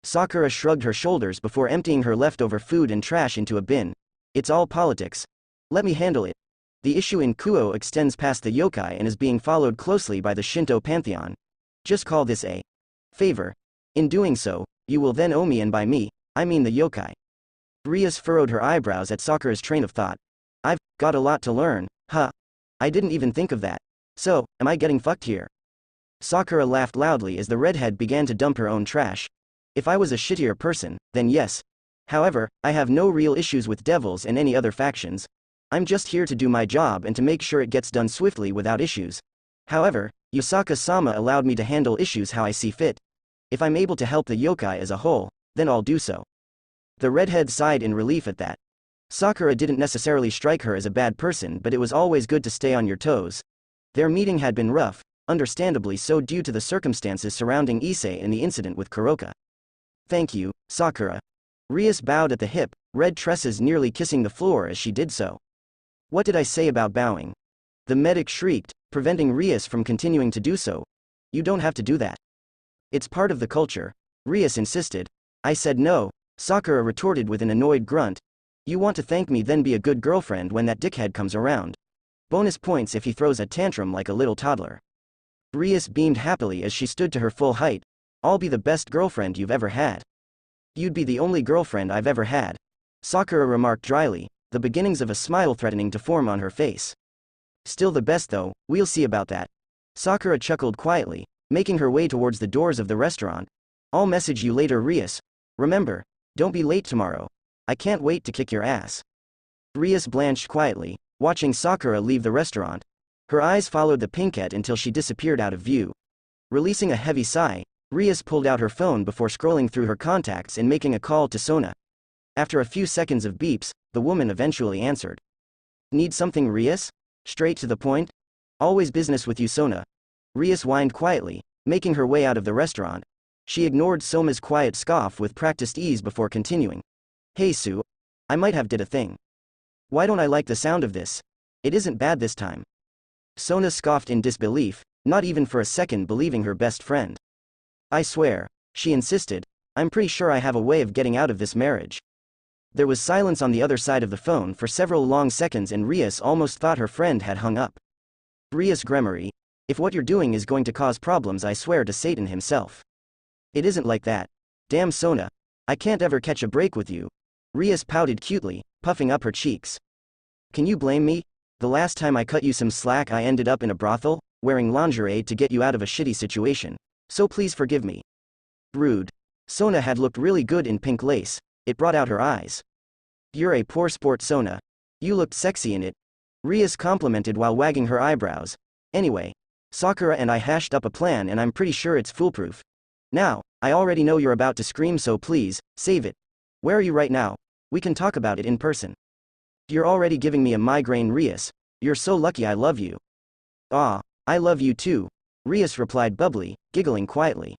Sakura shrugged her shoulders before emptying her leftover food and trash into a bin. It's all politics. Let me handle it. The issue in Kuo extends past the yokai and is being followed closely by the Shinto pantheon. Just call this a favor. In doing so, you will then owe me, and by me, I mean the yokai. Rias furrowed her eyebrows at Sakura's train of thought. I've got a lot to learn, huh? I didn't even think of that. So, am I getting fucked here? Sakura laughed loudly as the redhead began to dump her own trash. If I was a shittier person, then yes. However, I have no real issues with devils and any other factions. I'm just here to do my job and to make sure it gets done swiftly without issues. However, Yusaka-sama allowed me to handle issues how I see fit. If I'm able to help the yokai as a whole, then I'll do so. The redhead sighed in relief at that. Sakura didn't necessarily strike her as a bad person, but it was always good to stay on your toes. Their meeting had been rough, understandably so due to the circumstances surrounding Issei and the incident with Kuroka. Thank you, Sakura. Rias bowed at the hip, red tresses nearly kissing the floor as she did so. What did I say about bowing? The medic shrieked, preventing Rias from continuing to do so. You don't have to do that. It's part of the culture, Rias insisted. I said no, Sakura retorted with an annoyed grunt. You want to thank me, then be a good girlfriend when that dickhead comes around. Bonus points if he throws a tantrum like a little toddler. Rias beamed happily as she stood to her full height. I'll be the best girlfriend you've ever had. You'd be the only girlfriend I've ever had. Sakura remarked dryly, the beginnings of a smile threatening to form on her face. Still the best though, we'll see about that. Sakura chuckled quietly, making her way towards the doors of the restaurant. I'll message you later, Rias. Remember, don't be late tomorrow. I can't wait to kick your ass. Rias blanched quietly, watching Sakura leave the restaurant. Her eyes followed the pinkette until she disappeared out of view. Releasing a heavy sigh, Rias pulled out her phone before scrolling through her contacts and making a call to Sona. After a few seconds of beeps, the woman eventually answered. Need something, Rias? Straight to the point? Always business with you, Sona. Rias whined quietly, making her way out of the restaurant. She ignored Soma's quiet scoff with practiced ease before continuing. Hey Su. I might have did a thing. Why don't I like the sound of this? It isn't bad this time. Sona scoffed in disbelief, not even for a second believing her best friend. I swear, she insisted, I'm pretty sure I have a way of getting out of this marriage. There was silence on the other side of the phone for several long seconds and Rias almost thought her friend had hung up. Rias Gremory, if what you're doing is going to cause problems, I swear to Satan himself. It isn't like that. Damn Sona, I can't ever catch a break with you. Rias pouted cutely, puffing up her cheeks. Can you blame me? The last time I cut you some slack I ended up in a brothel, wearing lingerie to get you out of a shitty situation, so please forgive me. Rude. Sona had looked really good in pink lace, it brought out her eyes. You're a poor sport Sona. You looked sexy in it. Rias complimented while wagging her eyebrows. Anyway, Sakura and I hashed up a plan and I'm pretty sure it's foolproof. Now, I already know you're about to scream so please, save it. Where are you right now? We can talk about it in person. You're already giving me a migraine Rias, you're so lucky I love you. Ah, I love you too, Rias replied bubbly, giggling quietly.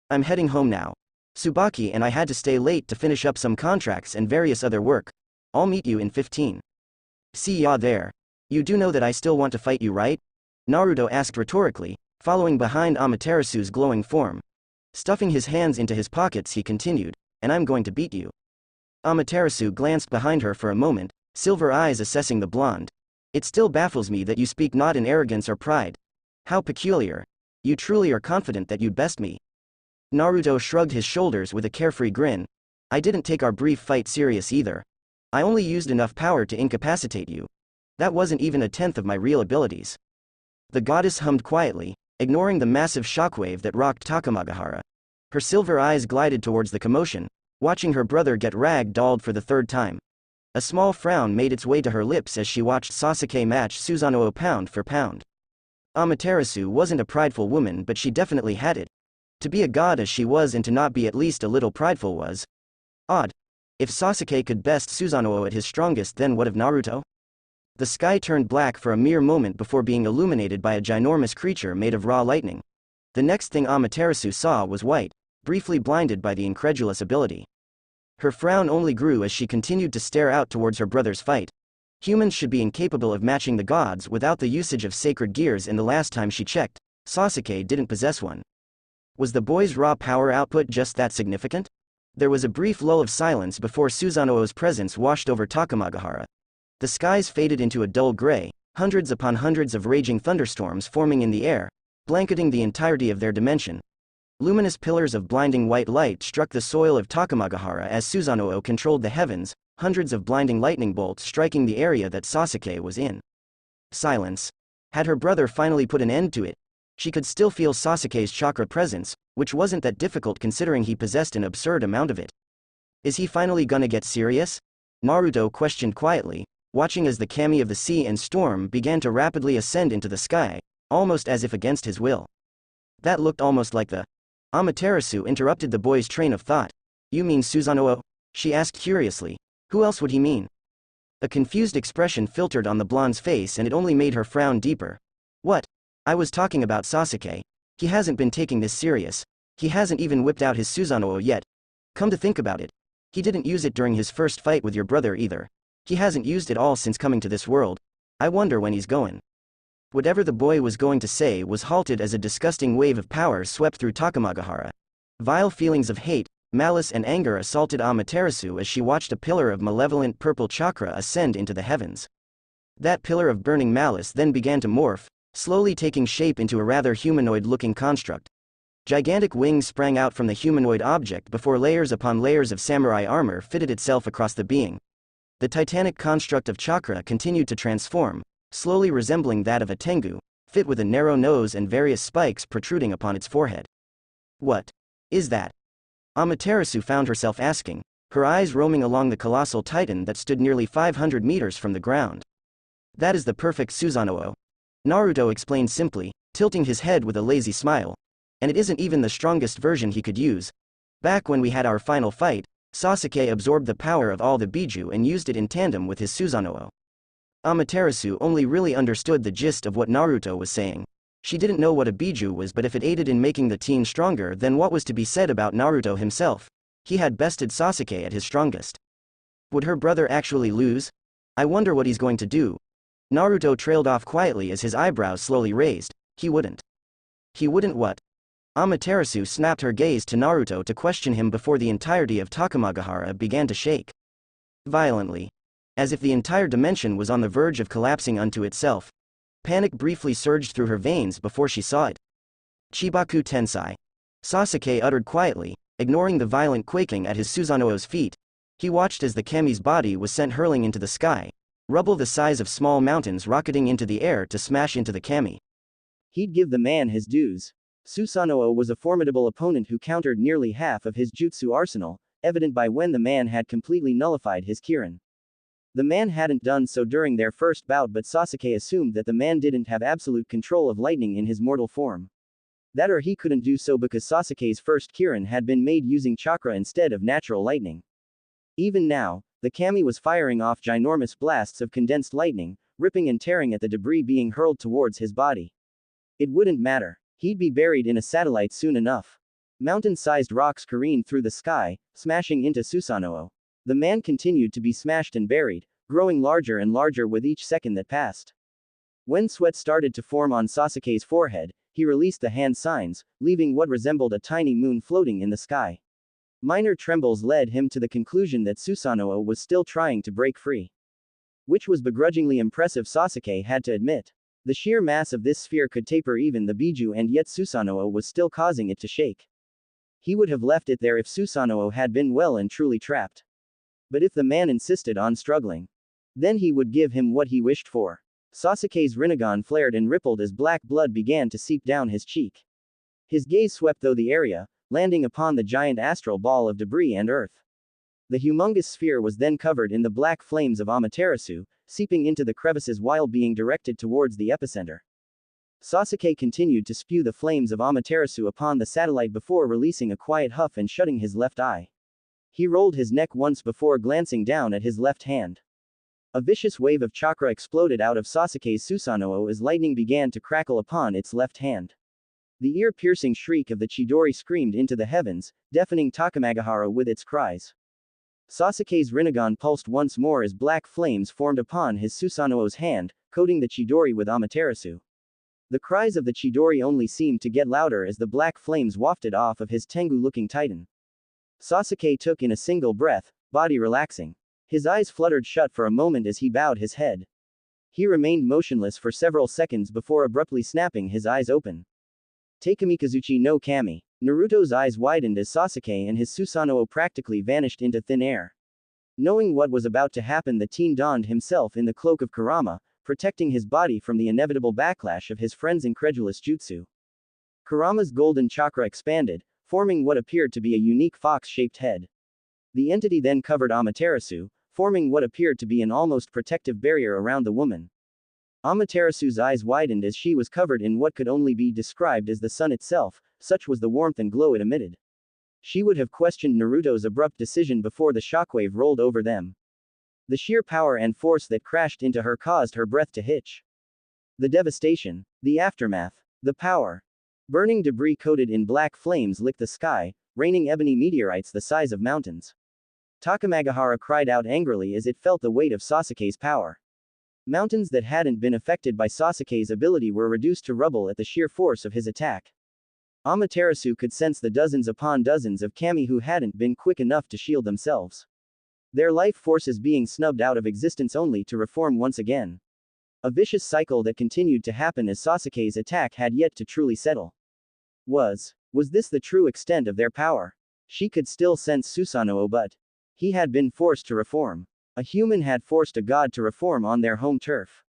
I'm heading home now. Tsubaki and I had to stay late to finish up some contracts and various other work. I'll meet you in 15. See ya there. You do know that I still want to fight you, right? Naruto asked rhetorically, following behind Amaterasu's glowing form. Stuffing his hands into his pockets he continued, and I'm going to beat you. Amaterasu glanced behind her for a moment, silver eyes assessing the blonde. It still baffles me that you speak not in arrogance or pride. How peculiar. You truly are confident that you'd best me. Naruto shrugged his shoulders with a carefree grin. I didn't take our brief fight serious either. I only used enough power to incapacitate you. That wasn't even a tenth of my real abilities. The goddess hummed quietly, ignoring the massive shockwave that rocked Takamagahara. Her silver eyes glided towards the commotion, watching her brother get rag-dolled for the third time. A small frown made its way to her lips as she watched Sasuke match Susanoo pound for pound. Amaterasu wasn't a prideful woman but she definitely had it. To be a god as she was and to not be at least a little prideful was odd. If Sasuke could best Susanoo at his strongest, then what of Naruto? The sky turned black for a mere moment before being illuminated by a ginormous creature made of raw lightning. The next thing Amaterasu saw was white, briefly blinded by the incredulous ability. Her frown only grew as she continued to stare out towards her brother's fight. Humans should be incapable of matching the gods without the usage of sacred gears, and the last time she checked, Sasuke didn't possess one. Was the boy's raw power output just that significant? There was a brief lull of silence before Susanoo's presence washed over Takamagahara. The skies faded into a dull gray, hundreds upon hundreds of raging thunderstorms forming in the air, blanketing the entirety of their dimension. Luminous pillars of blinding white light struck the soil of Takamagahara as Susanoo controlled the heavens, hundreds of blinding lightning bolts striking the area that Sasuke was in. Silence. Had her brother finally put an end to it? She could still feel Sasuke's chakra presence, which wasn't that difficult considering he possessed an absurd amount of it. Is he finally gonna get serious? Naruto questioned quietly, watching as the Cami of the sea and storm began to rapidly ascend into the sky, almost as if against his will. That looked almost like the... Amaterasu interrupted the boy's train of thought. You mean Susanoo? She asked curiously. Who else would he mean? A confused expression filtered on the blonde's face and it only made her frown deeper. What? I was talking about Sasuke. He hasn't been taking this serious. He hasn't even whipped out his Susanoo yet. Come to think about it. He didn't use it during his first fight with your brother either. He hasn't used it all since coming to this world. I wonder when he's going. Whatever the boy was going to say was halted as a disgusting wave of power swept through Takamagahara. Vile feelings of hate, malice and anger assaulted Amaterasu as she watched a pillar of malevolent purple chakra ascend into the heavens. That pillar of burning malice then began to morph, slowly taking shape into a rather humanoid-looking construct. Gigantic wings sprang out from the humanoid object before layers upon layers of samurai armor fitted itself across the being. The titanic construct of chakra continued to transform, slowly resembling that of a tengu, fit with a narrow nose and various spikes protruding upon its forehead. What is that? Amaterasu found herself asking, her eyes roaming along the colossal titan that stood nearly 500 meters from the ground. That is the perfect Susanoo. Naruto explained simply, tilting his head with a lazy smile. And it isn't even the strongest version he could use. Back when we had our final fight, Sasuke absorbed the power of all the Biju and used it in tandem with his Susanoo. Amaterasu only really understood the gist of what Naruto was saying. She didn't know what a biju was, but if it aided in making the team stronger, then what was to be said about Naruto himself? He had bested Sasuke at his strongest. Would her brother actually lose? I wonder what he's going to do. Naruto trailed off quietly as his eyebrows slowly raised. He wouldn't. He wouldn't what? Amaterasu snapped her gaze to Naruto to question him before the entirety of Takamagahara began to shake. Violently. As if the entire dimension was on the verge of collapsing unto itself. Panic briefly surged through her veins before she saw it. Chibaku Tensai. Sasuke uttered quietly, ignoring the violent quaking at his Susanoo's feet. He watched as the Kami's body was sent hurling into the sky, rubble the size of small mountains rocketing into the air to smash into the Kami. He'd give the man his dues. Susanoo was a formidable opponent who countered nearly half of his jutsu arsenal, evident by when the man had completely nullified his Kirin. The man hadn't done so during their first bout, but Sasuke assumed that the man didn't have absolute control of lightning in his mortal form. That or he couldn't do so because Sasuke's first Kirin had been made using chakra instead of natural lightning. Even now, the Kami was firing off ginormous blasts of condensed lightning, ripping and tearing at the debris being hurled towards his body. It wouldn't matter. He'd be buried in a satellite soon enough. Mountain-sized rocks careened through the sky, smashing into Susanoo. The man continued to be smashed and buried, growing larger and larger with each second that passed. When sweat started to form on Sasuke's forehead, he released the hand signs, leaving what resembled a tiny moon floating in the sky. Minor trembles led him to the conclusion that Susanoo was still trying to break free. Which was begrudgingly impressive, Sasuke had to admit. The sheer mass of this sphere could taper even the biju, and yet Susanoo was still causing it to shake. He would have left it there if Susanoo had been well and truly trapped. But if the man insisted on struggling, then he would give him what he wished for. Sasuke's Rinnegan flared and rippled as black blood began to seep down his cheek. His gaze swept through the area, landing upon the giant astral ball of debris and earth. The humongous sphere was then covered in the black flames of Amaterasu, seeping into the crevices while being directed towards the epicenter. Sasuke continued to spew the flames of Amaterasu upon the satellite before releasing a quiet huff and shutting his left eye. He rolled his neck once before glancing down at his left hand. A vicious wave of chakra exploded out of Sasuke's Susanoo as lightning began to crackle upon its left hand. The ear-piercing shriek of the Chidori screamed into the heavens, deafening Takamagahara with its cries. Sasuke's Rinnegan pulsed once more as black flames formed upon his Susanoo's hand, coating the Chidori with Amaterasu. The cries of the Chidori only seemed to get louder as the black flames wafted off of his Tengu-looking titan. Sasuke took in a single breath, body relaxing. His eyes fluttered shut for a moment as he bowed his head. He remained motionless for several seconds before abruptly snapping his eyes open. Takamikazuchi no Kami. Naruto's eyes widened as Sasuke and his Susanoo practically vanished into thin air. Knowing what was about to happen, the teen donned himself in the cloak of Kurama, protecting his body from the inevitable backlash of his friend's incredulous jutsu. Kurama's golden chakra expanded, forming what appeared to be a unique fox-shaped head. The entity then covered Amaterasu, forming what appeared to be an almost protective barrier around the woman. Amaterasu's eyes widened as she was covered in what could only be described as the sun itself, such was the warmth and glow it emitted. She would have questioned Naruto's abrupt decision before the shockwave rolled over them. The sheer power and force that crashed into her caused her breath to hitch. The devastation, the aftermath, the power. Burning debris coated in black flames licked the sky, raining ebony meteorites the size of mountains. Takamagahara cried out angrily as it felt the weight of Sasuke's power. Mountains that hadn't been affected by Sasuke's ability were reduced to rubble at the sheer force of his attack. Amaterasu could sense the dozens upon dozens of Kami who hadn't been quick enough to shield themselves. Their life forces being snubbed out of existence only to reform once again. A vicious cycle that continued to happen as Sasuke's attack had yet to truly settle. Was this the true extent of their power? She could still sense Susanoo, but he had been forced to reform. A human had forced a god to reform on their home turf.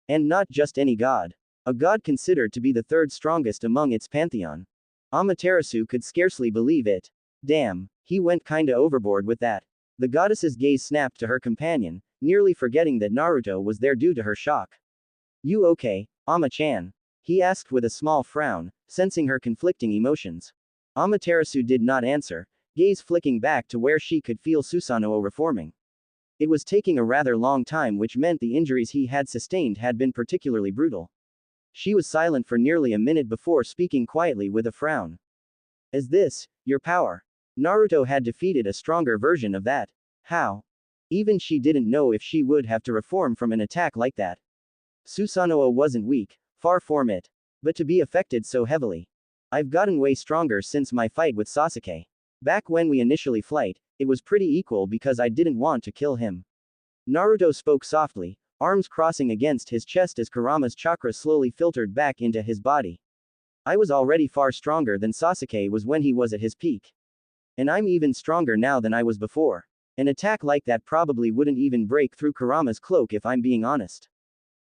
And not just any god. A god considered to be the third strongest among its pantheon. Amaterasu could scarcely believe it. Damn, he went kinda overboard with that. The goddess's gaze snapped to her companion, nearly forgetting that Naruto was there due to her shock. You okay, Ama-chan? He asked with a small frown, sensing her conflicting emotions. Amaterasu did not answer, gaze flicking back to where she could feel Susanoo reforming. It was taking a rather long time, which meant the injuries he had sustained had been particularly brutal. She was silent for nearly a minute before speaking quietly with a frown. Is this your power? Naruto had defeated a stronger version of that. How? Even she didn't know if she would have to reform from an attack like that. Susanoo wasn't weak, far from it. But to be affected so heavily. I've gotten way stronger since my fight with Sasuke. Back when we initially fight, it was pretty equal because I didn't want to kill him. Naruto spoke softly, arms crossing against his chest as Kurama's chakra slowly filtered back into his body. I was already far stronger than Sasuke was when he was at his peak. And I'm even stronger now than I was before. An attack like that probably wouldn't even break through Kurama's cloak if I'm being honest.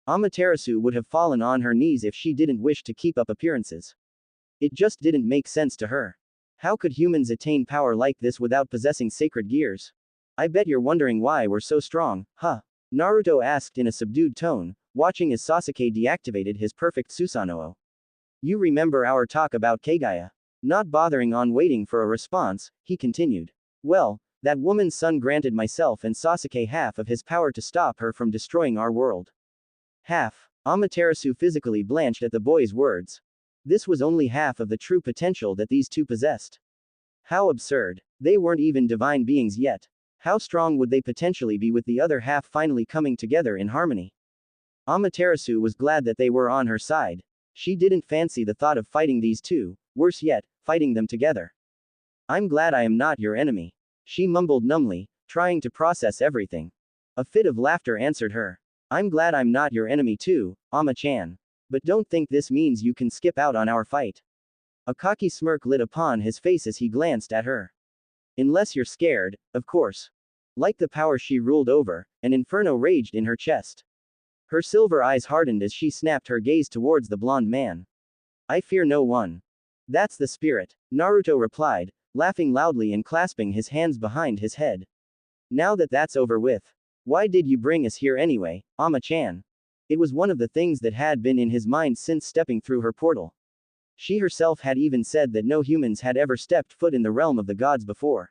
Amaterasu would have fallen on her knees if she didn't wish to keep up appearances. It just didn't make sense to her. How could humans attain power like this without possessing sacred gears? I bet you're wondering why we're so strong, huh? Naruto asked in a subdued tone, watching as Sasuke deactivated his perfect Susanoo. You remember our talk about Kagaya? Not bothering on waiting for a response, he continued. Well, that woman's son granted myself and Sasuke half of his power to stop her from destroying our world. Half. Amaterasu physically blanched at the boy's words. This was only half of the true potential that these two possessed. How absurd. They weren't even divine beings yet. How strong would they potentially be with the other half finally coming together in harmony? Amaterasu was glad that they were on her side. She didn't fancy the thought of fighting these two, worse yet, fighting them together. I'm glad I am not your enemy. She mumbled numbly, trying to process everything. A fit of laughter answered her. I'm glad I'm not your enemy too, Ama-chan. But don't think this means you can skip out on our fight. A cocky smirk lit upon his face as he glanced at her. Unless you're scared, of course. Like the power she ruled over, an inferno raged in her chest. Her silver eyes hardened as she snapped her gaze towards the blonde man. I fear no one. That's the spirit, Naruto replied, laughing loudly and clasping his hands behind his head. Now that that's over with. Why did you bring us here anyway, Ama-chan? It was one of the things that had been in his mind since stepping through her portal. She herself had even said that no humans had ever stepped foot in the realm of the gods before.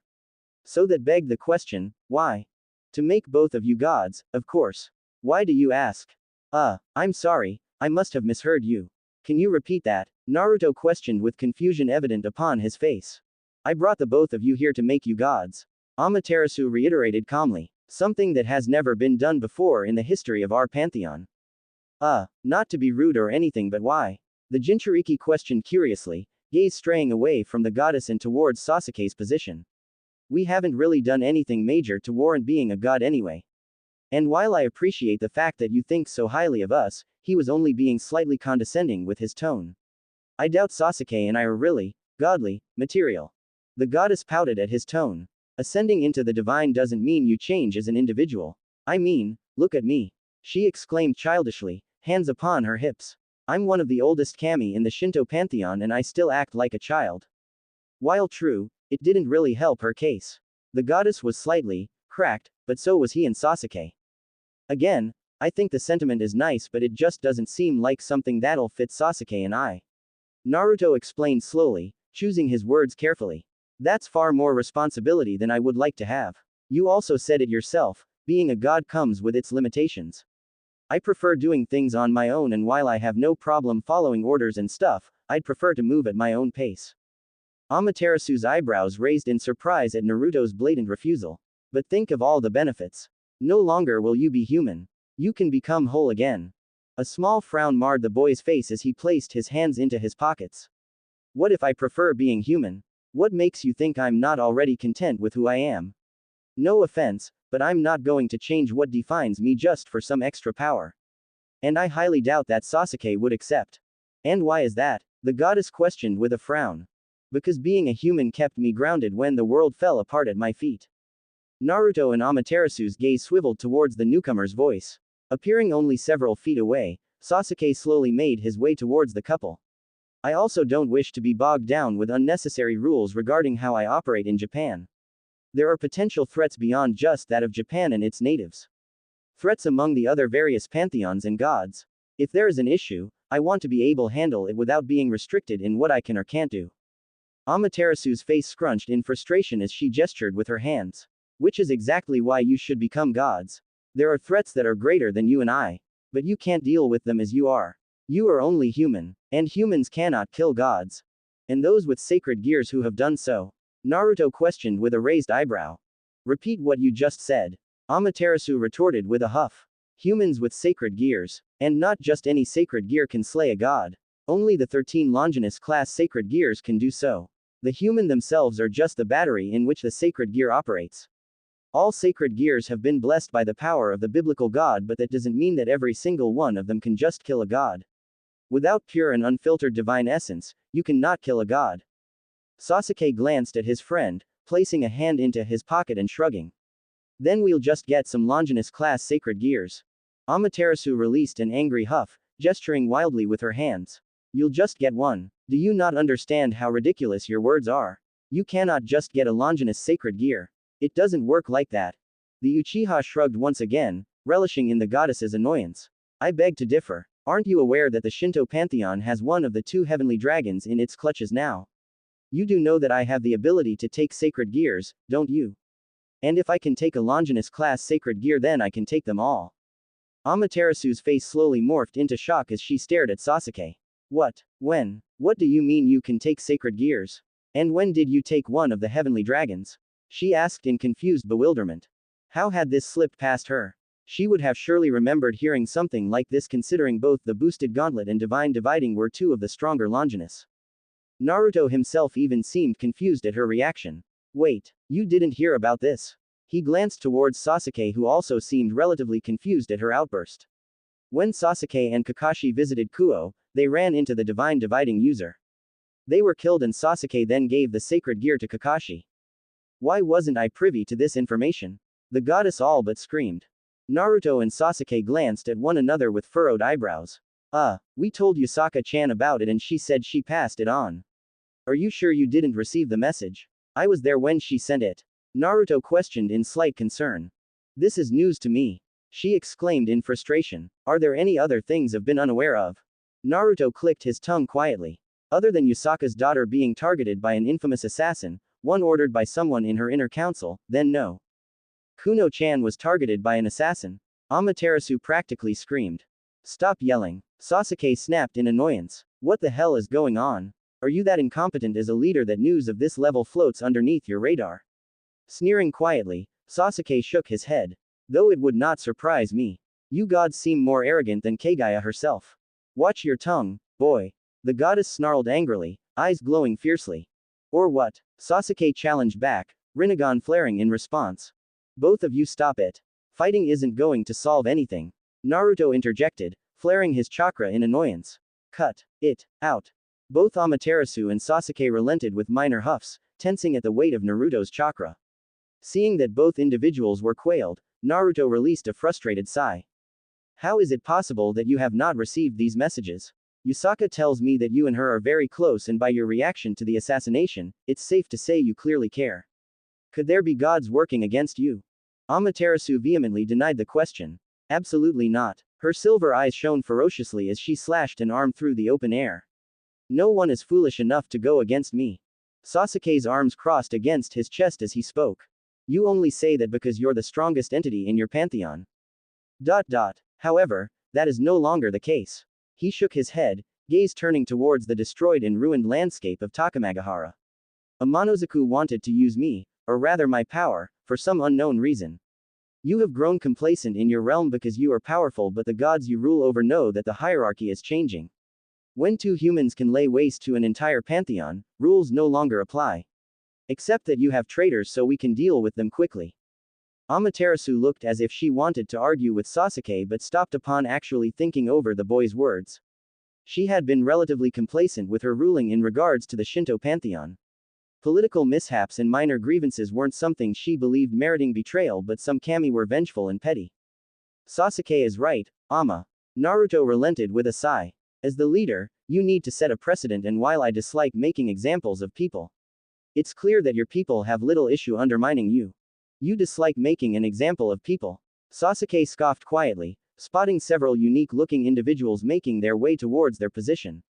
So that begged the question, why? To make both of you gods, of course. Why do you ask? I'm sorry, I must have misheard you. Can you repeat that? Naruto questioned with confusion evident upon his face. I brought the both of you here to make you gods. Amaterasu reiterated calmly. Something that has never been done before in the history of our pantheon. Not to be rude or anything, but why? The Jinchuriki questioned curiously, gaze straying away from the goddess and towards Sasuke's position. We haven't really done anything major to warrant being a god anyway. And while I appreciate the fact that you think so highly of us, he was only being slightly condescending with his tone. I doubt Sasuke and I are really godly material. The goddess pouted at his tone. Ascending into the divine doesn't mean you change as an individual. I mean, look at me. She exclaimed childishly, hands upon her hips. I'm one of the oldest kami in the Shinto pantheon and I still act like a child. While true, it didn't really help her case. The goddess was slightly cracked, but so was he and Sasuke. Again, I think the sentiment is nice, but it just doesn't seem like something that'll fit Sasuke and I. Naruto explained slowly, choosing his words carefully. That's far more responsibility than I would like to have. You also said it yourself, being a god comes with its limitations. I prefer doing things on my own, and while I have no problem following orders and stuff, I'd prefer to move at my own pace. Amaterasu's eyebrows raised in surprise at Naruto's blatant refusal. But think of all the benefits. No longer will you be human. You can become whole again. A small frown marred the boy's face as he placed his hands into his pockets. What if I prefer being human? What makes you think I'm not already content with who I am? No offense, but I'm not going to change what defines me just for some extra power. And I highly doubt that Sasuke would accept. And why is that? The goddess questioned with a frown. Because being a human kept me grounded when the world fell apart at my feet. Naruto and Amaterasu's gaze swiveled towards the newcomer's voice. Appearing only several feet away, Sasuke slowly made his way towards the couple. I also don't wish to be bogged down with unnecessary rules regarding how I operate in Japan. There are potential threats beyond just that of Japan and its natives. Threats among the other various pantheons and gods. If there is an issue, I want to be able to handle it without being restricted in what I can or can't do. Amaterasu's face scrunched in frustration as she gestured with her hands. Which is exactly why you should become gods. There are threats that are greater than you and I. But you can't deal with them as you are. You are only human, and humans cannot kill gods. And those with sacred gears who have done so? Naruto questioned with a raised eyebrow. Repeat what you just said. Amaterasu retorted with a huff. Humans with sacred gears, and not just any sacred gear, can slay a god. Only the 13 Longinus class sacred gears can do so. The human themselves are just the battery in which the sacred gear operates. All sacred gears have been blessed by the power of the biblical god, but that doesn't mean that every single one of them can just kill a god. Without pure and unfiltered divine essence, you cannot kill a god. Sasuke glanced at his friend, placing a hand into his pocket and shrugging. Then we'll just get some Longinus class sacred gears. Amaterasu released an angry huff, gesturing wildly with her hands. You'll just get one. Do you not understand how ridiculous your words are? You cannot just get a Longinus sacred gear. It doesn't work like that. The Uchiha shrugged once again, relishing in the goddess's annoyance. I beg to differ. Aren't you aware that the Shinto pantheon has one of the 2 heavenly dragons in its clutches now? You do know that I have the ability to take sacred gears, don't you? And if I can take a Longinus class sacred gear, then I can take them all. Amaterasu's face slowly morphed into shock as she stared at Sasuke. What? When? What do you mean you can take sacred gears? And when did you take one of the heavenly dragons? She asked in confused bewilderment. How had this slipped past her? She would have surely remembered hearing something like this, considering both the boosted gauntlet and divine dividing were 2 of the stronger Longinus. Naruto himself even seemed confused at her reaction. Wait, you didn't hear about this? He glanced towards Sasuke, who also seemed relatively confused at her outburst. When Sasuke and Kakashi visited Kuo, they ran into the divine dividing user. They were killed and Sasuke then gave the sacred gear to Kakashi. Why wasn't I privy to this information? The goddess all but screamed. Naruto and Sasuke glanced at one another with furrowed eyebrows. We told Yusaka-chan about it and she said she passed it on. Are you sure you didn't receive the message? I was there when she sent it. Naruto questioned in slight concern. This is news to me. She exclaimed in frustration. Are there any other things I've been unaware of? Naruto clicked his tongue quietly. Other than Yusaka's daughter being targeted by an infamous assassin, one ordered by someone in her inner council, then no. Kuno-chan was targeted by an assassin. Amaterasu practically screamed. Stop yelling. Sasuke snapped in annoyance. What the hell is going on? Are you that incompetent as a leader that news of this level floats underneath your radar? Sneering quietly, Sasuke shook his head. Though it would not surprise me. You gods seem more arrogant than Kagaya herself. Watch your tongue, boy. The goddess snarled angrily, eyes glowing fiercely. Or what? Sasuke challenged back, Rinnegan flaring in response. Both of you stop it. Fighting isn't going to solve anything. Naruto interjected, flaring his chakra in annoyance. Cut it out. Both Amaterasu and Sasuke relented with minor huffs, tensing at the weight of Naruto's chakra. Seeing that both individuals were quailed, Naruto released a frustrated sigh. How is it possible that you have not received these messages? Yusaka tells me that you and her are very close, and by your reaction to the assassination, it's safe to say you clearly care. Could there be gods working against you? Amaterasu vehemently denied the question. Absolutely not. Her silver eyes shone ferociously as she slashed an arm through the open air. No one is foolish enough to go against me. Sasuke's arms crossed against his chest as he spoke. You only say that because you're the strongest entity in your pantheon. However, that is no longer the case. He shook his head, gaze turning towards the destroyed and ruined landscape of Takamagahara. Amanozaku wanted to use me, or rather my power, for some unknown reason. You have grown complacent in your realm because you are powerful, but the gods you rule over know that the hierarchy is changing. When 2 humans can lay waste to an entire pantheon, rules no longer apply. Except that you have traitors, so we can deal with them quickly. Amaterasu looked as if she wanted to argue with Sasuke but stopped upon actually thinking over the boy's words. She had been relatively complacent with her ruling in regards to the Shinto pantheon. Political mishaps and minor grievances weren't something she believed meriting betrayal, but some kami were vengeful and petty. Sasuke is right, Ama. Naruto relented with a sigh. As the leader, you need to set a precedent, and while I dislike making examples of people, it's clear that your people have little issue undermining you. You dislike making an example of people. Sasuke scoffed quietly, spotting several unique-looking individuals making their way towards their position.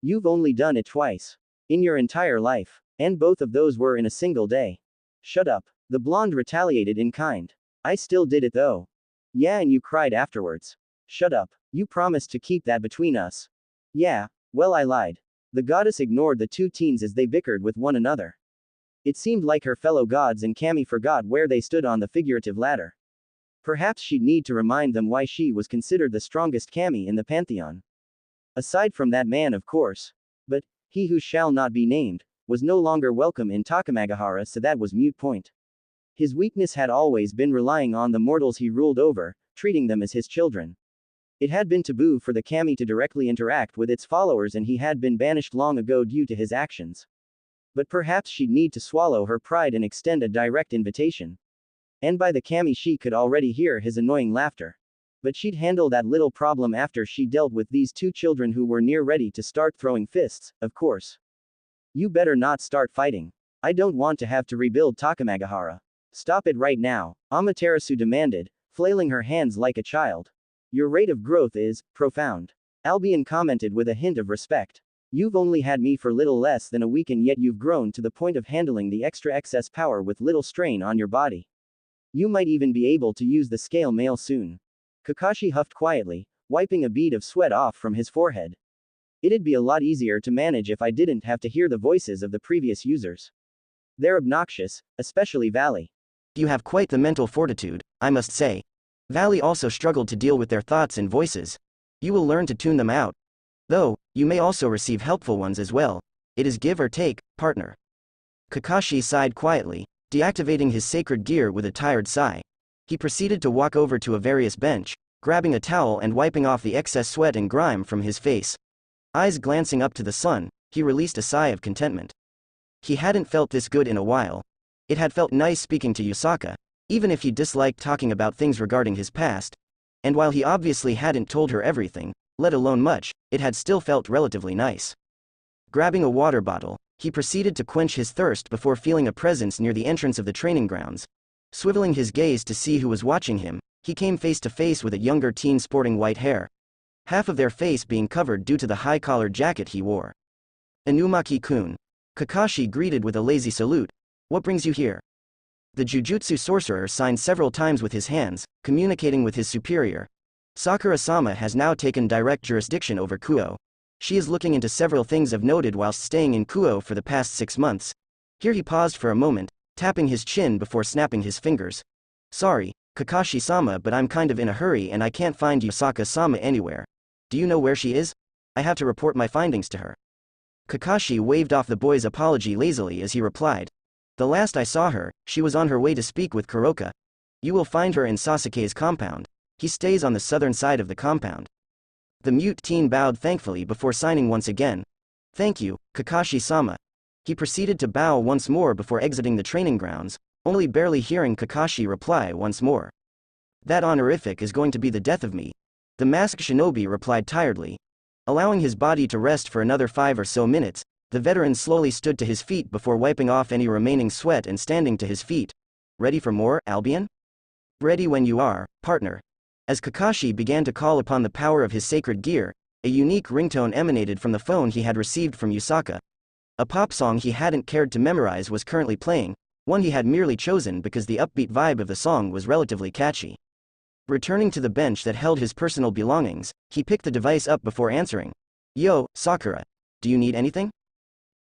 You've only done it twice. In your entire life. And both of those were in a single day. Shut up. The blonde retaliated in kind. I still did it though. Yeah, and you cried afterwards. Shut up. You promised to keep that between us. Yeah, well, I lied. The goddess ignored the two teens as they bickered with one another. It seemed like her fellow gods and Cami forgot where they stood on the figurative ladder. Perhaps she'd need to remind them why she was considered the strongest Cami in the pantheon. Aside from that man, of course. But, he who shall not be named, was no longer welcome in Takamagahara, so that was moot point. His weakness had always been relying on the mortals he ruled over, treating them as his children. It had been taboo for the Cami to directly interact with its followers, and he had been banished long ago due to his actions. But perhaps she'd need to swallow her pride and extend a direct invitation. And by the Cami she could already hear his annoying laughter. But she'd handle that little problem after she dealt with these two children who were near ready to start throwing fists, of course. You better not start fighting. I don't want to have to rebuild Takamagahara. Stop it right now, Amaterasu demanded, flailing her hands like a child. Your rate of growth is profound. Albion commented with a hint of respect. You've only had me for little less than a week, and yet you've grown to the point of handling the extra excess power with little strain on your body. You might even be able to use the scale mail soon. Kakashi huffed quietly, wiping a bead of sweat off from his forehead. It'd be a lot easier to manage if I didn't have to hear the voices of the previous users. They're obnoxious, especially Valley. You have quite the mental fortitude, I must say. Valley also struggled to deal with their thoughts and voices. You will learn to tune them out. Though, you may also receive helpful ones as well. It is give or take, partner. Kakashi sighed quietly, deactivating his sacred gear with a tired sigh. He proceeded to walk over to a various bench, grabbing a towel and wiping off the excess sweat and grime from his face. Eyes glancing up to the sun, he released a sigh of contentment. He hadn't felt this good in a while. It had felt nice speaking to Yusaka, even if he disliked talking about things regarding his past. And while he obviously hadn't told her everything, let alone much, it had still felt relatively nice. Grabbing a water bottle, he proceeded to quench his thirst before feeling a presence near the entrance of the training grounds. Swiveling his gaze to see who was watching him, he came face to face with a younger teen sporting white hair. Half of their face being covered due to the high-collared jacket he wore. Inumaki-kun. Kakashi greeted with a lazy salute. What brings you here? The Jujutsu sorcerer signed several times with his hands, communicating with his superior. Sakura-sama has now taken direct jurisdiction over Kuo. She is looking into several things of noted whilst staying in Kuo for the past 6 months. Here he paused for a moment, tapping his chin before snapping his fingers. Sorry, Kakashi-sama, but I'm kind of in a hurry and I can't find Yusaka-sama anywhere. Do you know where she is? I have to report my findings to her. Kakashi waved off the boy's apology lazily as he replied. The last I saw her, she was on her way to speak with Kuroka. You will find her in Sasuke's compound. He stays on the southern side of the compound. The mute teen bowed thankfully before signing once again. Thank you, Kakashi-sama. He proceeded to bow once more before exiting the training grounds, only barely hearing Kakashi reply once more. That honorific is going to be the death of me. The masked shinobi replied tiredly. Allowing his body to rest for another 5 or so minutes, the veteran slowly stood to his feet before wiping off any remaining sweat and standing to his feet. Ready for more, Albion? Ready when you are, partner. As Kakashi began to call upon the power of his sacred gear, a unique ringtone emanated from the phone he had received from Yusaka. A pop song he hadn't cared to memorize was currently playing, one he had merely chosen because the upbeat vibe of the song was relatively catchy. Returning to the bench that held his personal belongings, he picked the device up before answering. Yo, Sakura. Do you need anything?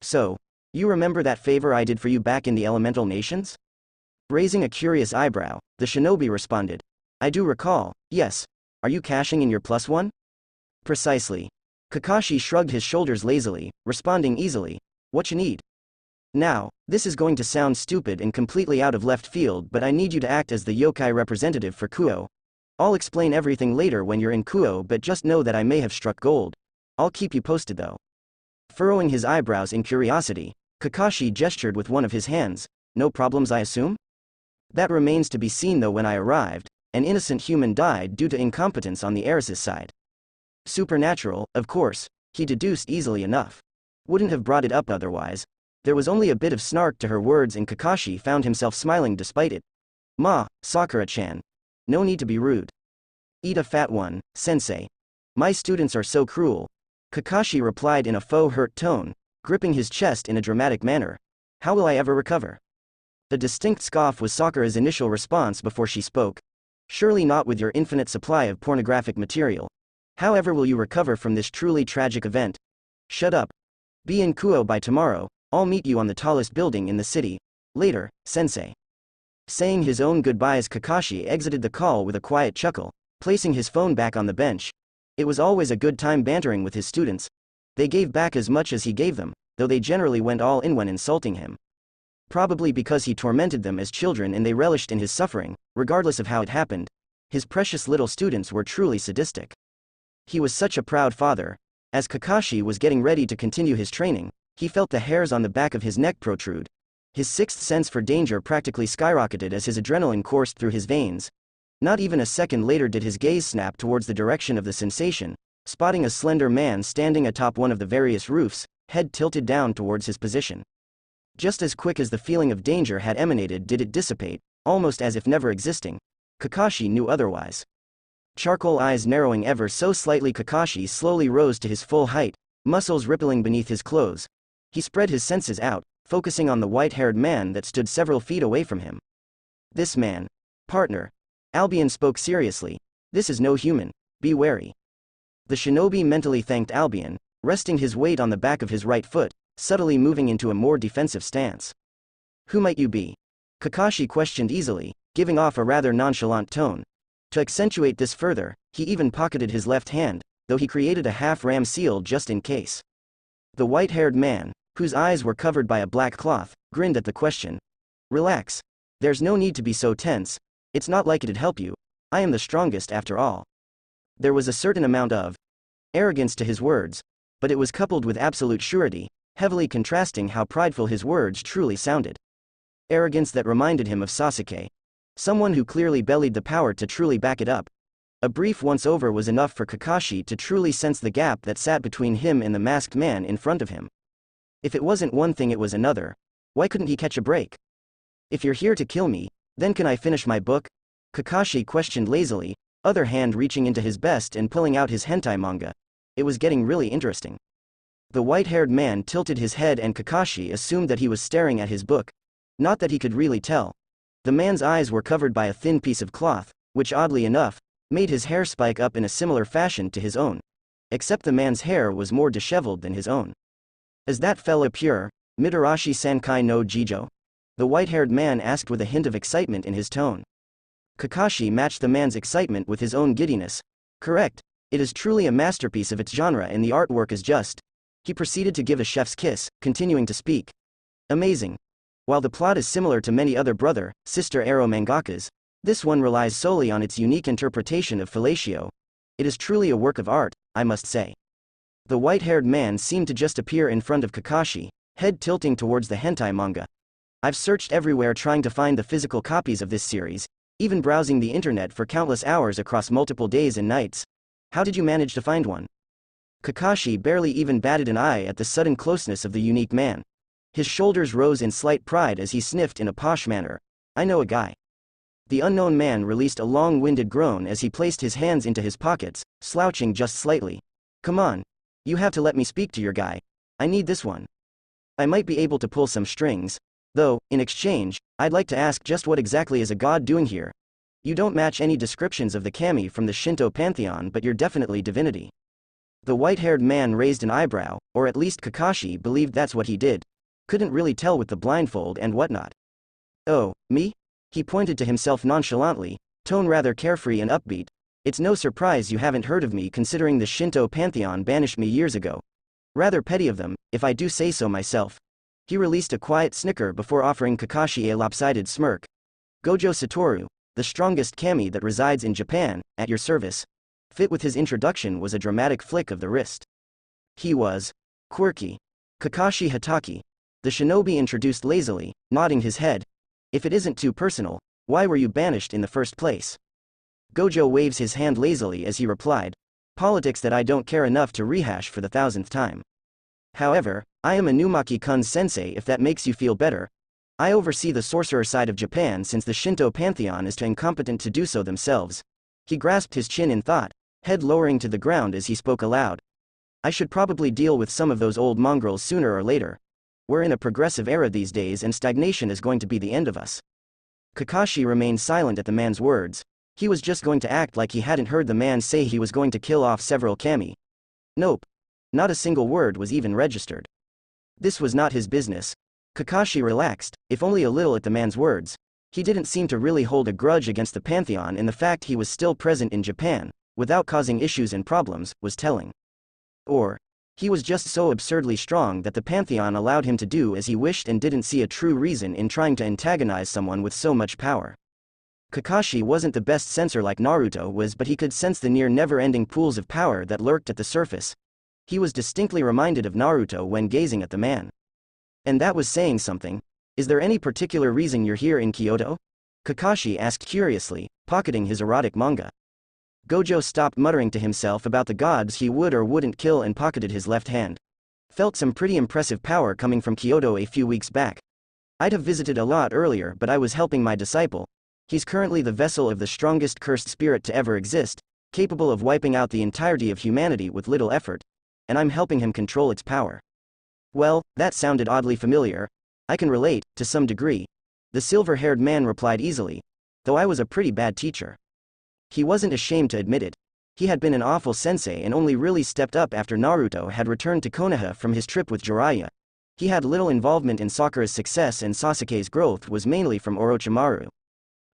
So, you remember that favor I did for you back in the Elemental Nations? Raising a curious eyebrow, the shinobi responded. I do recall, yes. Are you cashing in your +1? Precisely. Kakashi shrugged his shoulders lazily, responding easily. What you need? Now, this is going to sound stupid and completely out of left field, but I need you to act as the yokai representative for Kuo. I'll explain everything later when you're in Kuo, but just know that I may have struck gold. I'll keep you posted though. Furrowing his eyebrows in curiosity, Kakashi gestured with one of his hands. No problems, I assume? That remains to be seen though. When I arrived, an innocent human died due to incompetence on the heiress's side. Supernatural, of course, he deduced easily enough. Wouldn't have brought it up otherwise. There was only a bit of snark to her words and Kakashi found himself smiling despite it. Sakura-chan. No need to be rude. Eat a fat one, sensei. My students are so cruel. Kakashi replied in a faux hurt tone, gripping his chest in a dramatic manner. How will I ever recover? A distinct scoff was Sakura's initial response before she spoke. Surely not with your infinite supply of pornographic material. However will you recover from this truly tragic event? Shut up. Be in Kuo by tomorrow, I'll meet you on the tallest building in the city. Later, sensei. Saying his own goodbyes, Kakashi exited the call with a quiet chuckle, placing his phone back on the bench. It was always a good time bantering with his students. They gave back as much as he gave them, though they generally went all in when insulting him. Probably because he tormented them as children and they relished in his suffering, regardless of how it happened. His precious little students were truly sadistic. He was such a proud father. As Kakashi was getting ready to continue his training, he felt the hairs on the back of his neck protrude. His sixth sense for danger practically skyrocketed as his adrenaline coursed through his veins. Not even a second later did his gaze snap towards the direction of the sensation, spotting a slender man standing atop one of the various roofs, head tilted down towards his position. Just as quick as the feeling of danger had emanated did it dissipate, almost as if never existing. Kakashi knew otherwise. Charcoal eyes narrowing ever so slightly, Kakashi slowly rose to his full height, muscles rippling beneath his clothes. He spread his senses out, focusing on the white-haired man that stood several feet away from him. This man. Partner. Albion spoke seriously. This is no human. Be wary. The shinobi mentally thanked Albion, resting his weight on the back of his right foot, subtly moving into a more defensive stance. Who might you be? Kakashi questioned easily, giving off a rather nonchalant tone. To accentuate this further, he even pocketed his left hand, though he created a half-ram seal just in case. The white-haired man, whose eyes were covered by a black cloth, grinned at the question. Relax. There's no need to be so tense. It's not like it'd help you. I am the strongest after all. There was a certain amount of arrogance to his words, but it was coupled with absolute surety, heavily contrasting how prideful his words truly sounded. Arrogance that reminded him of Sasuke. Someone who clearly bellied the power to truly back it up. A brief once over was enough for Kakashi to truly sense the gap that sat between him and the masked man in front of him. If it wasn't one thing it was another. Why couldn't he catch a break? If you're here to kill me, then can I finish my book? Kakashi questioned lazily, other hand reaching into his vest and pulling out his hentai manga. It was getting really interesting. The white-haired man tilted his head and Kakashi assumed that he was staring at his book. Not that he could really tell. The man's eyes were covered by a thin piece of cloth, which oddly enough, made his hair spike up in a similar fashion to his own. Except the man's hair was more disheveled than his own. Is that fella pure, Mitarashi Sankai no Jijo? The white-haired man asked with a hint of excitement in his tone. Kakashi matched the man's excitement with his own giddiness. Correct. It is truly a masterpiece of its genre and the artwork is just. He proceeded to give a chef's kiss, continuing to speak. Amazing. While the plot is similar to many other brother-sister arrow mangakas, this one relies solely on its unique interpretation of fellatio. It is truly a work of art, I must say. The white-haired man seemed to just appear in front of Kakashi, head tilting towards the hentai manga. I've searched everywhere trying to find the physical copies of this series, even browsing the internet for countless hours across multiple days and nights. How did you manage to find one? Kakashi barely even batted an eye at the sudden closeness of the unique man. His shoulders rose in slight pride as he sniffed in a posh manner. I know a guy. The unknown man released a long-winded groan as he placed his hands into his pockets, slouching just slightly. Come on. You have to let me speak to your guy. I need this one. I might be able to pull some strings. Though, in exchange, I'd like to ask just what exactly is a god doing here? You don't match any descriptions of the Cami from the Shinto pantheon, but you're definitely divinity. The white-haired man raised an eyebrow, or at least Kakashi believed that's what he did. Couldn't really tell with the blindfold and whatnot. Oh, me? He pointed to himself nonchalantly, tone rather carefree and upbeat. It's no surprise you haven't heard of me considering the Shinto pantheon banished me years ago. Rather petty of them, if I do say so myself. He released a quiet snicker before offering Kakashi a lopsided smirk. Gojo Satoru, the strongest kami that resides in Japan, at your service. Fit with his introduction was a dramatic flick of the wrist. He was quirky. Kakashi Hataki. The shinobi introduced lazily, nodding his head. If it isn't too personal, why were you banished in the first place? Gojo waves his hand lazily as he replied. Politics that I don't care enough to rehash for the 1000th time. However, I am a Numaki-kun sensei if that makes you feel better. I oversee the sorcerer side of Japan since the Shinto pantheon is too incompetent to do so themselves. He grasped his chin in thought, head lowering to the ground as he spoke aloud. I should probably deal with some of those old mongrels sooner or later. We're in a progressive era these days and stagnation is going to be the end of us. Kakashi remained silent at the man's words. He was just going to act like he hadn't heard the man say he was going to kill off several Cami. Nope. Not a single word was even registered. This was not his business. Kakashi relaxed, if only a little at the man's words. He didn't seem to really hold a grudge against the pantheon, and the fact he was still present in Japan, without causing issues and problems, was telling. Or, he was just so absurdly strong that the pantheon allowed him to do as he wished and didn't see a true reason in trying to antagonize someone with so much power. Kakashi wasn't the best sensor like Naruto was, but he could sense the near never-ending pools of power that lurked at the surface. He was distinctly reminded of Naruto when gazing at the man. And that was saying something. Is there any particular reason you're here in Kyoto? Kakashi asked curiously, pocketing his erotic manga. Gojo stopped muttering to himself about the gods he would or wouldn't kill and pocketed his left hand. Felt some pretty impressive power coming from Kyoto a few weeks back. I'd have visited a lot earlier, but I was helping my disciple. He's currently the vessel of the strongest cursed spirit to ever exist, capable of wiping out the entirety of humanity with little effort. And I'm helping him control its power. Well, that sounded oddly familiar. I can relate, to some degree. The silver-haired man replied easily. Though I was a pretty bad teacher. He wasn't ashamed to admit it. He had been an awful sensei and only really stepped up after Naruto had returned to Konoha from his trip with Jiraiya. He had little involvement in Sakura's success, and Sasuke's growth was mainly from Orochimaru.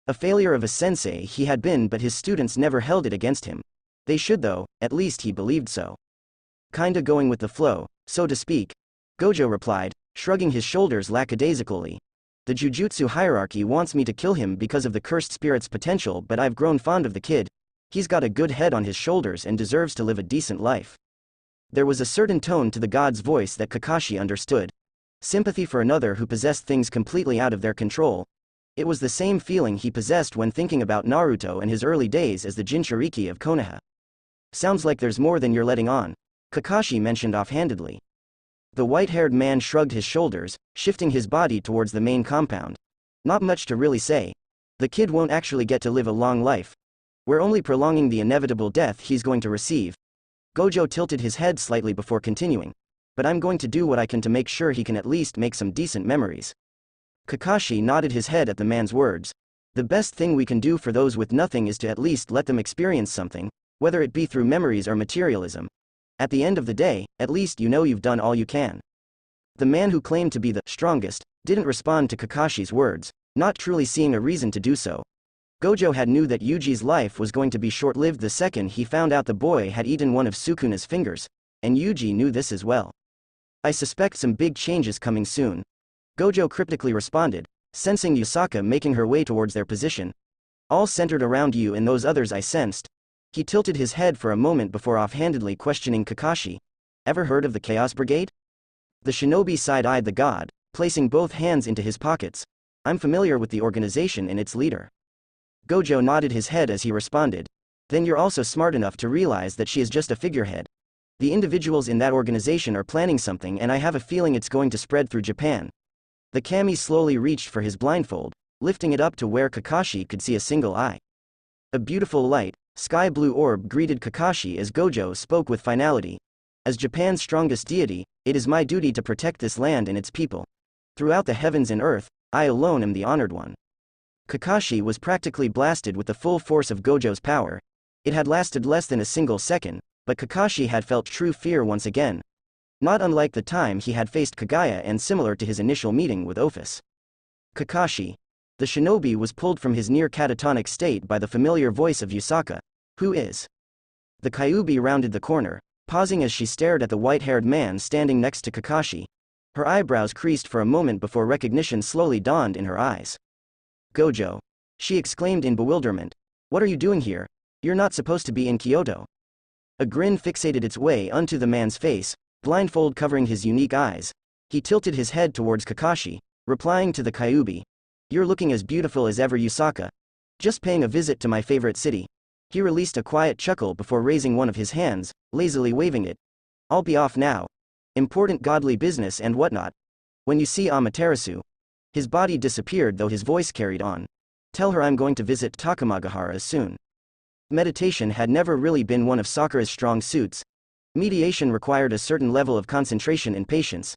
A failure of a sensei he had been, but his students never held it against him. They should though, at least he believed so. Kinda going with the flow, so to speak. Gojo replied, shrugging his shoulders lackadaisically. The Jujutsu hierarchy wants me to kill him because of the cursed spirit's potential, but I've grown fond of the kid. He's got a good head on his shoulders and deserves to live a decent life. There was a certain tone to the god's voice that Kakashi understood. Sympathy for another who possessed things completely out of their control. It was the same feeling he possessed when thinking about Naruto and his early days as the Jinchuriki of Konoha. Sounds like there's more than you're letting on, Kakashi mentioned offhandedly. The white-haired man shrugged his shoulders, shifting his body towards the main compound. Not much to really say. The kid won't actually get to live a long life. We're only prolonging the inevitable death he's going to receive. Gojo tilted his head slightly before continuing. But I'm going to do what I can to make sure he can at least make some decent memories. Kakashi nodded his head at the man's words. The best thing we can do for those with nothing is to at least let them experience something, whether it be through memories or materialism. At the end of the day, at least you know you've done all you can. The man who claimed to be the strongest didn't respond to Kakashi's words, not truly seeing a reason to do so. Gojo had knew that Yuji's life was going to be short-lived the second he found out the boy had eaten one of Sukuna's fingers, and Yuji knew this as well. I suspect some big changes coming soon. Gojo cryptically responded, sensing Yusaka making her way towards their position. All centered around you and those others I sensed. He tilted his head for a moment before offhandedly questioning Kakashi. Ever heard of the Chaos Brigade? The shinobi side-eyed the god, placing both hands into his pockets. I'm familiar with the organization and its leader. Gojo nodded his head as he responded. Then you're also smart enough to realize that she is just a figurehead. The individuals in that organization are planning something, and I have a feeling it's going to spread through Japan. The kami slowly reached for his blindfold, lifting it up to where Kakashi could see a single eye. A beautiful light, sky blue orb greeted Kakashi as Gojo spoke with finality. As Japan's strongest deity, it is my duty to protect this land and its people. Throughout the heavens and earth, I alone am the honored one. Kakashi was practically blasted with the full force of Gojo's power. It had lasted less than a single second, but Kakashi had felt true fear once again. Not unlike the time he had faced Kagaya and similar to his initial meeting with Office. Kakashi. The shinobi was pulled from his near catatonic state by the familiar voice of Yusaka. Who is? The Kyuubi rounded the corner, pausing as she stared at the white-haired man standing next to Kakashi. Her eyebrows creased for a moment before recognition slowly dawned in her eyes. Gojo. She exclaimed in bewilderment. What are you doing here? You're not supposed to be in Kyoto. A grin fixated its way onto the man's face, blindfold covering his unique eyes. He tilted his head towards Kakashi, replying to the Kyuubi. You're looking as beautiful as ever, Yusaka. Just paying a visit to my favorite city. He released a quiet chuckle before raising one of his hands, lazily waving it. I'll be off now. Important godly business and whatnot. When you see Amaterasu. His body disappeared though his voice carried on. Tell her I'm going to visit Takamagahara soon. Meditation had never really been one of Sakura's strong suits. Mediation required a certain level of concentration and patience.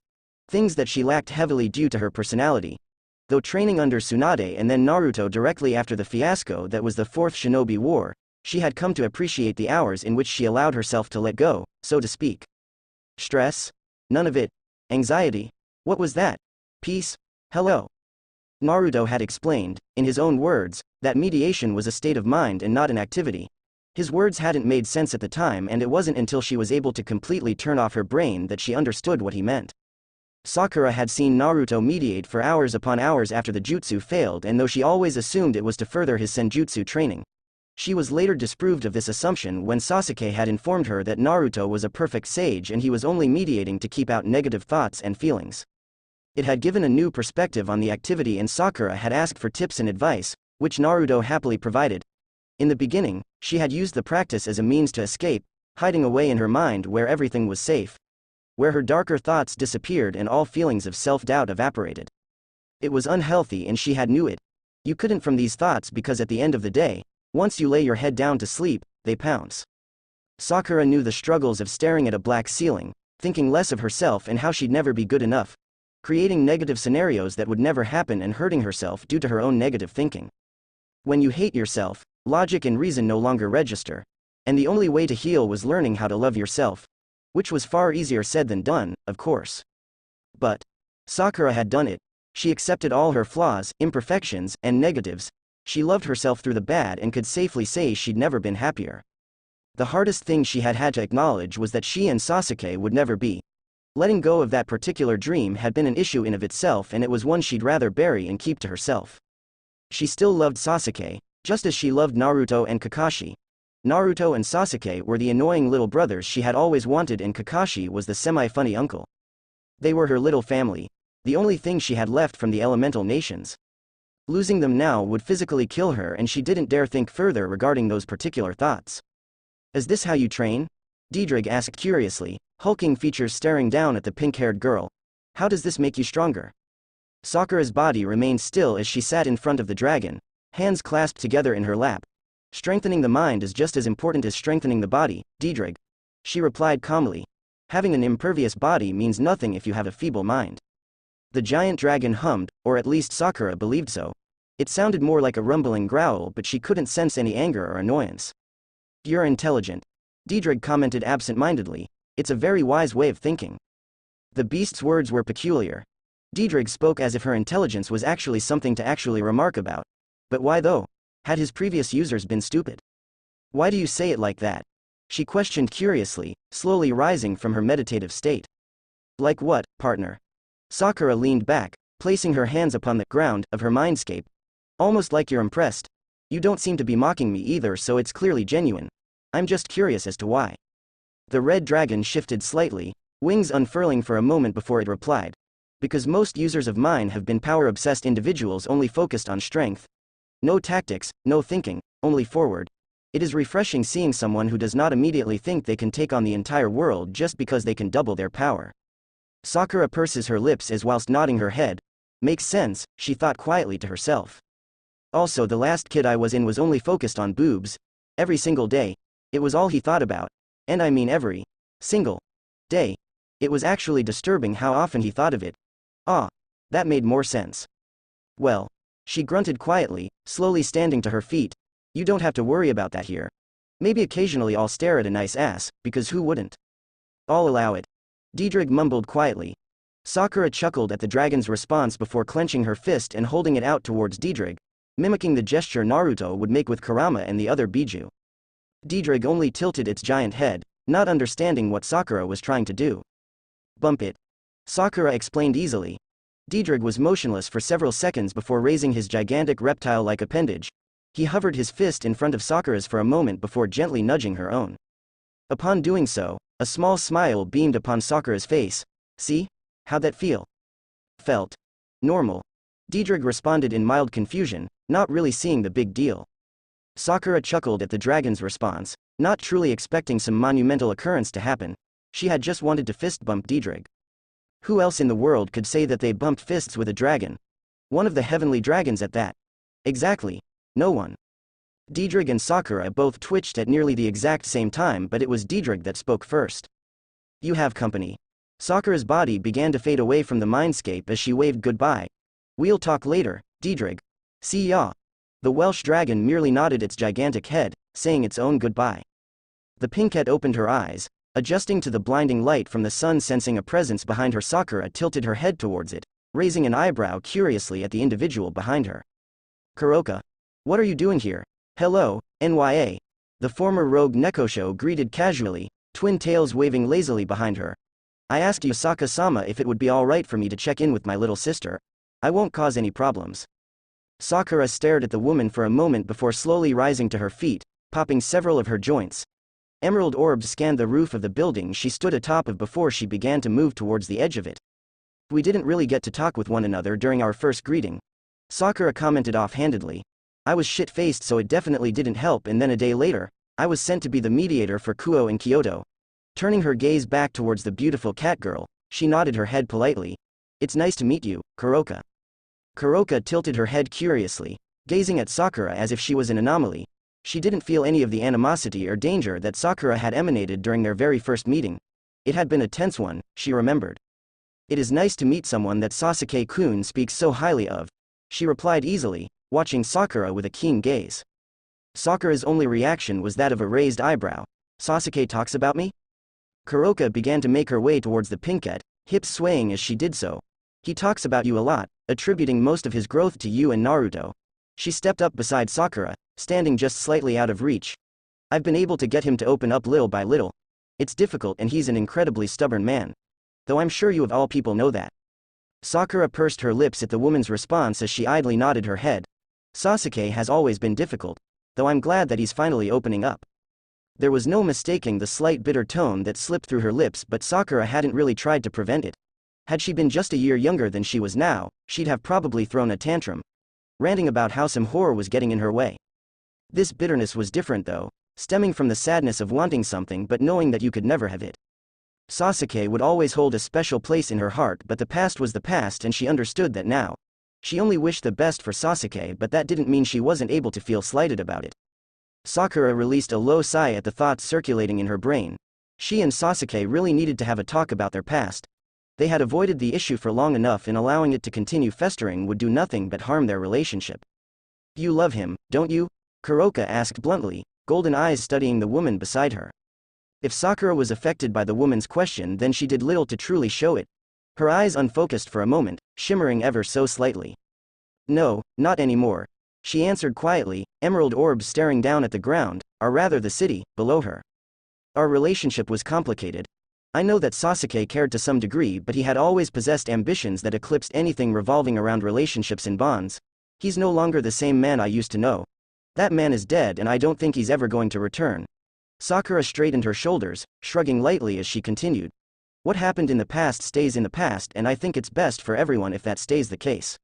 Things that she lacked heavily due to her personality. Though training under Tsunade and then Naruto directly after the fiasco that was the Fourth Shinobi War, she had come to appreciate the hours in which she allowed herself to let go, so to speak. Stress? None of it. Anxiety? What was that? Peace? Hello. Naruto had explained, in his own words, that mediation was a state of mind and not an activity. His words hadn't made sense at the time, and it wasn't until she was able to completely turn off her brain that she understood what he meant. Sakura had seen Naruto mediate for hours upon hours after the jutsu failed, and though she always assumed it was to further his senjutsu training, she was later disproved of this assumption when Sasuke had informed her that Naruto was a perfect sage and he was only mediating to keep out negative thoughts and feelings. It had given a new perspective on the activity, and Sakura had asked for tips and advice, which Naruto happily provided. In the beginning, she had used the practice as a means to escape, hiding away in her mind where everything was safe, where her darker thoughts disappeared and all feelings of self-doubt evaporated. It was unhealthy and she had knew it. You couldn't from these thoughts because at the end of the day, once you lay your head down to sleep, they pounce. Sakura knew the struggles of staring at a black ceiling, thinking less of herself and how she'd never be good enough, creating negative scenarios that would never happen and hurting herself due to her own negative thinking. When you hate yourself, logic and reason no longer register, and the only way to heal was learning how to love yourself, which was far easier said than done, of course. But Sakura had done it. She accepted all her flaws, imperfections, and negatives. She loved herself through the bad and could safely say she'd never been happier. The hardest thing she had to acknowledge was that she and Sasuke would never be. Letting go of that particular dream had been an issue in of itself, and it was one she'd rather bury and keep to herself. She still loved Sasuke, just as she loved Naruto and Kakashi. Naruto and Sasuke were the annoying little brothers she had always wanted, and Kakashi was the semi-funny uncle. They were her little family, the only thing she had left from the elemental nations. Losing them now would physically kill her, and she didn't dare think further regarding those particular thoughts. Is this how you train? Diedrich asked curiously, hulking features staring down at the pink-haired girl. How does this make you stronger? Sakura's body remained still as she sat in front of the dragon, hands clasped together in her lap. Strengthening the mind is just as important as strengthening the body, Diedrich. She replied calmly. Having an impervious body means nothing if you have a feeble mind. The giant dragon hummed, or at least Sakura believed so. It sounded more like a rumbling growl, but she couldn't sense any anger or annoyance. You're intelligent, Diedrich commented absent-mindedly. It's a very wise way of thinking. The beast's words were peculiar. Diedrich spoke as if her intelligence was actually something to actually remark about. But why though? Had his previous users been stupid? Why do you say it like that? She questioned curiously, slowly rising from her meditative state. Like what, partner? Sakura leaned back, placing her hands upon the ground of her mindscape. Almost like you're impressed. You don't seem to be mocking me either, so it's clearly genuine. I'm just curious as to why. The red dragon shifted slightly, wings unfurling for a moment before it replied. Because most users of mine have been power-obsessed individuals only focused on strength. No tactics, no thinking, only forward. It is refreshing seeing someone who does not immediately think they can take on the entire world just because they can double their power. Sakura purses her lips as whilst nodding her head. Makes sense, she thought quietly to herself. Also, the last kid I was in was only focused on boobs. Every single day. It was all he thought about. And I mean every single day. It was actually disturbing how often he thought of it. Ah, that made more sense. Well, she grunted quietly, slowly standing to her feet. You don't have to worry about that here. Maybe occasionally I'll stare at a nice ass, because who wouldn't? I'll allow it. Diedrich mumbled quietly. Sakura chuckled at the dragon's response before clenching her fist and holding it out towards Diedrich, mimicking the gesture Naruto would make with Kurama and the other Biju. Diedrich only tilted its giant head, not understanding what Sakura was trying to do. Bump it. Sakura explained easily. Diedrich was motionless for several seconds before raising his gigantic reptile-like appendage. He hovered his fist in front of Sakura's for a moment before gently nudging her own. Upon doing so, a small smile beamed upon Sakura's face. See? How'd that feel? Felt normal. Diedrich responded in mild confusion, not really seeing the big deal. Sakura chuckled at the dragon's response, not truly expecting some monumental occurrence to happen. She had just wanted to fist bump Diedrich. Who else in the world could say that they bumped fists with a dragon? One of the heavenly dragons at that. Exactly. No one. Diedrich and Sakura both twitched at nearly the exact same time, but it was Diedrich that spoke first. You have company. Sakura's body began to fade away from the mindscape as she waved goodbye. We'll talk later, Diedrich. See ya. The Welsh dragon merely nodded its gigantic head, saying its own goodbye. The pinkette opened her eyes, adjusting to the blinding light from the sun, sensing a presence behind her. Sakura tilted her head towards it, raising an eyebrow curiously at the individual behind her. Kuroka. What are you doing here? Hello, NYA. The former rogue Nekosho greeted casually, twin tails waving lazily behind her. I asked Yusaka-sama if it would be alright for me to check in with my little sister. I won't cause any problems. Sakura stared at the woman for a moment before slowly rising to her feet, popping several of her joints. Emerald orbs scanned the roof of the building she stood atop of before she began to move towards the edge of it. We didn't really get to talk with one another during our first greeting. Sakura commented offhandedly. I was shit-faced, so it definitely didn't help, and then a day later, I was sent to be the mediator for Kuo in Kyoto. Turning her gaze back towards the beautiful cat girl, she nodded her head politely. It's nice to meet you, Kuroka. Kuroka tilted her head curiously, gazing at Sakura as if she was an anomaly. She didn't feel any of the animosity or danger that Sakura had emanated during their very first meeting. It had been a tense one, she remembered. It is nice to meet someone that Sasuke-kun speaks so highly of, she replied easily, watching Sakura with a keen gaze. Sakura's only reaction was that of a raised eyebrow. Sasuke talks about me? Kuroka began to make her way towards the pinkette, hips swaying as she did so. He talks about you a lot, attributing most of his growth to you and Naruto. She stepped up beside Sakura, standing just slightly out of reach. I've been able to get him to open up little by little. It's difficult, and he's an incredibly stubborn man. Though I'm sure you of all people know that. Sakura pursed her lips at the woman's response as she idly nodded her head. Sasuke has always been difficult, though I'm glad that he's finally opening up. There was no mistaking the slight bitter tone that slipped through her lips, but Sakura hadn't really tried to prevent it. Had she been just a year younger than she was now, she'd have probably thrown a tantrum, ranting about how some whore was getting in her way. This bitterness was different though, stemming from the sadness of wanting something but knowing that you could never have it. Sasuke would always hold a special place in her heart, but the past was the past and she understood that now. She only wished the best for Sasuke, but that didn't mean she wasn't able to feel slighted about it. Sakura released a low sigh at the thoughts circulating in her brain. She and Sasuke really needed to have a talk about their past. They had avoided the issue for long enough, and allowing it to continue festering would do nothing but harm their relationship. You love him, don't you? Kuroka asked bluntly, golden eyes studying the woman beside her. If Sakura was affected by the woman's question, then she did little to truly show it. Her eyes unfocused for a moment, shimmering ever so slightly. No, not anymore, she answered quietly, emerald orbs staring down at the ground, or rather the city, below her. Our relationship was complicated. I know that Sasuke cared to some degree, but he had always possessed ambitions that eclipsed anything revolving around relationships and bonds. He's no longer the same man I used to know. That man is dead, and I don't think he's ever going to return. Sakura straightened her shoulders, shrugging lightly as she continued. What happened in the past stays in the past, and I think it's best for everyone if that stays the case.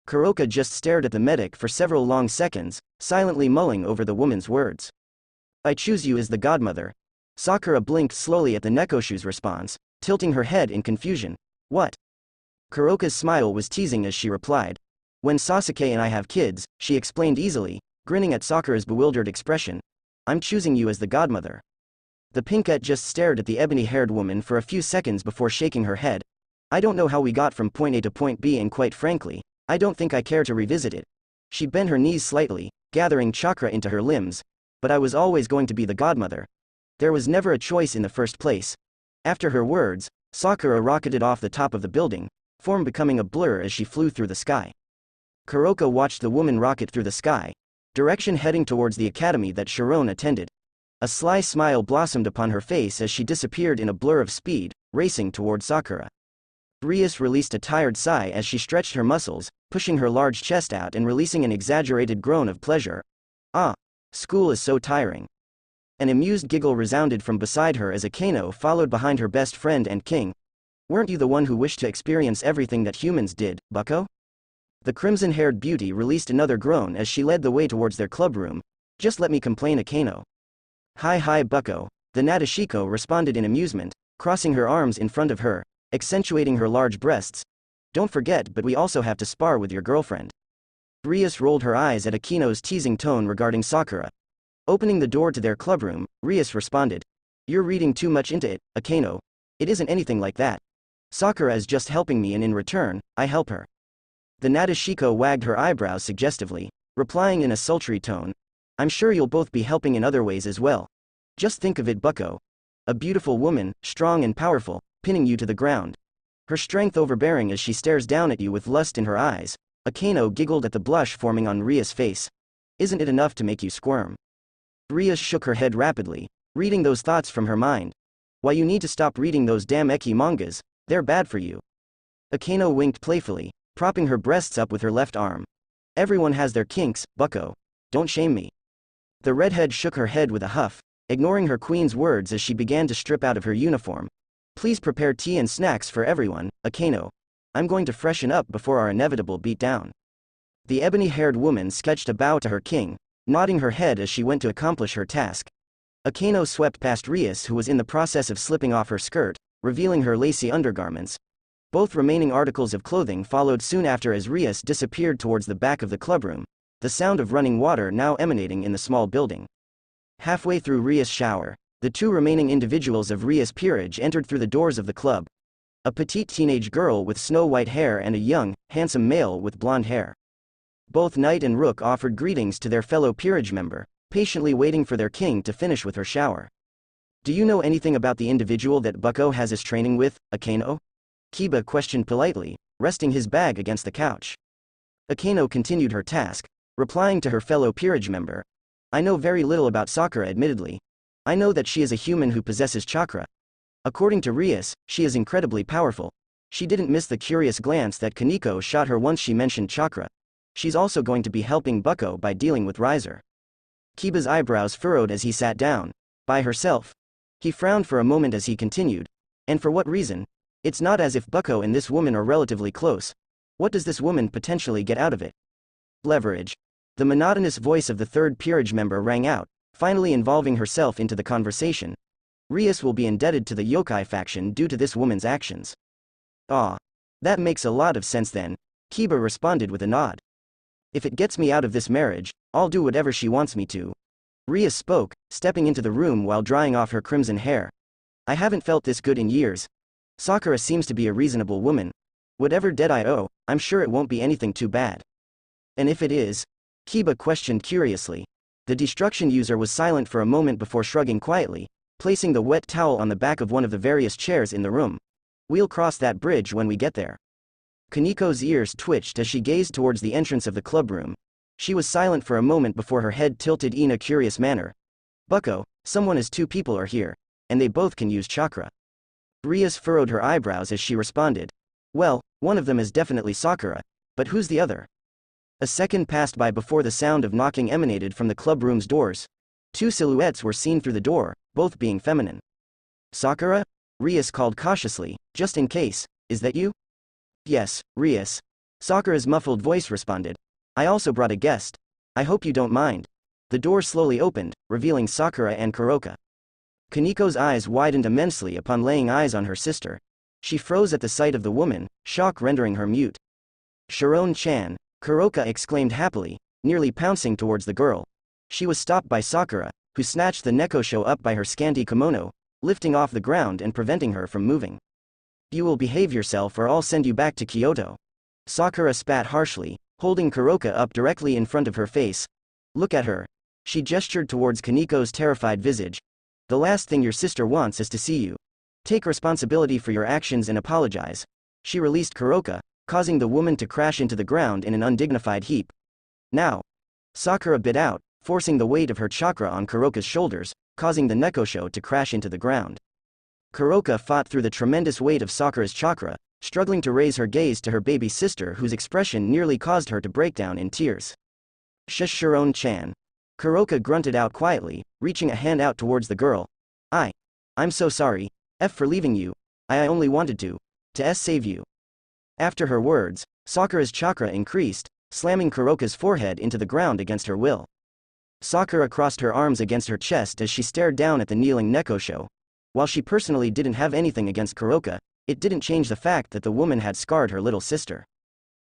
Kuroka just stared at the medic for several long seconds, silently mulling over the woman's words. I choose you as the godmother. Sakura blinked slowly at the Nekoshu's response, tilting her head in confusion. What? Kuroka's smile was teasing as she replied. When Sasuke and I have kids, she explained easily, grinning at Sakura's bewildered expression. I'm choosing you as the godmother. The pinkette just stared at the ebony-haired woman for a few seconds before shaking her head. I don't know how we got from point A to point B, and quite frankly, I don't think I care to revisit it. She bent her knees slightly, gathering chakra into her limbs. But I was always going to be the godmother. There was never a choice in the first place. After her words, Sakura rocketed off the top of the building, form becoming a blur as she flew through the sky. Kuroka watched the woman rocket through the sky, direction heading towards the academy that Sharon attended. A sly smile blossomed upon her face as she disappeared in a blur of speed, racing towards Sakura. Rias released a tired sigh as she stretched her muscles, pushing her large chest out and releasing an exaggerated groan of pleasure. Ah, school is so tiring. An amused giggle resounded from beside her as Akano followed behind her best friend and king. Weren't you the one who wished to experience everything that humans did, bucko? The crimson-haired beauty released another groan as she led the way towards their club room. Just let me complain, Akano. Hi bucko, the Nadeshiko responded in amusement, crossing her arms in front of her, accentuating her large breasts. Don't forget, but we also have to spar with your girlfriend. Rias rolled her eyes at Akino's teasing tone regarding Sakura. Opening the door to their clubroom, Rias responded. You're reading too much into it, Akano. It isn't anything like that. Sakura is just helping me, and in return, I help her. The Nadeshiko wagged her eyebrows suggestively, replying in a sultry tone. I'm sure you'll both be helping in other ways as well. Just think of it, bucko. A beautiful woman, strong and powerful, pinning you to the ground. Her strength overbearing as she stares down at you with lust in her eyes. Akeno giggled at the blush forming on Rias' face. Isn't it enough to make you squirm? Rias shook her head rapidly, reading those thoughts from her mind. Why, you need to stop reading those damn ecchi mangas, they're bad for you. Akeno winked playfully, propping her breasts up with her left arm. Everyone has their kinks, bucko. Don't shame me. The redhead shook her head with a huff, ignoring her queen's words as she began to strip out of her uniform. Please prepare tea and snacks for everyone, Akeno. I'm going to freshen up before our inevitable beatdown. The ebony-haired woman sketched a bow to her king, nodding her head as she went to accomplish her task. Akeno swept past Rias, who was in the process of slipping off her skirt, revealing her lacy undergarments. Both remaining articles of clothing followed soon after as Rias disappeared towards the back of the clubroom, the sound of running water now emanating in the small building. Halfway through Rias' shower, the two remaining individuals of Rias' peerage entered through the doors of the club. A petite teenage girl with snow-white hair and a young, handsome male with blonde hair. Both Knight and Rook offered greetings to their fellow peerage member, patiently waiting for their king to finish with her shower. Do you know anything about the individual that Bucko has his training with, Akeno? Kiba questioned politely, resting his bag against the couch. Akeno continued her task, replying to her fellow peerage member. I know very little about Sakura, admittedly. I know that she is a human who possesses chakra. According to Rias, she is incredibly powerful. She didn't miss the curious glance that Kaneko shot her once she mentioned chakra. She's also going to be helping Bucko by dealing with Riser. Kiba's eyebrows furrowed as he sat down. By herself? He frowned for a moment as he continued. And for what reason? It's not as if Bucko and this woman are relatively close. What does this woman potentially get out of it? Leverage. The monotonous voice of the third peerage member rang out, finally involving herself into the conversation. Rias will be indebted to the yokai faction due to this woman's actions. Ah. That makes a lot of sense then, Kiba responded with a nod. If it gets me out of this marriage, I'll do whatever she wants me to. Rias spoke, stepping into the room while drying off her crimson hair. I haven't felt this good in years. Sakura seems to be a reasonable woman. Whatever debt I owe, I'm sure it won't be anything too bad. And if it is? Kiba questioned curiously. The destruction user was silent for a moment before shrugging quietly, placing the wet towel on the back of one of the various chairs in the room. We'll cross that bridge when we get there. Kaneko's ears twitched as she gazed towards the entrance of the clubroom. She was silent for a moment before her head tilted in a curious manner. Bucko, someone as two people are here, and they both can use chakra. Rias furrowed her eyebrows as she responded. Well, one of them is definitely Sakura, but who's the other? A second passed by before the sound of knocking emanated from the clubroom's doors. Two silhouettes were seen through the door, both being feminine. Sakura? Rias called cautiously, just in case. Is that you? Yes, Rias. Sakura's muffled voice responded. I also brought a guest. I hope you don't mind. The door slowly opened, revealing Sakura and Kuroka. Kaneko's eyes widened immensely upon laying eyes on her sister. She froze at the sight of the woman, shock rendering her mute. Sharon-chan, Kuroka exclaimed happily, nearly pouncing towards the girl. She was stopped by Sakura, who snatched the nekosho up by her scanty kimono, lifting off the ground and preventing her from moving. You will behave yourself or I'll send you back to Kyoto. Sakura spat harshly, holding Kuroka up directly in front of her face. Look at her. She gestured towards Kaneko's terrified visage. The last thing your sister wants is to see you. Take responsibility for your actions and apologize. She released Kuroka, causing the woman to crash into the ground in an undignified heap. Now. Sakura bit out, forcing the weight of her chakra on Kuroka's shoulders, causing the nekosho to crash into the ground. Kuroka fought through the tremendous weight of Sakura's chakra, struggling to raise her gaze to her baby sister whose expression nearly caused her to break down in tears. Sharon-chan. Kuroka grunted out quietly, reaching a hand out towards the girl. I'm so sorry. For leaving you. I only wanted to save you. After her words, Sakura's chakra increased, slamming Kuroka's forehead into the ground against her will. Sakura crossed her arms against her chest as she stared down at the kneeling nekosho. While she personally didn't have anything against Kuroka, it didn't change the fact that the woman had scarred her little sister.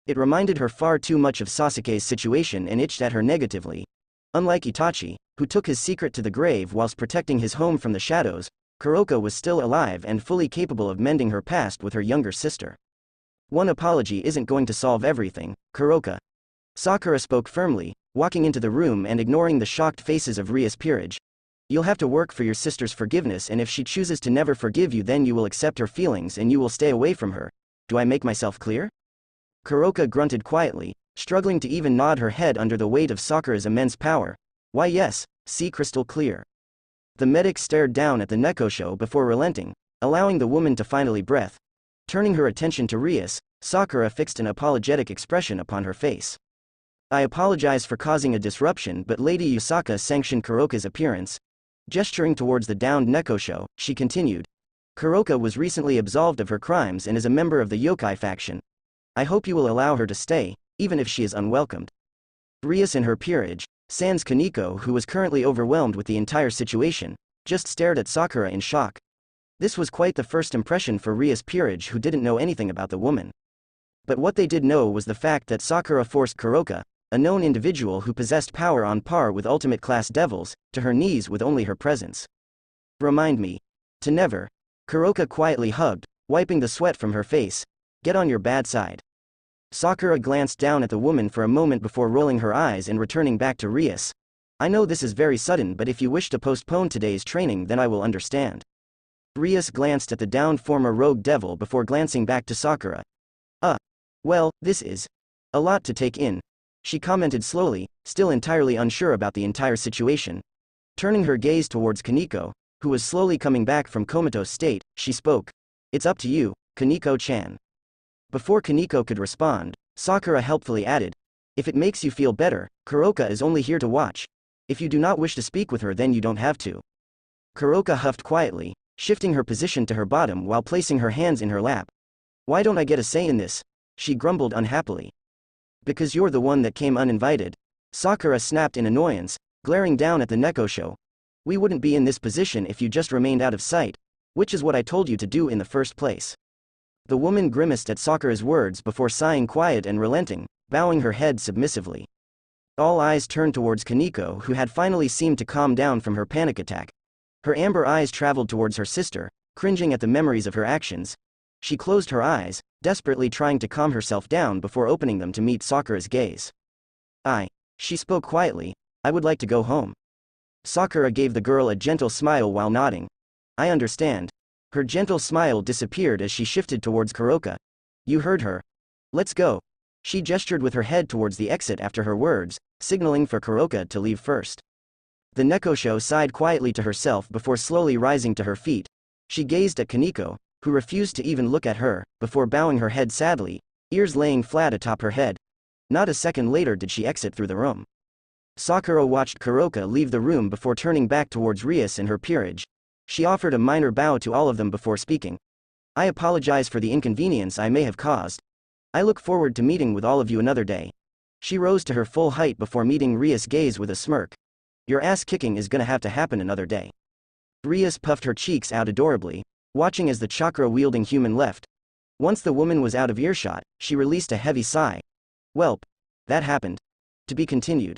It reminded her far too much of Sasuke's situation and itched at her negatively. Unlike Itachi, who took his secret to the grave whilst protecting his home from the shadows, Kuroka was still alive and fully capable of mending her past with her younger sister. One apology isn't going to solve everything, Kuroka. Sakura spoke firmly, walking into the room and ignoring the shocked faces of Rias peerage. You'll have to work for your sister's forgiveness, and if she chooses to never forgive you, then you will accept her feelings and you will stay away from her. Do I make myself clear? Kuroka grunted quietly, struggling to even nod her head under the weight of Sakura's immense power. Why yes, see crystal clear. The medic stared down at the Nekosho before relenting, allowing the woman to finally breathe. Turning her attention to Rias, Sakura fixed an apologetic expression upon her face. I apologize for causing a disruption, but Lady Yusaka sanctioned Kuroka's appearance. Gesturing towards the downed Nekosho, she continued. Kuroka was recently absolved of her crimes and is a member of the yokai faction. I hope you will allow her to stay, even if she is unwelcomed. Rias and her peerage, sans Kaneko, who was currently overwhelmed with the entire situation, just stared at Sakura in shock. This was quite the first impression for Rias' peerage, who didn't know anything about the woman. But what they did know was the fact that Sakura forced Kuroka, a known individual who possessed power on par with ultimate class devils, to her knees with only her presence. Remind me. To never. Kuroka quietly hugged, wiping the sweat from her face. Get on your bad side. Sakura glanced down at the woman for a moment before rolling her eyes and returning back to Rias. I know this is very sudden, but if you wish to postpone today's training, then I will understand. Rias glanced at the downed former rogue devil before glancing back to Sakura. Well, this is a lot to take in, she commented slowly, still entirely unsure about the entire situation. Turning her gaze towards Kaneko, who was slowly coming back from comatose state, she spoke. It's up to you, Kaneko-chan. Before Kaneko could respond, Sakura helpfully added. If it makes you feel better, Kuroka is only here to watch. If you do not wish to speak with her, then you don't have to. Kuroka huffed quietly, shifting her position to her bottom while placing her hands in her lap. Why don't I get a say in this? She grumbled unhappily. Because you're the one that came uninvited. Sakura snapped in annoyance, glaring down at the Nekosho. We wouldn't be in this position if you just remained out of sight, which is what I told you to do in the first place. The woman grimaced at Sakura's words before sighing quiet and relenting, bowing her head submissively. All eyes turned towards Kaneko, who had finally seemed to calm down from her panic attack. Her amber eyes traveled towards her sister, cringing at the memories of her actions. She closed her eyes, desperately trying to calm herself down before opening them to meet Sakura's gaze. She spoke quietly, I would like to go home. Sakura gave the girl a gentle smile while nodding. I understand. Her gentle smile disappeared as she shifted towards Kuroka. You heard her. Let's go. She gestured with her head towards the exit after her words, signaling for Kuroka to leave first. The Nekosho sighed quietly to herself before slowly rising to her feet. She gazed at Kaneko, who refused to even look at her, before bowing her head sadly, ears laying flat atop her head. Not a second later did she exit through the room. Sakura watched Kuroka leave the room before turning back towards Rias and her peerage. She offered a minor bow to all of them before speaking. I apologize for the inconvenience I may have caused. I look forward to meeting with all of you another day. She rose to her full height before meeting Rias' gaze with a smirk. Your ass kicking is gonna have to happen another day. Rias puffed her cheeks out adorably, watching as the chakra-wielding human left. Once the woman was out of earshot, she released a heavy sigh. Welp. That happened. To be continued.